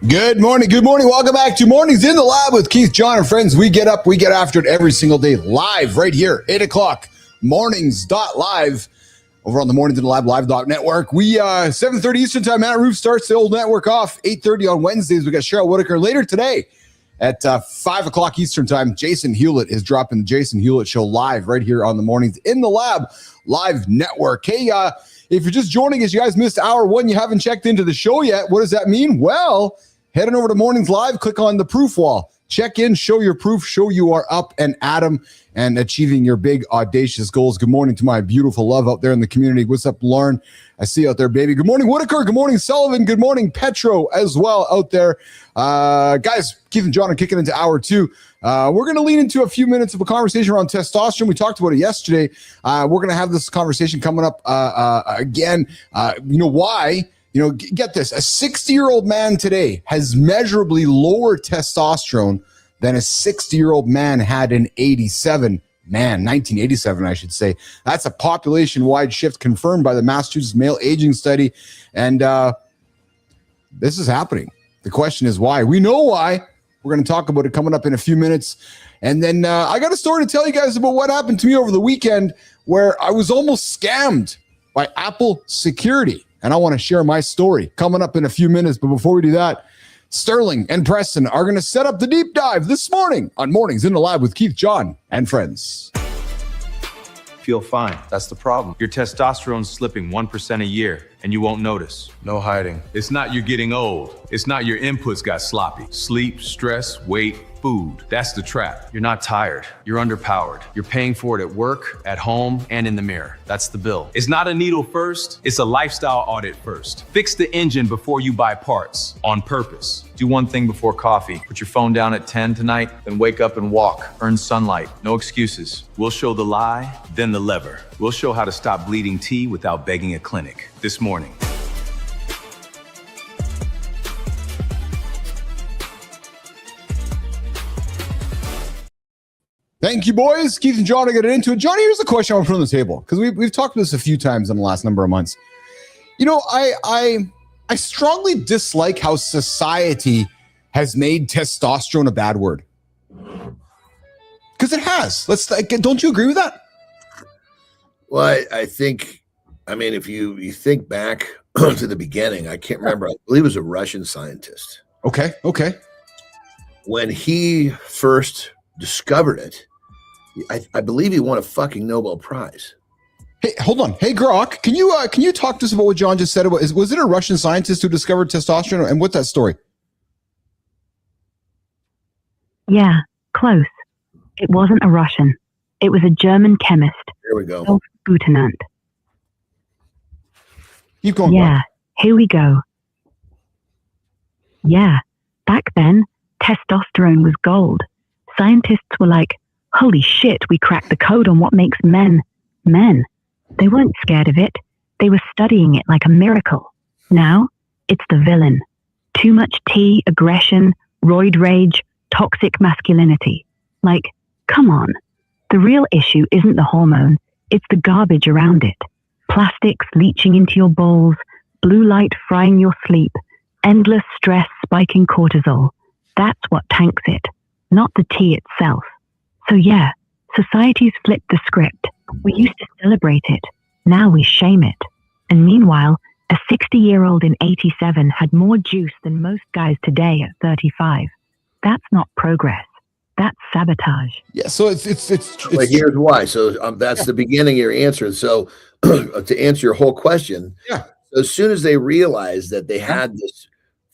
Good morning. Welcome back to Mornings in the Lab with Keith, John, and friends. We get up, we get after it every single day, live right here, 8 o'clock, mornings.live, over on the Mornings in the Lab live.network. We 7:30 Eastern time. Matt Roof starts the old network off. 8:30 on Wednesdays. We got Cheryl Whitaker later today at 5 o'clock Eastern time. Jason Hewlett is dropping the Jason Hewlett Show live right here on the Mornings in the Lab live network. Hey, if you're just joining us, you guys missed hour 1. You haven't checked into the show yet. What does that mean? Well, head on over to Mornings Live, click on the proof wall. Check in, show your proof, show you are up and at 'em and achieving your big, audacious goals. Good morning to my beautiful love out there in the community. What's up, Lauren? I see you out there, baby. Good morning, Whitaker. Good morning, Sullivan. Good morning, Petro, as well out there. Guys, Keith and John are kicking into hour 2. We're going to lean into a few minutes of a conversation around testosterone. We talked about it yesterday. We're going to have this conversation coming up again. You know why? You know, get this. A 60-year-old man today has measurably lower testosterone than a 60-year-old man had in 1987, I should say. That's a population-wide shift confirmed by the Massachusetts Male Aging Study. And this is happening. The question is why. We know why. We're going to talk about it coming up in a few minutes. And then I got a story to tell you guys about what happened to me over the weekend where I was almost scammed by Apple Security. And I want to share my story coming up in a few minutes. But before we do that, Sterling and Preston are going to set up the deep dive this morning on Mornings in the Lab with Keith, John, and friends. Feel fine. That's the problem. Your testosterone's slipping 1% a year, and you won't notice. No hiding. It's not you're getting old. It's not your inputs got sloppy. Sleep, stress, weight, food. That's the trap. You're not tired. You're underpowered. You're paying for it at work, at home, and in the mirror. That's the bill. It's not a needle first. It's a lifestyle audit first. Fix the engine before you buy parts on purpose. Do one thing before coffee. Put your phone down at 10 tonight, then wake up and walk. Earn sunlight. No excuses. We'll show the lie, then the lever. We'll show how to stop bleeding tea without begging a clinic. This morning. Thank you, boys. Keith and John are getting into it. Johnny, here's a question I want to put on the table because we've talked about this a few times in the last number of months. You know, I strongly dislike how society has made testosterone a bad word. Because it has. Don't you agree with that? Well, I think, if you think back to the beginning, I can't remember. I believe it was a Russian scientist. Okay. When he first discovered it, I believe he won a fucking Nobel Prize. Hey, hold on. Hey, Grok, can you talk to us about what John just said? Was it a Russian scientist who discovered testosterone? And what's that story? Yeah, close. It wasn't a Russian. It was a German chemist. There we go. Lieutenant. Keep going. Yeah, here we go. Yeah, back then, testosterone was gold. Scientists were like, holy shit, we cracked the code on what makes men men. They weren't scared of it. They were studying it like a miracle. Now, it's the villain. Too much tea, aggression, roid rage, toxic masculinity. Like, come on. The real issue isn't the hormone, it's the garbage around it. Plastics leaching into your balls, blue light frying your sleep, endless stress spiking cortisol. That's what tanks it, not the tea itself. So yeah, Society's flipped the script. We used to celebrate it. Now we shame it. And meanwhile, a 60-year-old in 87 had more juice than most guys today at 35. That's not progress. That's sabotage. Yeah, so it's But here's why. So that's the beginning of your answer. So to answer your whole question, yeah. So as soon as they realized that they had this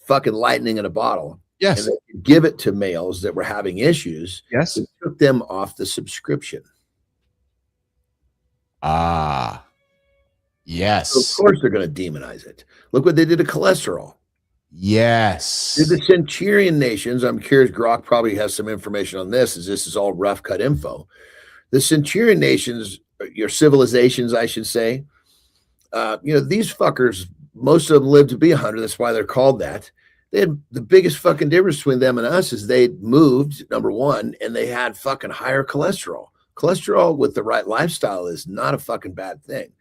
fucking lightning in a bottle, yes, and they could give it to males that were having issues, yes, it took them off the subscription. Yes. So of course they're going to demonize it. Look what they did to cholesterol. Yes. Did the Centurion nations, I'm curious, Grok probably has some information on this, as this is all rough cut info. The Centurion nations, your civilizations, I should say, these fuckers, most of them lived to be 100. That's why they're called that. They had the biggest fucking difference between them and us is they moved, number one, and they had fucking higher cholesterol. Cholesterol with the right lifestyle is not a fucking bad thing.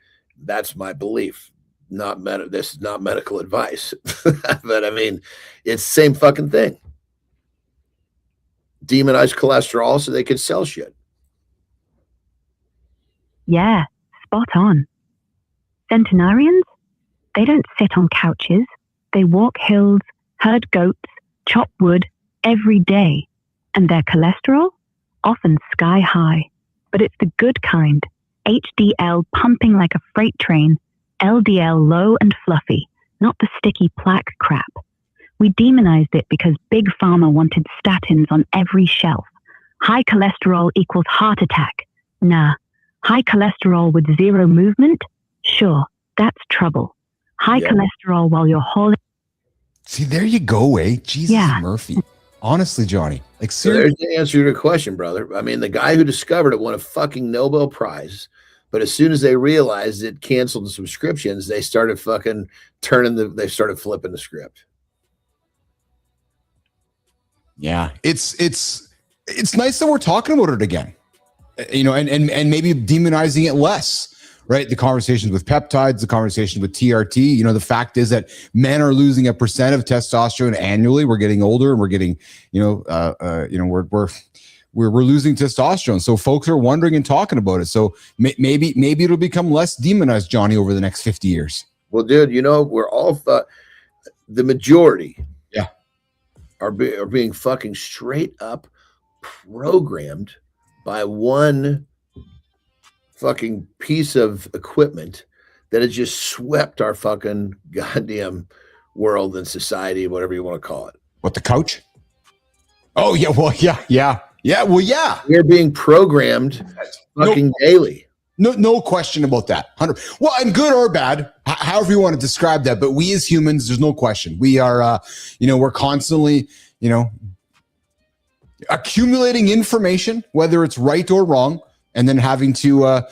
That's my belief. This is not medical advice, but I mean, it's the same fucking thing. Demonize cholesterol so they could sell shit. Yeah, spot on. Centenarians? They don't sit on couches. They walk hills, herd goats, chop wood every day. And their cholesterol? Often sky high. But it's the good kind. HDL pumping like a freight train. LDL low and fluffy, not the sticky plaque crap. We demonized it because Big Pharma wanted statins on every shelf. High cholesterol equals heart attack. Nah. High cholesterol with zero movement? Sure, that's trouble. High cholesterol while you're hauling. See, there you go, eh? Jesus, Murphy. Honestly, Johnny. Like, seriously. So there's the answer to your question, brother. I mean, the guy who discovered it won a fucking Nobel Prize. But as soon as they realized it canceled the subscriptions, they started fucking they started flipping the script. Yeah. It's nice that we're talking about it again. And maybe demonizing it less, right? The conversations with peptides, the conversation with TRT, the fact is that men are losing 1% of testosterone annually. We're getting older and we're getting, we're losing testosterone. So folks are wondering and talking about it. So maybe it'll become less demonized, Johnny, over the next 50 years. Well, dude, we're all the majority are being fucking straight up programmed by one fucking piece of equipment that has just swept our fucking goddamn world and society, whatever you want to call it. What, the couch? Oh, yeah. Well, yeah. Yeah, well, yeah. We're being programmed fucking daily. No question about that. 100. Well, and good or bad, however you want to describe that. But we as humans, there's no question. We are, we're constantly, accumulating information, whether it's right or wrong, and then having to,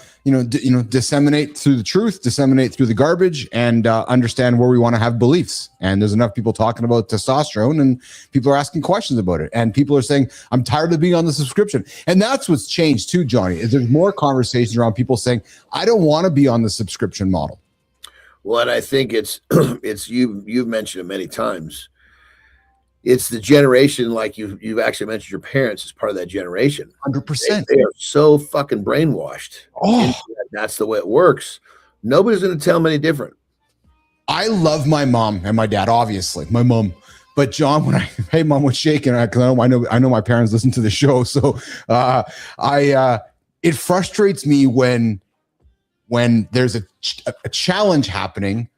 disseminate through the truth, disseminate through the garbage, and understand where we want to have beliefs. And there's enough people talking about testosterone, and people are asking questions about it. And people are saying, I'm tired of being on the subscription. And that's what's changed too, Johnny, is there's more conversations around people saying, I don't want to be on the subscription model. Well, and I think it's you've mentioned it many times. It's the generation, like you've actually mentioned your parents as part of that generation. 100%. They are so fucking brainwashed. Oh, that's the way it works. Nobody's going to tell them any different. I love my mom and my dad, obviously, my mom. But John, hey, Mom, what's shaking? Because I know my parents listen to the show. So it frustrates me when there's a challenge happening.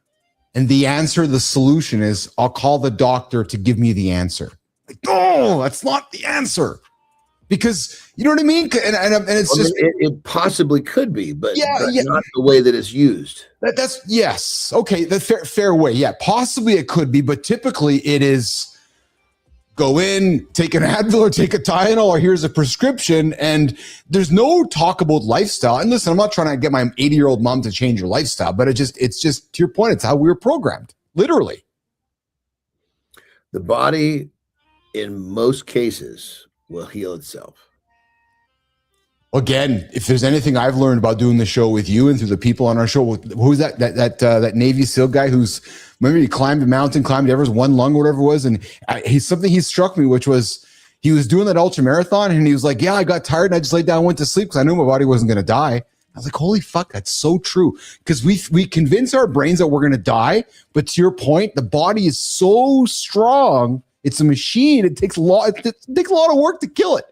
And the answer, the solution is, I'll call the doctor to give me the answer. Like, no, that's not the answer. Because, you know what I mean? And it's just... It possibly could be, but not the way that it's used. That's yes. Okay, the fair way. Yeah, possibly it could be, but typically it is go in, take an Advil or take a Tylenol, or here's a prescription, and there's no talk about lifestyle. And listen, I'm not trying to get my 80-year-old mom to change her lifestyle, but it's just to your point, it's how we were programmed, literally. The body, in most cases, will heal itself. Again, if there's anything I've learned about doing the show with you and through the people on our show, who's that Navy SEAL guy remember he climbed the mountain, climbed Everest, one lung, whatever it was, and he struck me, which was he was doing that ultra marathon and he was like, yeah, I got tired and I just laid down and went to sleep because I knew my body wasn't going to die. I was like, holy fuck, that's so true. Because we convince our brains that we're going to die. But to your point, the body is so strong. It's a machine. It takes a lot of work to kill it.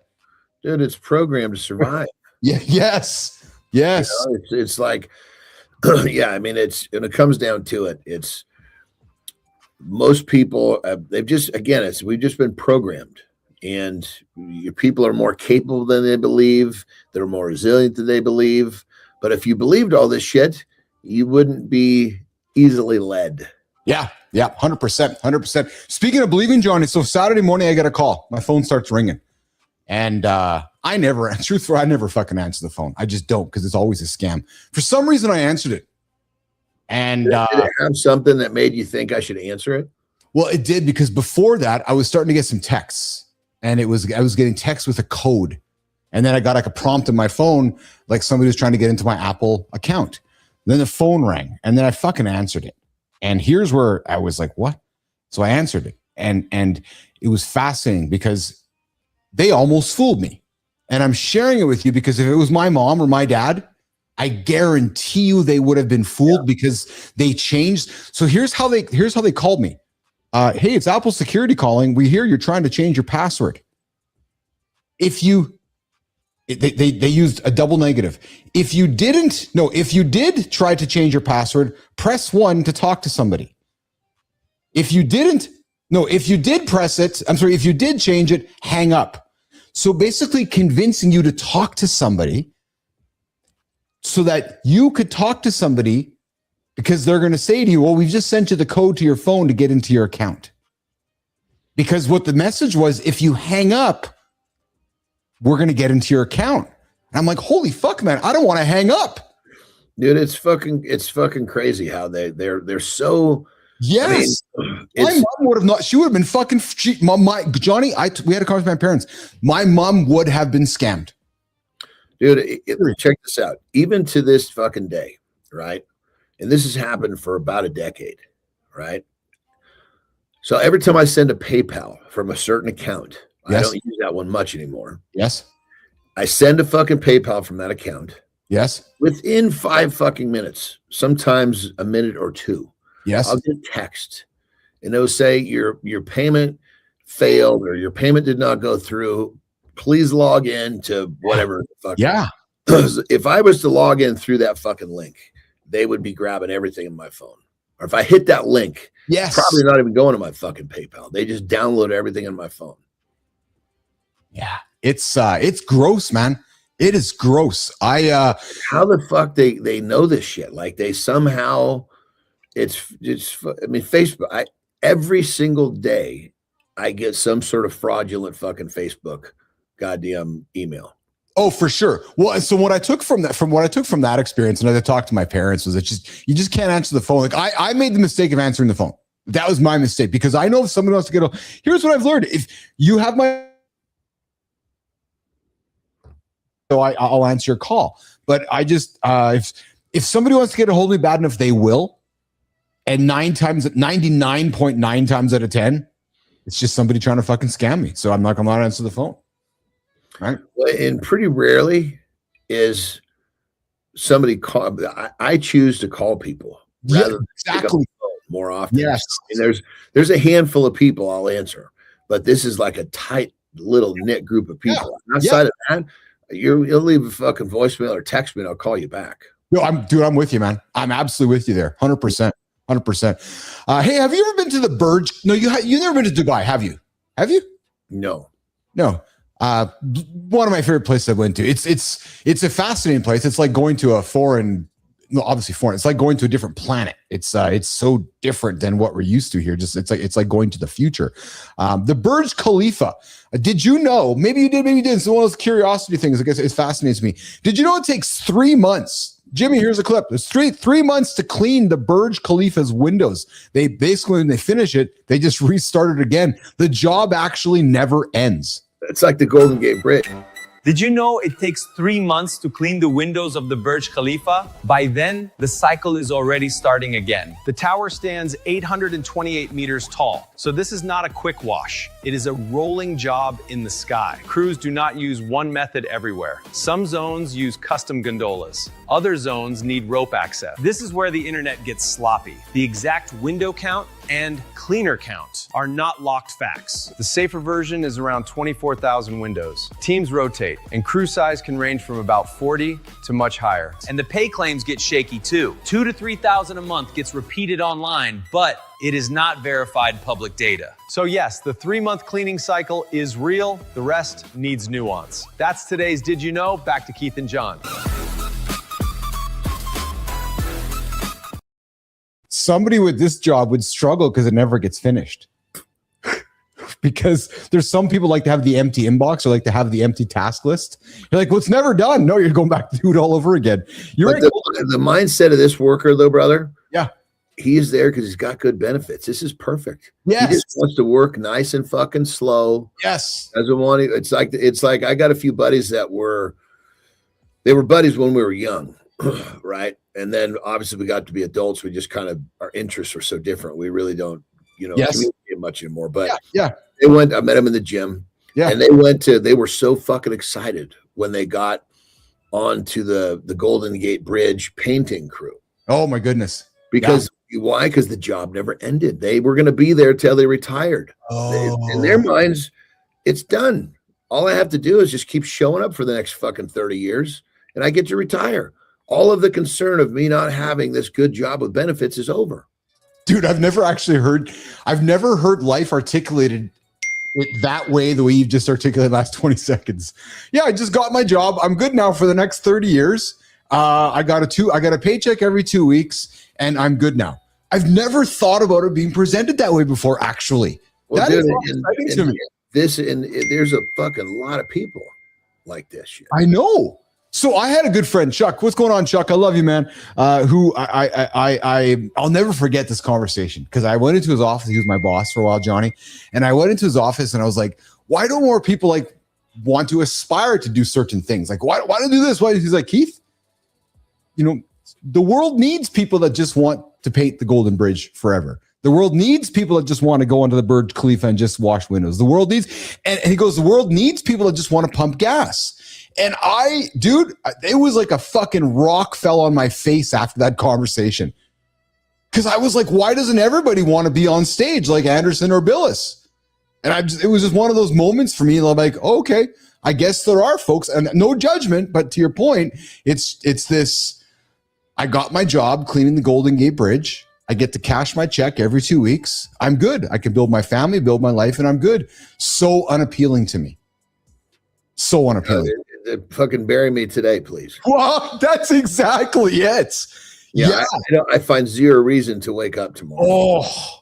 Dude, it's programmed to survive. Yeah. Yes. Yes. You know, it's like, yeah, I mean, and it comes down to it. It's most people, we've just been programmed. And your people are more capable than they believe. They're more resilient than they believe. But if you believed all this shit, you wouldn't be easily led. Yeah. 100%. Speaking of believing, Johnny, so Saturday morning, I get a call. My phone starts ringing. And I never fucking answer the phone. I just don't, because it's always a scam. For some reason, I answered it. And did it have something that made you think I should answer it? Well, it did, because before that, I was starting to get some texts. And I was getting texts with a code. And then I got like a prompt in my phone, like somebody was trying to get into my Apple account. Then the phone rang and then I fucking answered it. And here's where I was like, what? So I answered it. And it was fascinating because they almost fooled me. And I'm sharing it with you because if it was my mom or my dad, I guarantee you they would have been fooled because they changed. So here's how they called me. Hey, it's Apple security calling. We hear you're trying to change your password. They used a double negative. If you did try to change your password, press 1 to talk to somebody. If you did change it, hang up. So basically convincing you to talk to somebody so that you could talk to somebody, because they're going to say to you, well, we've just sent you the code to your phone to get into your account. Because what the message was, if you hang up, we're going to get into your account. And I'm like, holy fuck, man, I don't want to hang up. Dude, it's fucking crazy how they're so. Yes. I mean, my mom would have not, she would have been fucking, Johnny, we had a conversation with my parents. My mom would have been scammed. Dude, check this out. Even to this fucking day, right? And this has happened for about a decade, right? So every time I send a PayPal from a certain account, yes. I don't use that one much anymore. Yes. I send a fucking PayPal from that account. Yes. Within 5 fucking minutes, sometimes a minute or 2. Yes. I'll get text and it'll say your payment failed or your payment did not go through. Please log in to whatever. Yeah. If I was to log in through that fucking link, they would be grabbing everything in my phone. Or if I hit that link, yes, probably not even going to my fucking PayPal. They just download everything in my phone. Yeah. It's gross, man. It is gross. How the fuck they know this shit? Like they somehow Facebook, every single day I get some sort of fraudulent fucking Facebook goddamn email. Oh, for sure. Well, so what I took from that experience, and I talked to my parents, was that you just can't answer the phone. Like I made the mistake of answering the phone. That was my mistake, because I know if someone wants to get here's what I've learned. If you have I'll answer your call. But I just if somebody wants to get a hold of me bad enough, they will. And 99.9 times out of 10, it's just somebody trying to fucking scam me. So I'm not gonna answer the phone. Right. And pretty rarely is somebody call. I choose to call people rather than pick up the phone more often. Yes. And there's a handful of people I'll answer, but this is like a tight little knit group of people. Yeah. Outside of that, you'll leave a fucking voicemail or text me and I'll call you back. No, I'm with you, man. I'm absolutely with you there. 100%. 100%. Hey, have you ever been to the Burj? No, you've never been to Dubai, have you? Have you? No. One of my favorite places I went to. It's a fascinating place. It's like going to obviously foreign. It's like going to a different planet. It's so different than what we're used to here. Just it's like going to the future. The Burj Khalifa. Did you know? Maybe you did. Maybe you didn't. It's one of those curiosity things. I guess it fascinates me. Did you know it takes 3 months? Jimmy, here's a clip. It's three months to clean the Burj Khalifa's windows. They basically, when they finish it, they just restart it again. The job actually never ends. It's like the Golden Gate Bridge. Did you know it takes 3 months to clean the windows of the Burj Khalifa? By then, the cycle is already starting again. The tower stands 828 meters tall, so this is not a quick wash. It is a rolling job in the sky. Crews do not use one method everywhere. Some zones use custom gondolas. Other zones need rope access. This is where the internet gets sloppy. The exact window count and cleaner count are not locked facts. The safer version is around 24,000 windows. Teams rotate, and crew size can range from about 40 to much higher. And the pay claims get shaky too. 2,000 to 3,000 a month gets repeated online, but it is not verified public data. So yes, the 3-month cleaning cycle is real. The rest needs nuance. That's today's Did You Know? Back to Keith and John. Somebody with this job would struggle because it never gets finished. Because there's some people like to have the empty inbox or like to have the empty task list. You're like, well, it's never done. No, you're going back to do it all over again. You're the mindset of this worker, though, brother. Yeah. He's there because he's got good benefits. This is perfect. Yes. He just wants to work nice and fucking slow. Yes. Doesn't want to, it's like I got a few buddies that were buddies when we were young, right? And then obviously we got to be adults. We just kind of, our interests were so different. We really don't, communicate much anymore. But yeah. I met them in the gym. Yeah. And they were so fucking excited when they got onto the Golden Gate Bridge painting crew. Oh my goodness. Because why? Because the job never ended. They were going to be there till they retired. In their minds, it's done. All I have to do is just keep showing up for the next fucking 30 years and I get to retire. All of the concern of me not having this good job with benefits is over. Dude, I've never heard life articulated it that way, the way you've just articulated the last 20 seconds. Yeah, I just got my job. I'm good now for the next 30 years. I got a paycheck every 2 weeks and I'm good now. I've never thought about it being presented that way before, actually. Well, that dude, is exciting to me. There's a fucking lot of people like this shit. I know. So I had a good friend, Chuck. What's going on, Chuck? I love you, man. Who I'll never forget this conversation because I went into his office. He was my boss for a while, Johnny. And I went into his office and I was like, why don't more people like want to aspire to do certain things? Like, why don't do this? Why? He's like, Keith, the world needs people that just want to paint the Golden Bridge forever. The world needs people that just want to go onto the Burj Khalifa and just wash windows. The world needs, and he goes, the world needs people that just want to pump gas. And it was like a fucking rock fell on my face after that conversation. Because I was like, why doesn't everybody want to be on stage like Anderson or Billis? And it was just one of those moments for me. I'm like, okay, I guess there are folks, and no judgment, but to your point, it's this, I got my job cleaning the Golden Gate Bridge. I get to cash my check every 2 weeks. I'm good. I can build my family, build my life, and I'm good. So unappealing to me. So unappealing. Fucking bury me today, please. Well, that's exactly it. Yeah. I find zero reason to wake up tomorrow. Oh.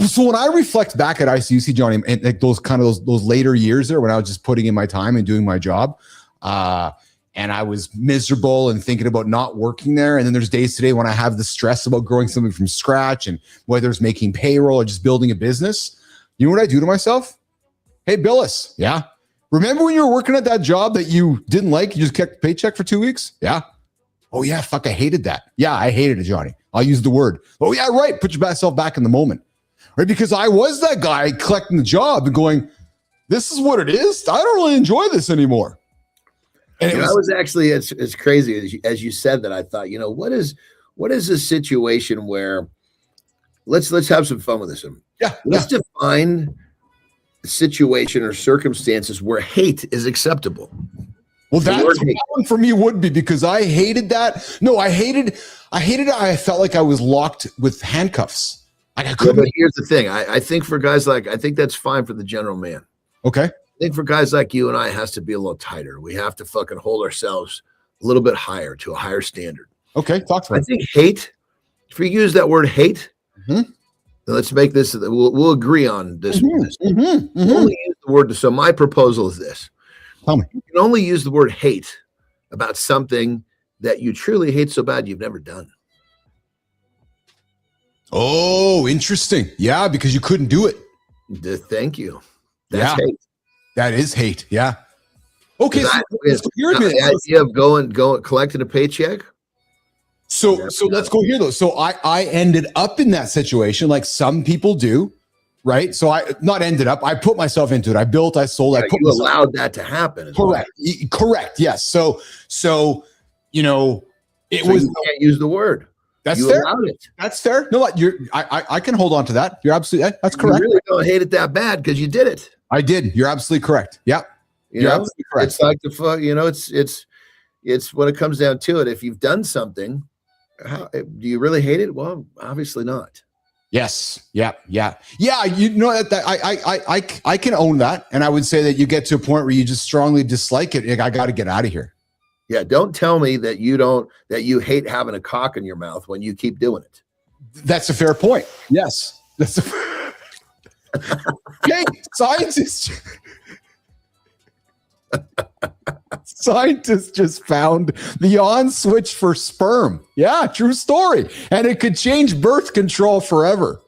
So when I reflect back at ICUC, Johnny, and like those later years there when I was just putting in my time and doing my job, and I was miserable and thinking about not working there. And then there's days today when I have the stress about growing something from scratch and whether it's making payroll or just building a business. You know what I do to myself? Hey, Billis. Yeah. Remember when you were working at that job that you didn't like? You just kept the paycheck for 2 weeks? Yeah. Oh, yeah. Fuck, I hated that. Yeah, I hated it, Johnny. I'll use the word. Oh, yeah, right. Put yourself back in the moment. Right? Because I was that guy collecting the job and going, this is what it is. I don't really enjoy this anymore. And I was actually, it's crazy as you said that. I thought, what is a situation where let's have some fun with this. Let's define a situation or circumstances where hate is acceptable. Well, that one for me would be because I hated that. No, I hated it. I felt like I was locked with handcuffs. Like I couldn't. But here's the thing. I think for guys I think that's fine for the general man. Okay. I think for guys like you and I, it has to be a little tighter. We have to fucking hold ourselves a little bit higher to a higher standard. Okay, talk to me. I think hate, if we use that word hate, then let's make this, we'll agree on this. Only use the word, so my proposal is this. Tell me. You can only use the word hate about something that you truly hate so bad you've never done. Oh, interesting. Yeah, because you couldn't do it. Thank you. That's hate. That is hate. Yeah. Okay, so let's go here. The idea of going collecting a paycheck. So let's go here though. So I ended up in that situation like some people do, right? So I put myself into it. I built, I sold, I put you allowed that to happen. Correct. Correct. Yes. So you know, you can't use the word. That's you fair. Allowed it. That's fair. No, I can hold on to that. You're absolutely that's correct. You really don't hate it that bad because you did it. I did. You're absolutely correct. Yep. You're absolutely correct. It's like it's when it comes down to it. If you've done something, do you really hate it? Well, obviously not. Yes. Yeah. You know that I can own that, and I would say that you get to a point where you just strongly dislike it. Like, I got to get out of here. Yeah. Don't tell me that you hate having a cock in your mouth when you keep doing it. That's a fair point. Yes. That's okay. Scientists just found the on switch for sperm. Yeah, true story. And it could change birth control forever.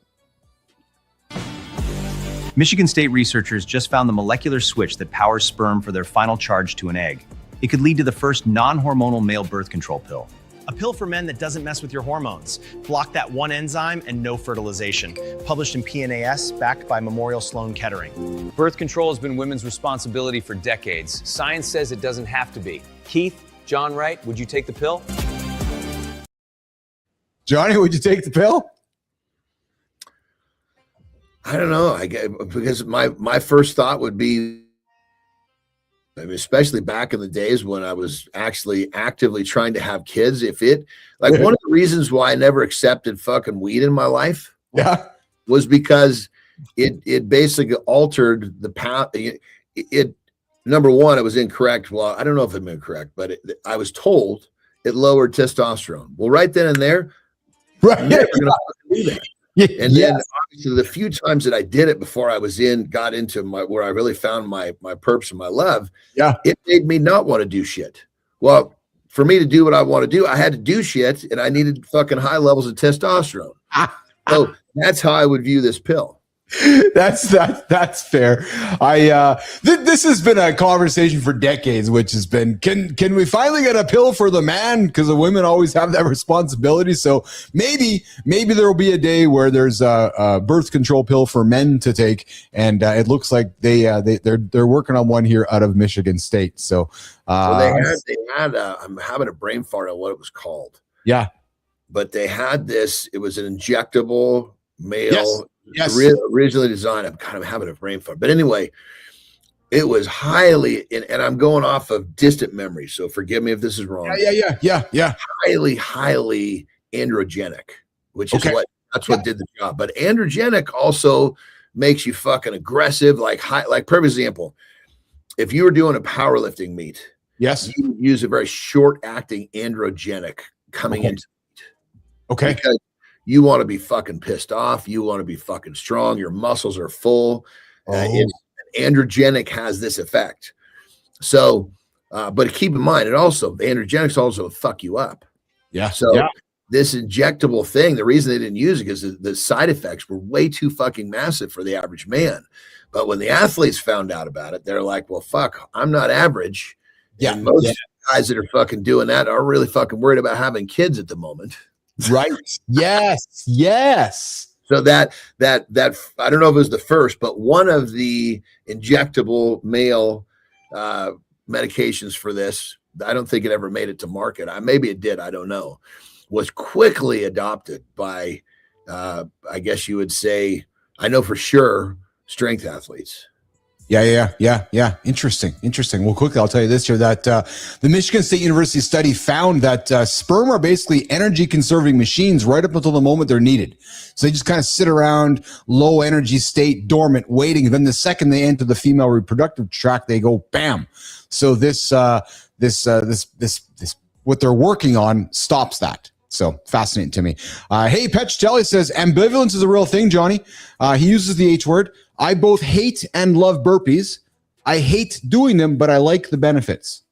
Michigan State researchers just found the molecular switch that powers sperm for their final charge to an egg. It could lead to the first non-hormonal male birth control pill. A pill for men that doesn't mess with your hormones. Block that one enzyme and no fertilization. Published in PNAS, backed by Memorial Sloan Kettering. Birth control has been women's responsibility for decades. Science says it doesn't have to be. Keith, John Wright, would you take the pill? Johnny, would you take the pill? I don't know. Because my first thought would be, especially back in the days when I was actually actively trying to have kids, one of the reasons why I never accepted fucking weed in my life was because it basically altered the path. Number one, it was incorrect. Well, I don't know if I'm incorrect, but I was told it lowered testosterone. Well, right then and there, right. I'm never gonna do that. And then obviously the few times that I did it before I got into where I really found my purpose and my love, it made me not want to do shit. Well, for me to do what I want to do, I had to do shit, and I needed fucking high levels of testosterone. So that's how I would view this pill. That's fair. This has been a conversation for decades, which has been, can we finally get a pill for the man? Because the women always have that responsibility. So maybe there will be a day where there's a birth control pill for men to take, and it looks like they're working on one here out of Michigan State. So they had I'm having a brain fart on what it was called. Yeah, but they had this. It was an injectable male. Yes. Originally designed. I'm kind of having a brain fart, but anyway, it was highly, and I'm going off of distant memory, so forgive me if this is wrong. Yeah. Highly androgenic, which is what did the job. But androgenic also makes you fucking aggressive. Like perfect example, if you were doing a powerlifting meet, you use a very short acting androgenic coming into it. Okay. Because you want to be fucking pissed off. You want to be fucking strong. Your muscles are full. Androgenic has this effect. So, but keep in mind, the androgenics also fuck you up. Yeah. So this injectable thing, the reason they didn't use it is the side effects were way too fucking massive for the average man. But when the athletes found out about it, they're like, well, fuck, I'm not average. Yeah. And most guys that are fucking doing that are really fucking worried about having kids at the moment. Right. Yes. So that I don't know if it was the first, but one of the injectable male medications for this, I don't think it ever made it to market. Maybe it did. I don't know. Was quickly adopted by, I guess you would say, I know for sure, strength athletes. Yeah. Interesting. Well, quickly, I'll tell you this here, that the Michigan State University study found that sperm are basically energy conserving machines right up until the moment they're needed. So they just kind of sit around low energy state, dormant, waiting. And then the second they enter the female reproductive tract, they go bam. So this what they're working on stops that. So fascinating to me. Hey, Petchelli says ambivalence is a real thing, Johnny. He uses the H word. I both hate and love burpees. I hate doing them, but I like the benefits.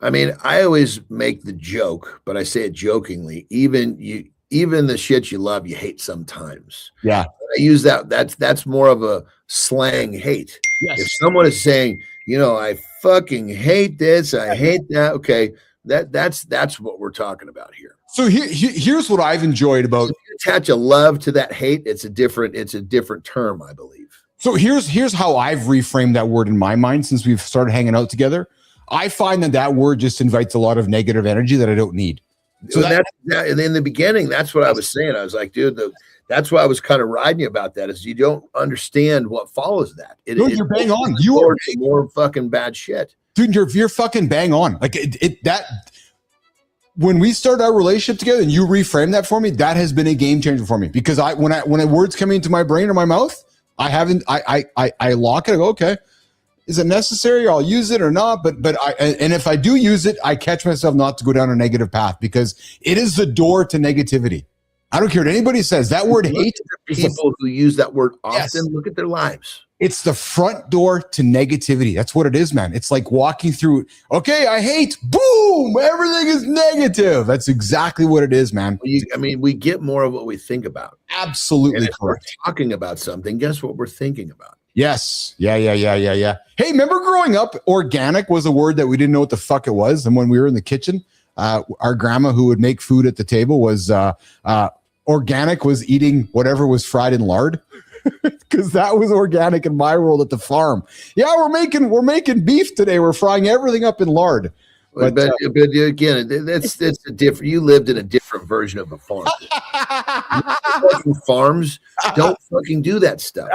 I mean, I always make the joke, but I say it jokingly. Even the shit you love, you hate sometimes. Yeah. I use that. That's more of a slang hate. Yes. If someone is saying, I fucking hate this. I hate that. Okay. That's what we're talking about here. So here's what I've enjoyed about. If you attach a love to that hate, it's a different term, I believe. So here's how I've reframed that word in my mind since we've started hanging out together. I find that word just invites a lot of negative energy that I don't need. So that's in the beginning, that's what I was saying. I was like, dude, that's why I was kind of riding you about that, is you don't understand what follows that. You're bang on. You are more fucking bad shit. Dude, you're fucking bang on. Like when we started our relationship together and you reframed that for me, that has been a game changer for me, because when a word's coming into my brain or my mouth, I lock it. I go, okay, is it necessary? I'll use it or not. But if I do use it, I catch myself not to go down a negative path, because it is the door to negativity. I don't care what anybody says. That word hate. People who use that word often, look at their lives. It's the front door to negativity. That's what it is, man. It's like walking through, okay, I hate, boom, everything is negative. That's exactly what it is, man. We get more of what we think about. Absolutely and if correct. We're talking about something, guess what we're thinking about? Yes. Yeah. Hey, remember growing up, organic was a word that we didn't know what the fuck it was. And when we were in the kitchen, our grandma who would make food at the table was organic was eating whatever was fried in lard. Because that was organic in my world at the farm. Yeah, we're making beef today. We're frying everything up in lard. But again, that's a different. You lived in a different version of a farm. Farms don't fucking do that stuff.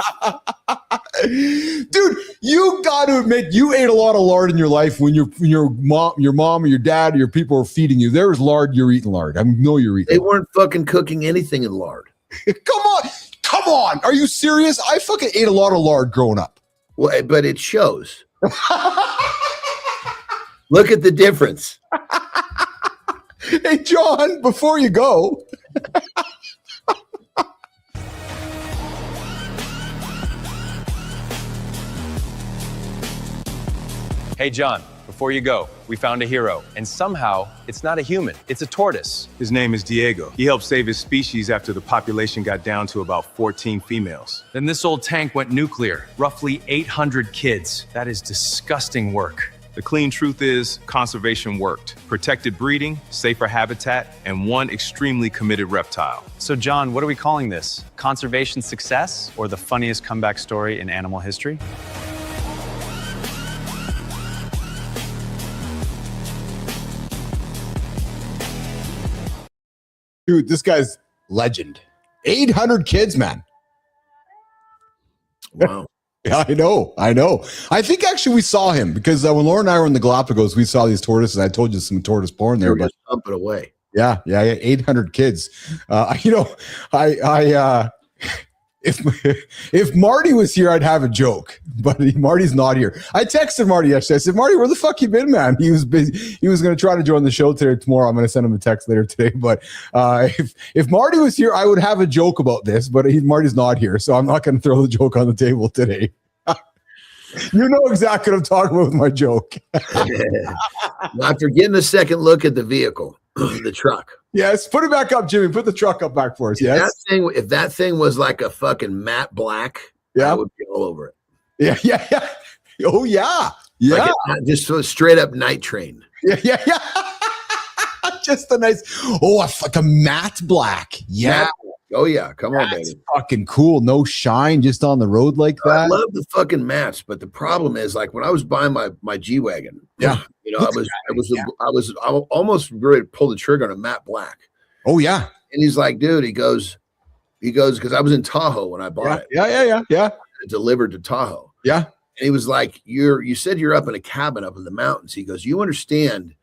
Dude, you got to admit, you ate a lot of lard in your life when your mom or your dad or your people were feeding you. There was lard. You're eating lard. I know you're eating. They weren't fucking cooking anything in lard. Come on. Are you serious? I fucking ate a lot of lard growing up. Well, but it shows. Look at the difference. Hey, John, before you go. Hey, John, before you go, we found a hero. And somehow, it's not a human. It's a tortoise. His name is Diego. He helped save his species after the population got down to about 14 females. Then this old tank went nuclear. Roughly 800 kids. That is disgusting work. The clean truth is, conservation worked. Protected breeding, safer habitat, and one extremely committed reptile. So, John, what are we calling this? Conservation success, or the funniest comeback story in animal history? Dude, this guy's legend. 800 kids, man. Wow. Yeah, I know. I think actually we saw him because when Laura and I were in the Galapagos, we saw these tortoises. I told you some tortoise porn there, but pump it away. Yeah, 800 kids. If Marty was here, I'd have a joke, but Marty's not here. I texted Marty yesterday. I said, Marty, where the fuck you been, man? He was busy. He was going to try to join the show today or tomorrow. I'm going to send him a text later today. But if Marty was here, I would have a joke about this, but Marty's not here. So I'm not going to throw the joke on the table today. You know exactly what I'm talking about with my joke. After getting a second look at the vehicle, the truck. Yes, put it back up, Jimmy. Put the truck up back for us. Yes. If that thing was like a fucking matte black, I would be all over it. Yeah. Oh yeah. Like just a straight up night train. Yeah. Just a nice. Like a matte black. Yeah. Matte. Oh yeah, come on, baby. Fucking cool. No shine, just on the road like that. I love the fucking mats, but the problem is, like, when I was buying my G-Wagon, I was almost ready to pull the trigger on a matte black. Oh yeah. And he's like, dude, he goes, because I was in Tahoe when I bought it. Yeah. It delivered to Tahoe. Yeah. And he was like, you said you're up in a cabin up in the mountains. He goes, you understand,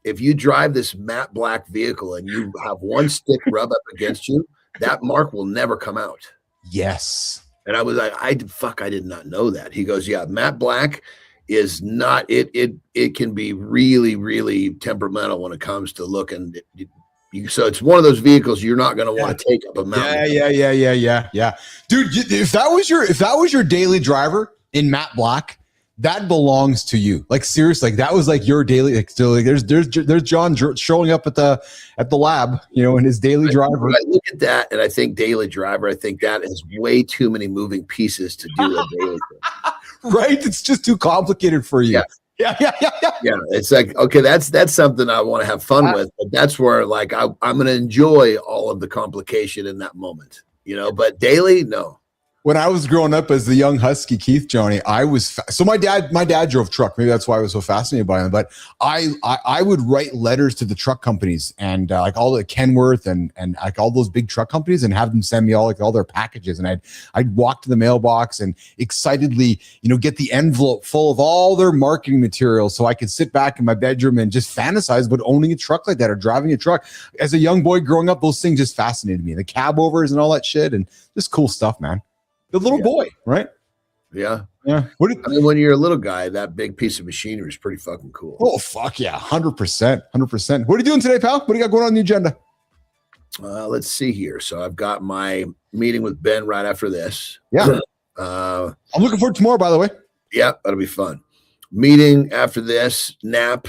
if you drive this matte black vehicle and you have one stick rub up against you, that mark will never come out. Yes. And I was like, I did not know that. He goes, yeah, matte black is not, it can be really, really temperamental when it comes to looking. So it's one of those vehicles you're not going to want to take up a mountain. Yeah. Dude, if that was your daily driver in matte black, that belongs to you. Like, seriously, like that was like your daily. Like, still, like there's John showing up at the lab, in his daily driver. I look at that and I think daily driver. I think that is way too many moving pieces to do a daily thing. Right? It's just too complicated for you. Yeah. Yeah. It's like, okay, that's something I want to have fun with, but that's where like I'm going to enjoy all of the complication in that moment, but daily, no. When I was growing up as the young husky Keith, Johnny, I was so my dad drove truck. Maybe that's why I was so fascinated by him. But I would write letters to the truck companies and like all the Kenworth and like all those big truck companies and have them send me all their packages. And I'd walk to the mailbox and excitedly, get the envelope full of all their marketing material so I could sit back in my bedroom and just fantasize about owning a truck like that or driving a truck. As a young boy growing up, those things just fascinated me. The cab overs and all that shit and just cool stuff, man. The little boy, right? Yeah. Yeah. When you're a little guy, that big piece of machinery is pretty fucking cool. Oh, fuck yeah. 100%. 100%. What are you doing today, pal? What do you got going on the agenda? Let's see here. So I've got my meeting with Ben right after this. Yeah. I'm looking forward to tomorrow, by the way. Yeah, that'll be fun. Meeting after this, nap,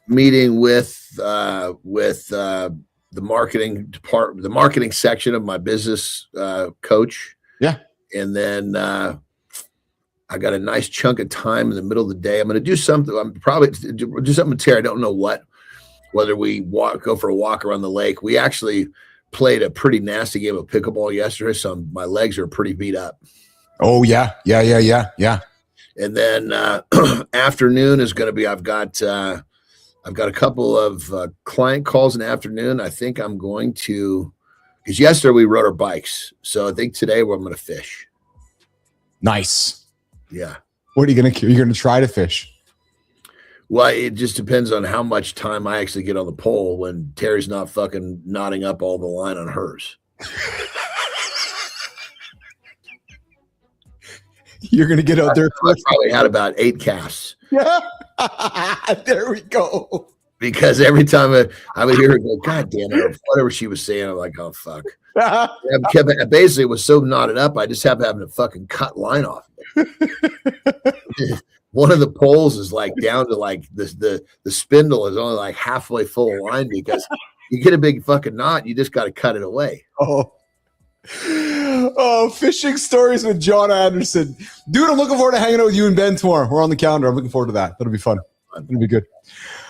meeting with the marketing department, the marketing section of my business coach. Yeah. And then I got a nice chunk of time in the middle of the day. I'm going to do something. I'm probably do something with Terry. I don't know what, whether we go for a walk around the lake. We actually played a pretty nasty game of pickleball yesterday. So my legs are pretty beat up. Oh yeah. And then afternoon is going to be, I've got a couple of client calls in the afternoon. I think I'm going to, because yesterday we rode our bikes. So I think today I'm going to fish. Nice. Yeah. What are you going to, you're going to try to fish? Well, it just depends on how much time I actually get on the pole when Terry's not fucking knotting up all the line on hers. You're going to get out there. I probably had about 8 casts. Yeah. There we go. Because every time I would hear her go, God damn it, whatever she was saying, I'm like, oh, fuck. Basically, it was so knotted up, I just have having to fucking cut line off. One of the poles is like down to like the spindle is only like halfway full of line because you get a big fucking knot, you just got to cut it away. Oh, fishing stories with John Anderson. Dude, I'm looking forward to hanging out with you and Ben tomorrow. We're on the calendar. I'm looking forward to that. That'll be fun. It'll be good.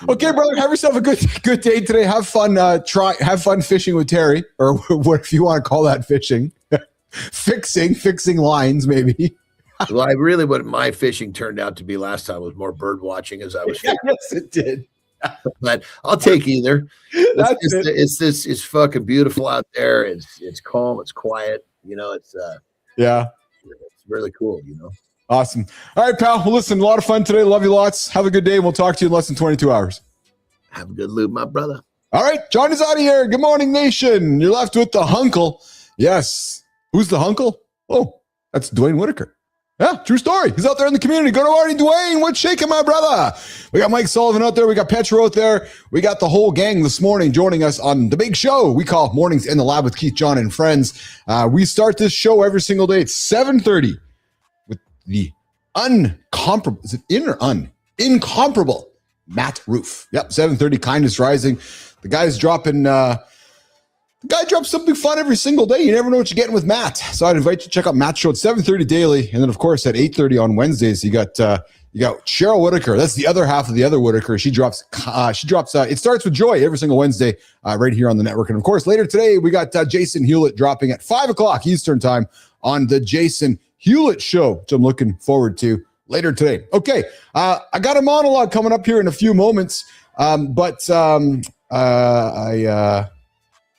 Okay, brother, have yourself a good day today. Have fun. Have fun fishing with Terry, or what if you want to call that fishing, fixing lines, maybe. Well, what my fishing turned out to be last time was more bird watching as I was. Yes, it did. But I'll take either. It's fucking beautiful out there. It's calm. It's quiet. It's really cool. Awesome. All right, pal. Well, listen, a lot of fun today. Love you lots. Have a good day. We'll talk to you in less than 22 hours. Have a good loop, my brother. All right. John is out of here. Good morning, nation. You're left with the hunkle. Yes. Who's the hunkle? Oh, that's Dwayne Whitaker. Yeah, true story. He's out there in the community. Good morning, Dwayne. What's shaking, my brother? We got Mike Sullivan out there. We got Petro out there. We got the whole gang this morning joining us on the big show we call Mornings in the Lab with Keith, John, and Friends. We start this show every single day at 7:30 with the incomparable Matt Roof. Yep, 7:30, Kindness Rising. The guy's dropping... The guy drops something fun every single day. You never know what you're getting with Matt. So I'd invite you to check out Matt's show at 7:30 daily. And then, of course, at 8:30 on Wednesdays, you got Cheryl Whitaker. That's the other half of the other Whitaker. She drops It Starts with Joy every single Wednesday right here on the network. And, of course, later today, we got Jason Hewlett dropping at 5 o'clock Eastern time on the Jason Hewlett Show, which I'm looking forward to later today. Okay, I got a monologue coming up here in a few moments, but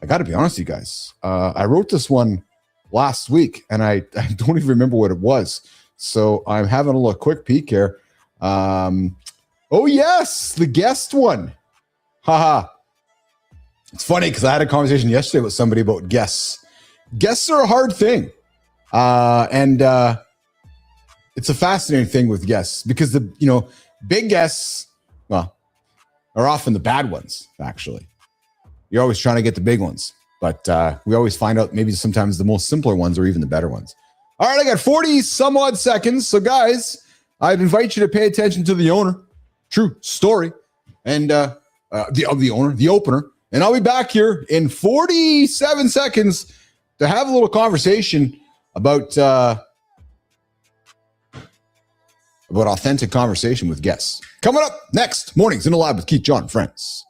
I got to be honest with you guys. I wrote this one last week, and I don't even remember what it was. So I'm having a little quick peek here. Oh, yes, the guest one. Haha. It's funny because I had a conversation yesterday with somebody about guests. Guests are a hard thing. And it's a fascinating thing with guests because big guests, well, are often the bad ones, actually. You're always trying to get the big ones, but we always find out maybe sometimes the most simpler ones are even the better ones. All right, I got 40 some odd seconds. So guys, I'd invite you to pay attention to the owner. True story. And the opener. And I'll be back here in 47 seconds to have a little conversation about about authentic conversation with guests. Coming up next, Mornings in the Lab with Keith, John, friends.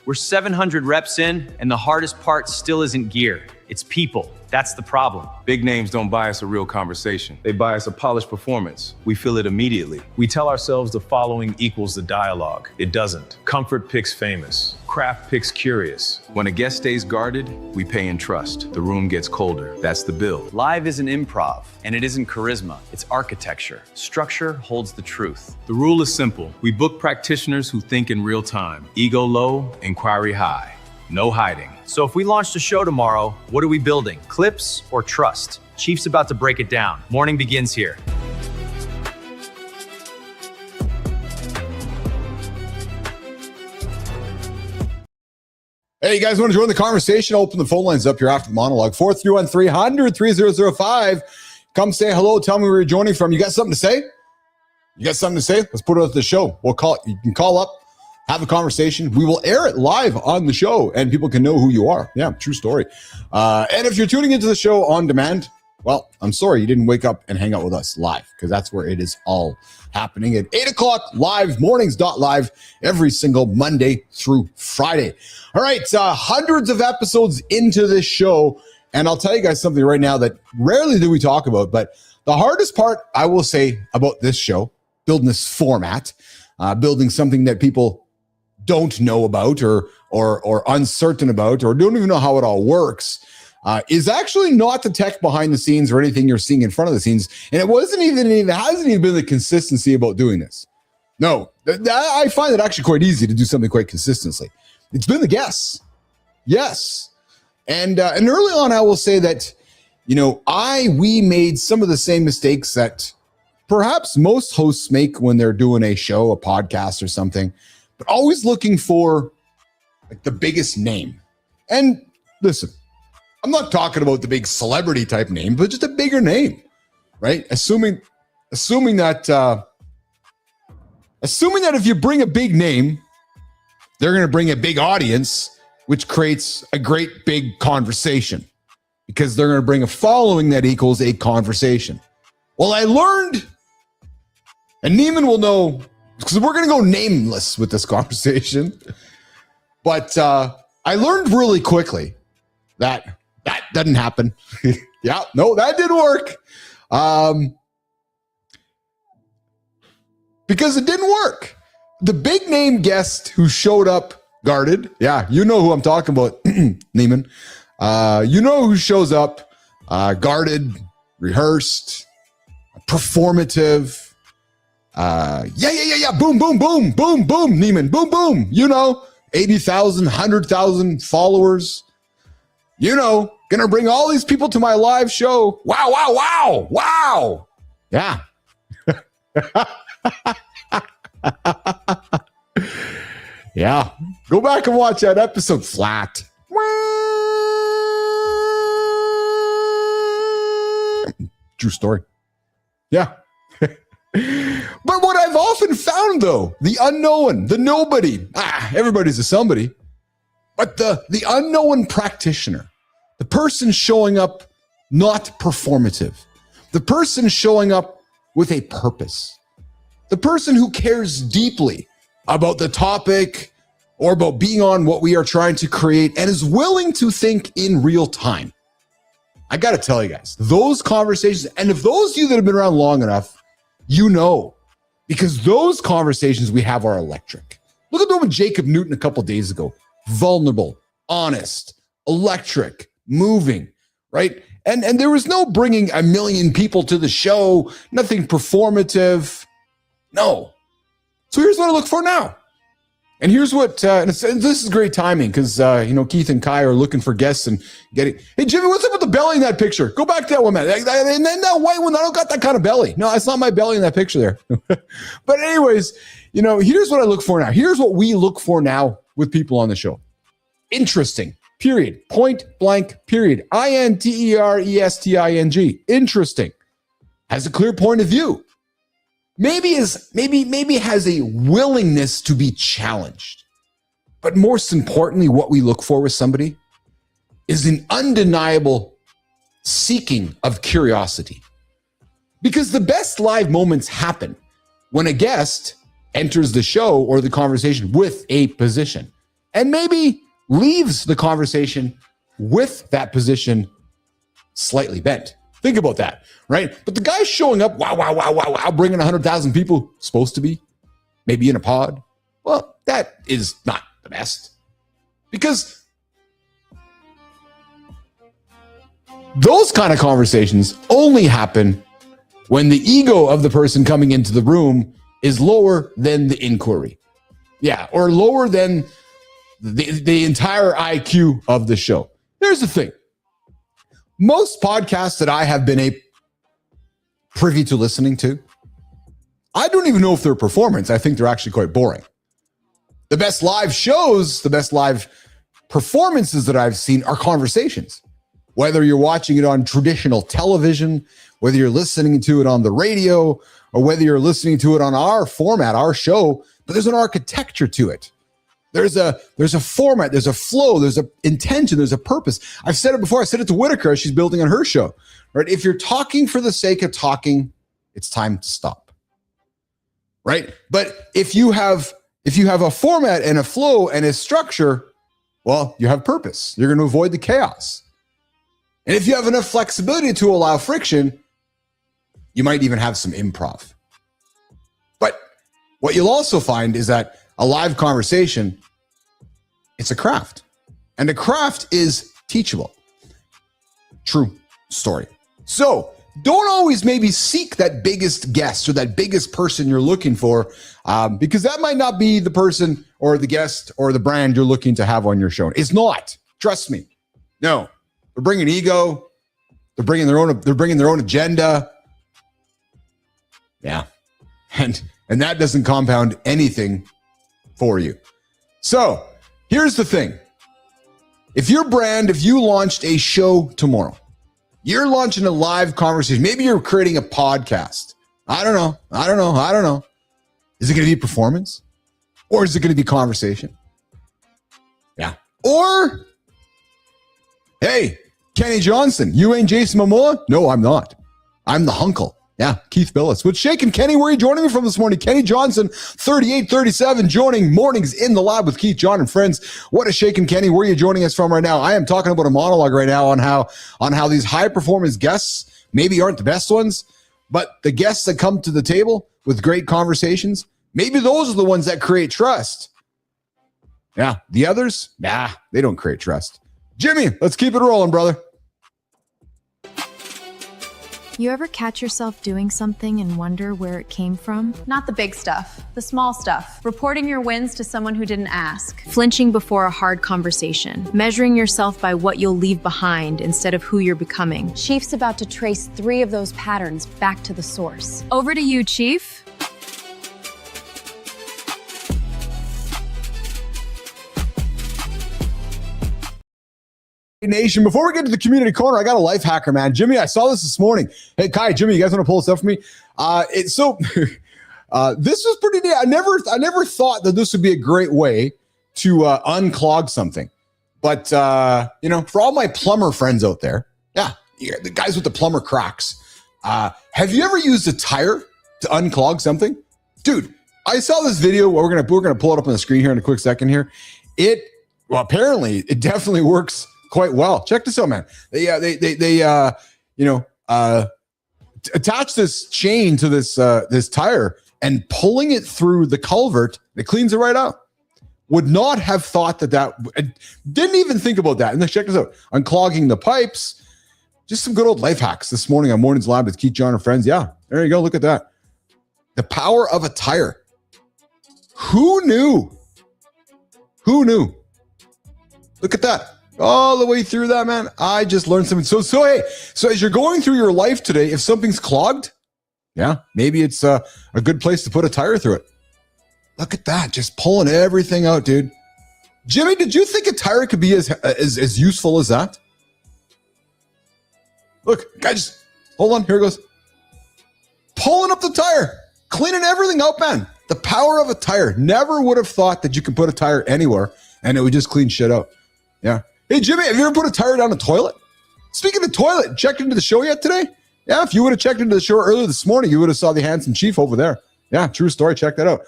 We're 700 reps in, and the hardest part still isn't gear. It's people. That's the problem. Big names don't buy us a real conversation. They buy us a polished performance. We feel it immediately. We tell ourselves the following equals the dialogue. It doesn't. Comfort picks famous. Craft picks curious. When a guest stays guarded, we pay in trust. The room gets colder. That's the bill. Live isn't improv, and it isn't charisma. It's architecture. Structure holds the truth. The rule is simple. We book practitioners who think in real time. Ego low, inquiry high. No hiding. So if we launched a show tomorrow, what are we building? Clips or trust? Chief's about to break it down. Morning begins here. Hey, you guys want to join the conversation? Open the phone lines up here after the monologue. 431-300-3005. Come say hello. Tell me where you're joining from. You got something to say? You got something to say? Let's put it at the show. We'll call. You can call up. Have a conversation. We will air it live on the show, and people can know who you are. Yeah, true story. And if you're tuning into the show on demand, well, I'm sorry you didn't wake up and hang out with us live, because that's where it is all happening at 8 o'clock live, mornings.live, every single Monday through Friday. All right, hundreds of episodes into this show, and I'll tell you guys something right now that rarely do we talk about, but the hardest part, I will say, about this show, building this format, building something that people don't know about or uncertain about or don't even know how it all works is actually not the tech behind the scenes or anything you're seeing in front of the scenes. And it hasn't even been the consistency about doing this. No, I find it actually quite easy to do something quite consistently. It's been the guests. Yes. And early on, I will say that, we made some of the same mistakes that perhaps most hosts make when they're doing a show, a podcast or something, but always looking for like the biggest name. And listen, I'm not talking about the big celebrity type name, but just a bigger name, right? Assuming that if you bring a big name, they're going to bring a big audience, which creates a great big conversation because they're going to bring a following that equals a conversation. Well, I learned, and Neiman will know, because we're going to go nameless with this conversation. But I learned really quickly that doesn't happen. Yeah, no, that didn't work. Because it didn't work. The big name guest who showed up guarded. Yeah, you know who I'm talking about, Neiman. You know who shows up guarded, rehearsed, performative. Yeah. Boom, Neiman. Boom. 80,000, 100,000 followers. Gonna bring all these people to my live show. Wow. Yeah. Yeah. Go back and watch that episode flat. True story. Yeah. But what I've often found, though, the unknown, the nobody, everybody's a somebody, but the unknown practitioner, the person showing up not performative, the person showing up with a purpose, the person who cares deeply about the topic or about being on what we are trying to create and is willing to think in real time. I got to tell you guys, those conversations, and if those of you that have been around long enough, because those conversations we have are electric. Look at the one with Jacob Newton a couple days ago. Vulnerable, honest, electric, moving, right? And there was no bringing a million people to the show, nothing performative. No. So here's what I look for now. And here's what, and this is great timing because, Keith and Kai are looking for guests and getting, hey, Jimmy, what's up with the belly in that picture? Go back to that one, man. And then that white one, I don't got that kind of belly. No, it's not my belly in that picture there. But anyways, here's what I look for now. Here's what we look for now with people on the show. Interesting, period. Point blank, period. INTERESTING. Interesting. Has a clear point of view. Maybe has a willingness to be challenged. But most importantly, what we look for with somebody is an undeniable seeking of curiosity. Because the best live moments happen when a guest enters the show or the conversation with a position and maybe leaves the conversation with that position slightly bent. Think about that, right? But the guy showing up, wow, bringing 100,000 people, supposed to be, maybe in a pod. Well, that is not the best. Because those kind of conversations only happen when the ego of the person coming into the room is lower than the inquiry. Yeah, or lower than the entire IQ of the show. Here's the thing. Most podcasts that I have been privy to listening to, I don't even know if they're performance. I think they're actually quite boring. The best live shows, the best live performances that I've seen are conversations. Whether you're watching it on traditional television, whether you're listening to it on the radio, or whether you're listening to it on our format, our show, but there's an architecture to it. There's a format, there's a flow, there's an intention, there's a purpose. I've said it before. I said it to Whitaker as she's building on her show. Right? If you're talking for the sake of talking, it's time to stop. Right? But if you have a format and a flow and a structure, well, you have purpose. You're going to avoid the chaos. And if you have enough flexibility to allow friction, you might even have some improv. But what you'll also find is that a live conversation, it's a craft. And a craft is teachable. True story. So don't always maybe seek that biggest guest or that biggest person you're looking for, because that might not be the person or the guest or the brand you're looking to have on your show. It's not. Trust me. No. They're bringing ego. They're bringing their own agenda. Yeah. And that doesn't compound anything for you. So here's the thing. If your brand, if you launched a show tomorrow, you're launching a live conversation. Maybe you're creating a podcast. I don't know. Is it going to be performance? Or is it going to be conversation? Yeah. Or, hey, Kenny Johnson, you ain't Jason Momoa? No, I'm not. I'm the Hunkle. Yeah, Keith Billis. What's shaking, Kenny? Where are you joining me from this morning? Kenny Johnson, 3837, joining Mornings in the Lab with Keith, John, and friends. What is shaking, Kenny? Where are you joining us from right now? I am talking about a monologue right now on how these high-performance guests maybe aren't the best ones, but the guests that come to the table with great conversations, maybe those are the ones that create trust. Yeah, the others, they don't create trust. Jimmy, let's keep it rolling, brother. You ever catch yourself doing something and wonder where it came from? Not the big stuff, the small stuff. Reporting your wins to someone who didn't ask. Flinching before a hard conversation. Measuring yourself by what you'll leave behind instead of who you're becoming. Chief's about to trace 3 of those patterns back to the source. Over to you, Chief. Nation, before we get to the community corner, I got a life hacker, man. Jimmy, I saw this morning. Hey, Kai, Jimmy, you guys want to pull this up for me? This was pretty neat. I never thought that this would be a great way to unclog something. But for all my plumber friends out there, the guys with the plumber cracks, have you ever used a tire to unclog something? Dude, I saw this video. We're gonna pull it up on the screen here in a quick second here. Apparently it definitely works quite well. Check this out, man. They attach this chain to this tire and pulling it through the culvert, it cleans it right out. Would not have thought that didn't even think about that. And then check this out. Unclogging the pipes. Just some good old life hacks this morning on Mornings Lab with Keith, John, and friends. Yeah, there you go. Look at that. The power of a tire. Who knew? Look at that. All the way through that, man. I just learned something. So as you're going through your life today, if something's clogged, maybe it's a good place to put a tire through it. Look at that. Just pulling everything out, dude. Jimmy, did you think a tire could be as useful as that? Look, guys, hold on. Here it goes. Pulling up the tire, cleaning everything out, man. The power of a tire. Never would have thought that you could put a tire anywhere and it would just clean shit out. Yeah. Hey, Jimmy, have you ever put a tire down a toilet? Speaking of toilet, checked into the show yet today? Yeah, if you would have checked into the show earlier this morning, you would have saw the handsome chief over there. Yeah, true story. Check that out.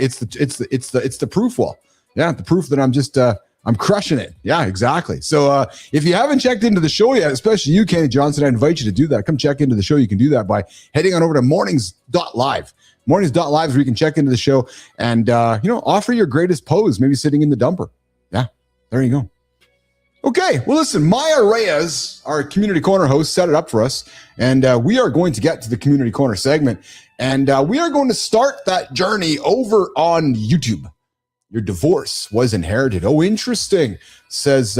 It's the proof wall. Yeah, the proof that I'm crushing it. Yeah, exactly. So if you haven't checked into the show yet, especially you, Kenny Johnson, I invite you to do that. Come check into the show. You can do that by heading on over to mornings.live. Mornings.live is where you can check into the show and, offer your greatest pose, maybe sitting in the dumper. Yeah, there you go. Okay, well, listen, Maya Reyes, our Community Corner host, set it up for us, and we are going to get to the Community Corner segment, and we are going to start that journey over on YouTube. Your divorce was inherited. Oh, interesting, says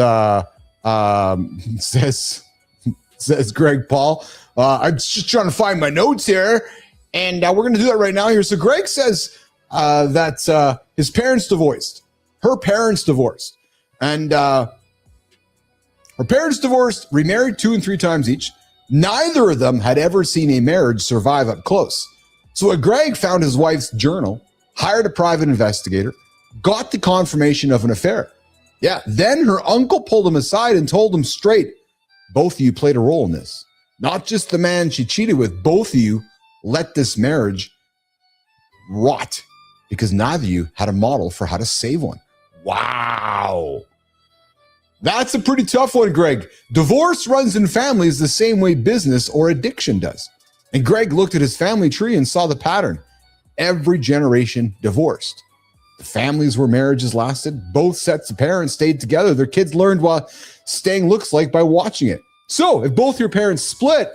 Greg Paul. I'm just trying to find my notes here, and we're going to do that right now here. So Greg says that his parents divorced. Her parents divorced, and her parents divorced, remarried 2 and 3 times each. Neither of them had ever seen a marriage survive up close. So Greg found his wife's journal, hired a private investigator, got the confirmation of an affair. Yeah, then her uncle pulled him aside and told him straight, both of you played a role in this. Not just the man she cheated with, both of you let this marriage rot because neither of you had a model for how to save one. Wow. That's a pretty tough one, Greg. Divorce runs in families the same way business or addiction does. And Greg looked at his family tree and saw the pattern. Every generation divorced. The families where marriages lasted, both sets of parents stayed together. Their kids learned what staying looks like by watching it. So if both your parents split,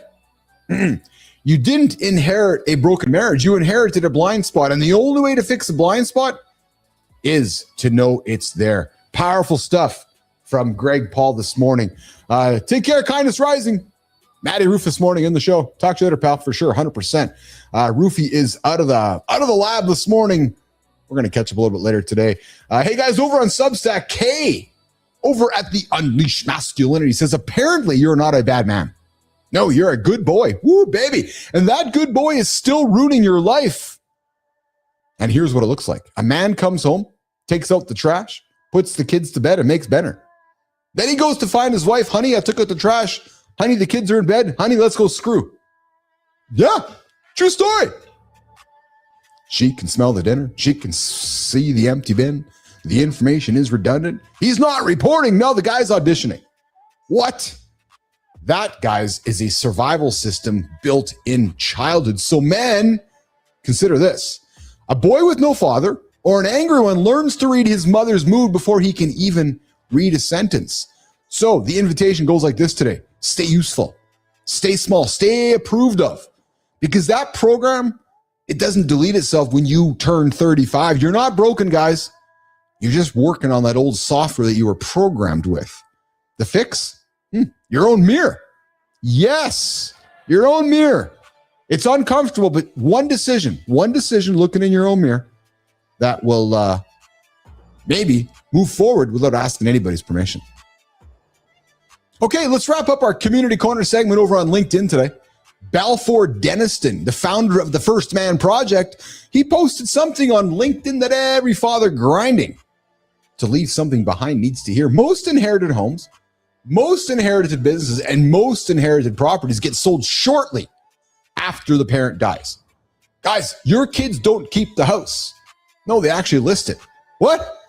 you didn't inherit a broken marriage. You inherited a blind spot. And the only way to fix a blind spot is to know it's there. Powerful stuff from Greg Paul this morning. Take care, Kindness Rising. Matty Roof this morning in the show. Talk to you later, pal, for sure, 100%. Roofy is out of the lab this morning. We're going to catch up a little bit later today. Hey, guys, over on Substack, Kay, over at the Unleash Masculinity, says, apparently you're not a bad man. No, you're a good boy. Woo, baby. And that good boy is still ruining your life. And here's what it looks like. A man comes home, takes out the trash, puts the kids to bed, and makes dinner. Then he goes to find his wife. Honey, I took out the trash. Honey, the kids are in bed. Honey, let's go screw. Yeah, true story. She can smell the dinner. She can see the empty bin. The information is redundant. He's not reporting. No, the guy's auditioning. What? That, guys, is a survival system built in childhood. So men, consider this. A boy with no father or an angry one learns to read his mother's mood before he can even read a sentence. So the invitation goes like this today. Stay useful. Stay small. Stay approved of. Because that program, it doesn't delete itself when you turn 35. You're not broken, guys. You're just working on that old software that you were programmed with. The fix? Your own mirror. Yes, your own mirror. It's uncomfortable, but one decision looking in your own mirror that will maybe move forward without asking anybody's permission. Okay, let's wrap up our Community Corner segment over on LinkedIn today. Balfour Deniston, the founder of the First Man Project, he posted something on LinkedIn that every father grinding to leave something behind needs to hear. Most inherited homes, most inherited businesses, and most inherited properties get sold shortly after the parent dies. Guys, your kids don't keep the house. No, they actually list it. What?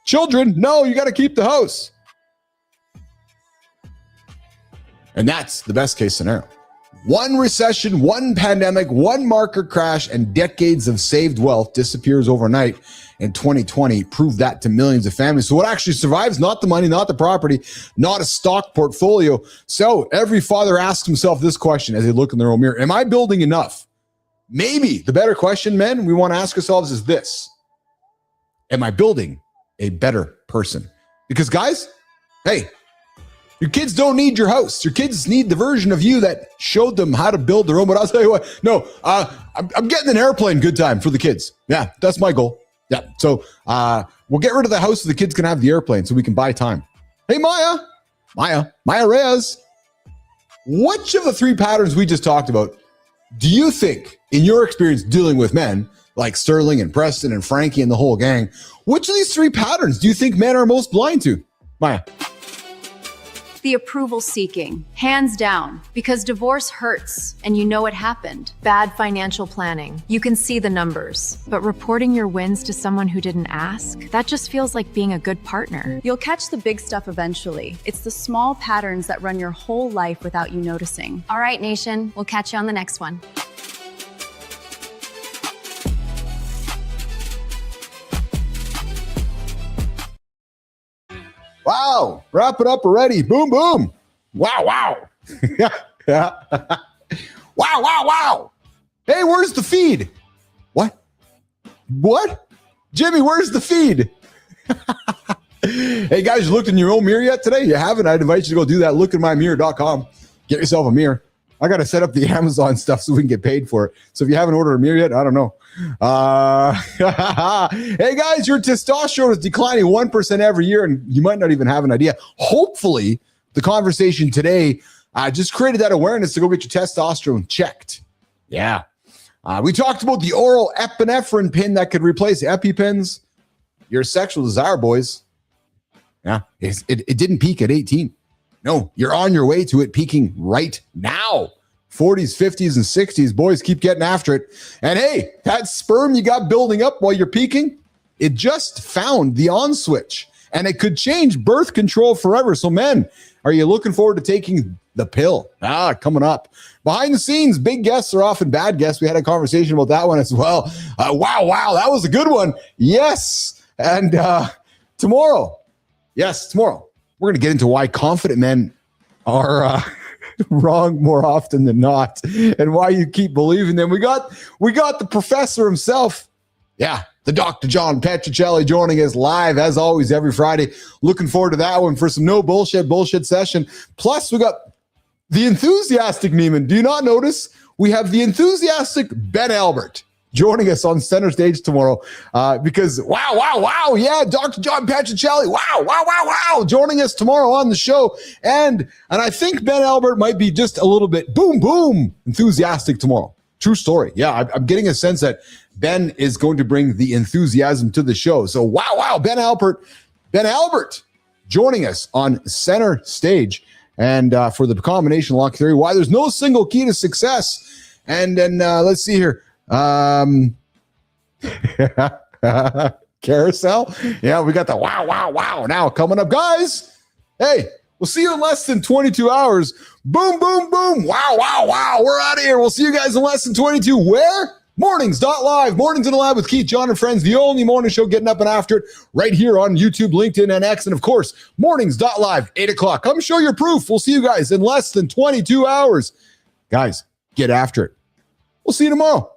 Children, no, you got to keep the house. And that's the best case scenario. One recession, one pandemic, one market crash, and decades of saved wealth disappears overnight. In 2020, proved that to millions of families. So what actually survives? Not the money, not the property, not a stock portfolio. So every father asks himself this question as they look in their own mirror. Am I building enough? Maybe the better question, men, we want to ask ourselves is this. Am I building a better person? Because guys, hey, your kids don't need your house. Your kids need the version of you that showed them how to build their own. But I'll tell you what, no, I'm getting an airplane good time for the kids. Yeah, that's my goal. Yeah, so we'll get rid of the house so the kids can have the airplane so we can buy time. Hey, Maya Reyes, which of the 3 patterns we just talked about do you think, in your experience dealing with men, like Sterling and Preston and Frankie and the whole gang, which of these 3 patterns do you think men are most blind to? Maya. The approval seeking, hands down, because divorce hurts and you know it happened. Bad financial planning, you can see the numbers. But reporting your wins to someone who didn't ask, that just feels like being a good partner. You'll catch the big stuff eventually. It's the small patterns that run your whole life without you noticing. All right, nation, we'll catch you on the next one. Wow. Wrap it up already. Boom, boom. Wow, wow. Yeah. Wow, wow, wow. Hey, where's the feed? What? Jimmy, where's the feed? Hey, guys, you looked in your own mirror yet today? You haven't? I'd invite you to go do that. Lookatmymirror.com. Get yourself a mirror. I got to set up the Amazon stuff so we can get paid for it. So if you haven't ordered a mirror yet, I don't know. Hey, guys, your testosterone is declining 1% every year, and you might not even have an idea. Hopefully, the conversation today just created that awareness to go get your testosterone checked. Yeah. We talked about the oral epinephrine pin that could replace EpiPens. Your sexual desire, boys. Yeah, it didn't peak at 18. No, you're on your way to it peaking right now. 40s, 50s, and 60s. Boys, keep getting after it. And hey, that sperm you got building up while you're peaking, it just found the on switch. And it could change birth control forever. So men, are you looking forward to taking the pill? Coming up. Behind the scenes, big guests are often bad guests. We had a conversation about that one as well. Wow, that was a good one. Yes. And tomorrow, we're going to get into why confident men are wrong more often than not, and why you keep believing them. We got the professor himself. Yeah, the Dr. John Petricelli joining us live as always every Friday. Looking forward to that one for some no bullshit session. Plus, we got the enthusiastic Neiman. Do you not notice? We have the enthusiastic Ben Albert joining us on center stage tomorrow because wow. Yeah, Dr. John Petricelli. Wow. Joining us tomorrow on the show. And I think Ben Albert might be just a little bit boom enthusiastic tomorrow. True story. Yeah, I'm getting a sense that Ben is going to bring the enthusiasm to the show. So wow, Ben Albert joining us on center stage. And for the combination lock theory, why there's no single key to success. And then let's see here. Carousel. Yeah, we got the wow now coming up, guys. Hey, we'll see you in less than 22 hours. Boom. Wow. We're out of here. We'll see you guys in less than 22. Where? Mornings.live. Mornings in the Lab with Keith, John, and friends. The only morning show getting up and after it right here on YouTube, LinkedIn, and X. And of course, mornings.live, 8 o'clock. Come show your proof. We'll see you guys in less than 22 hours. Guys, get after it. We'll see you tomorrow.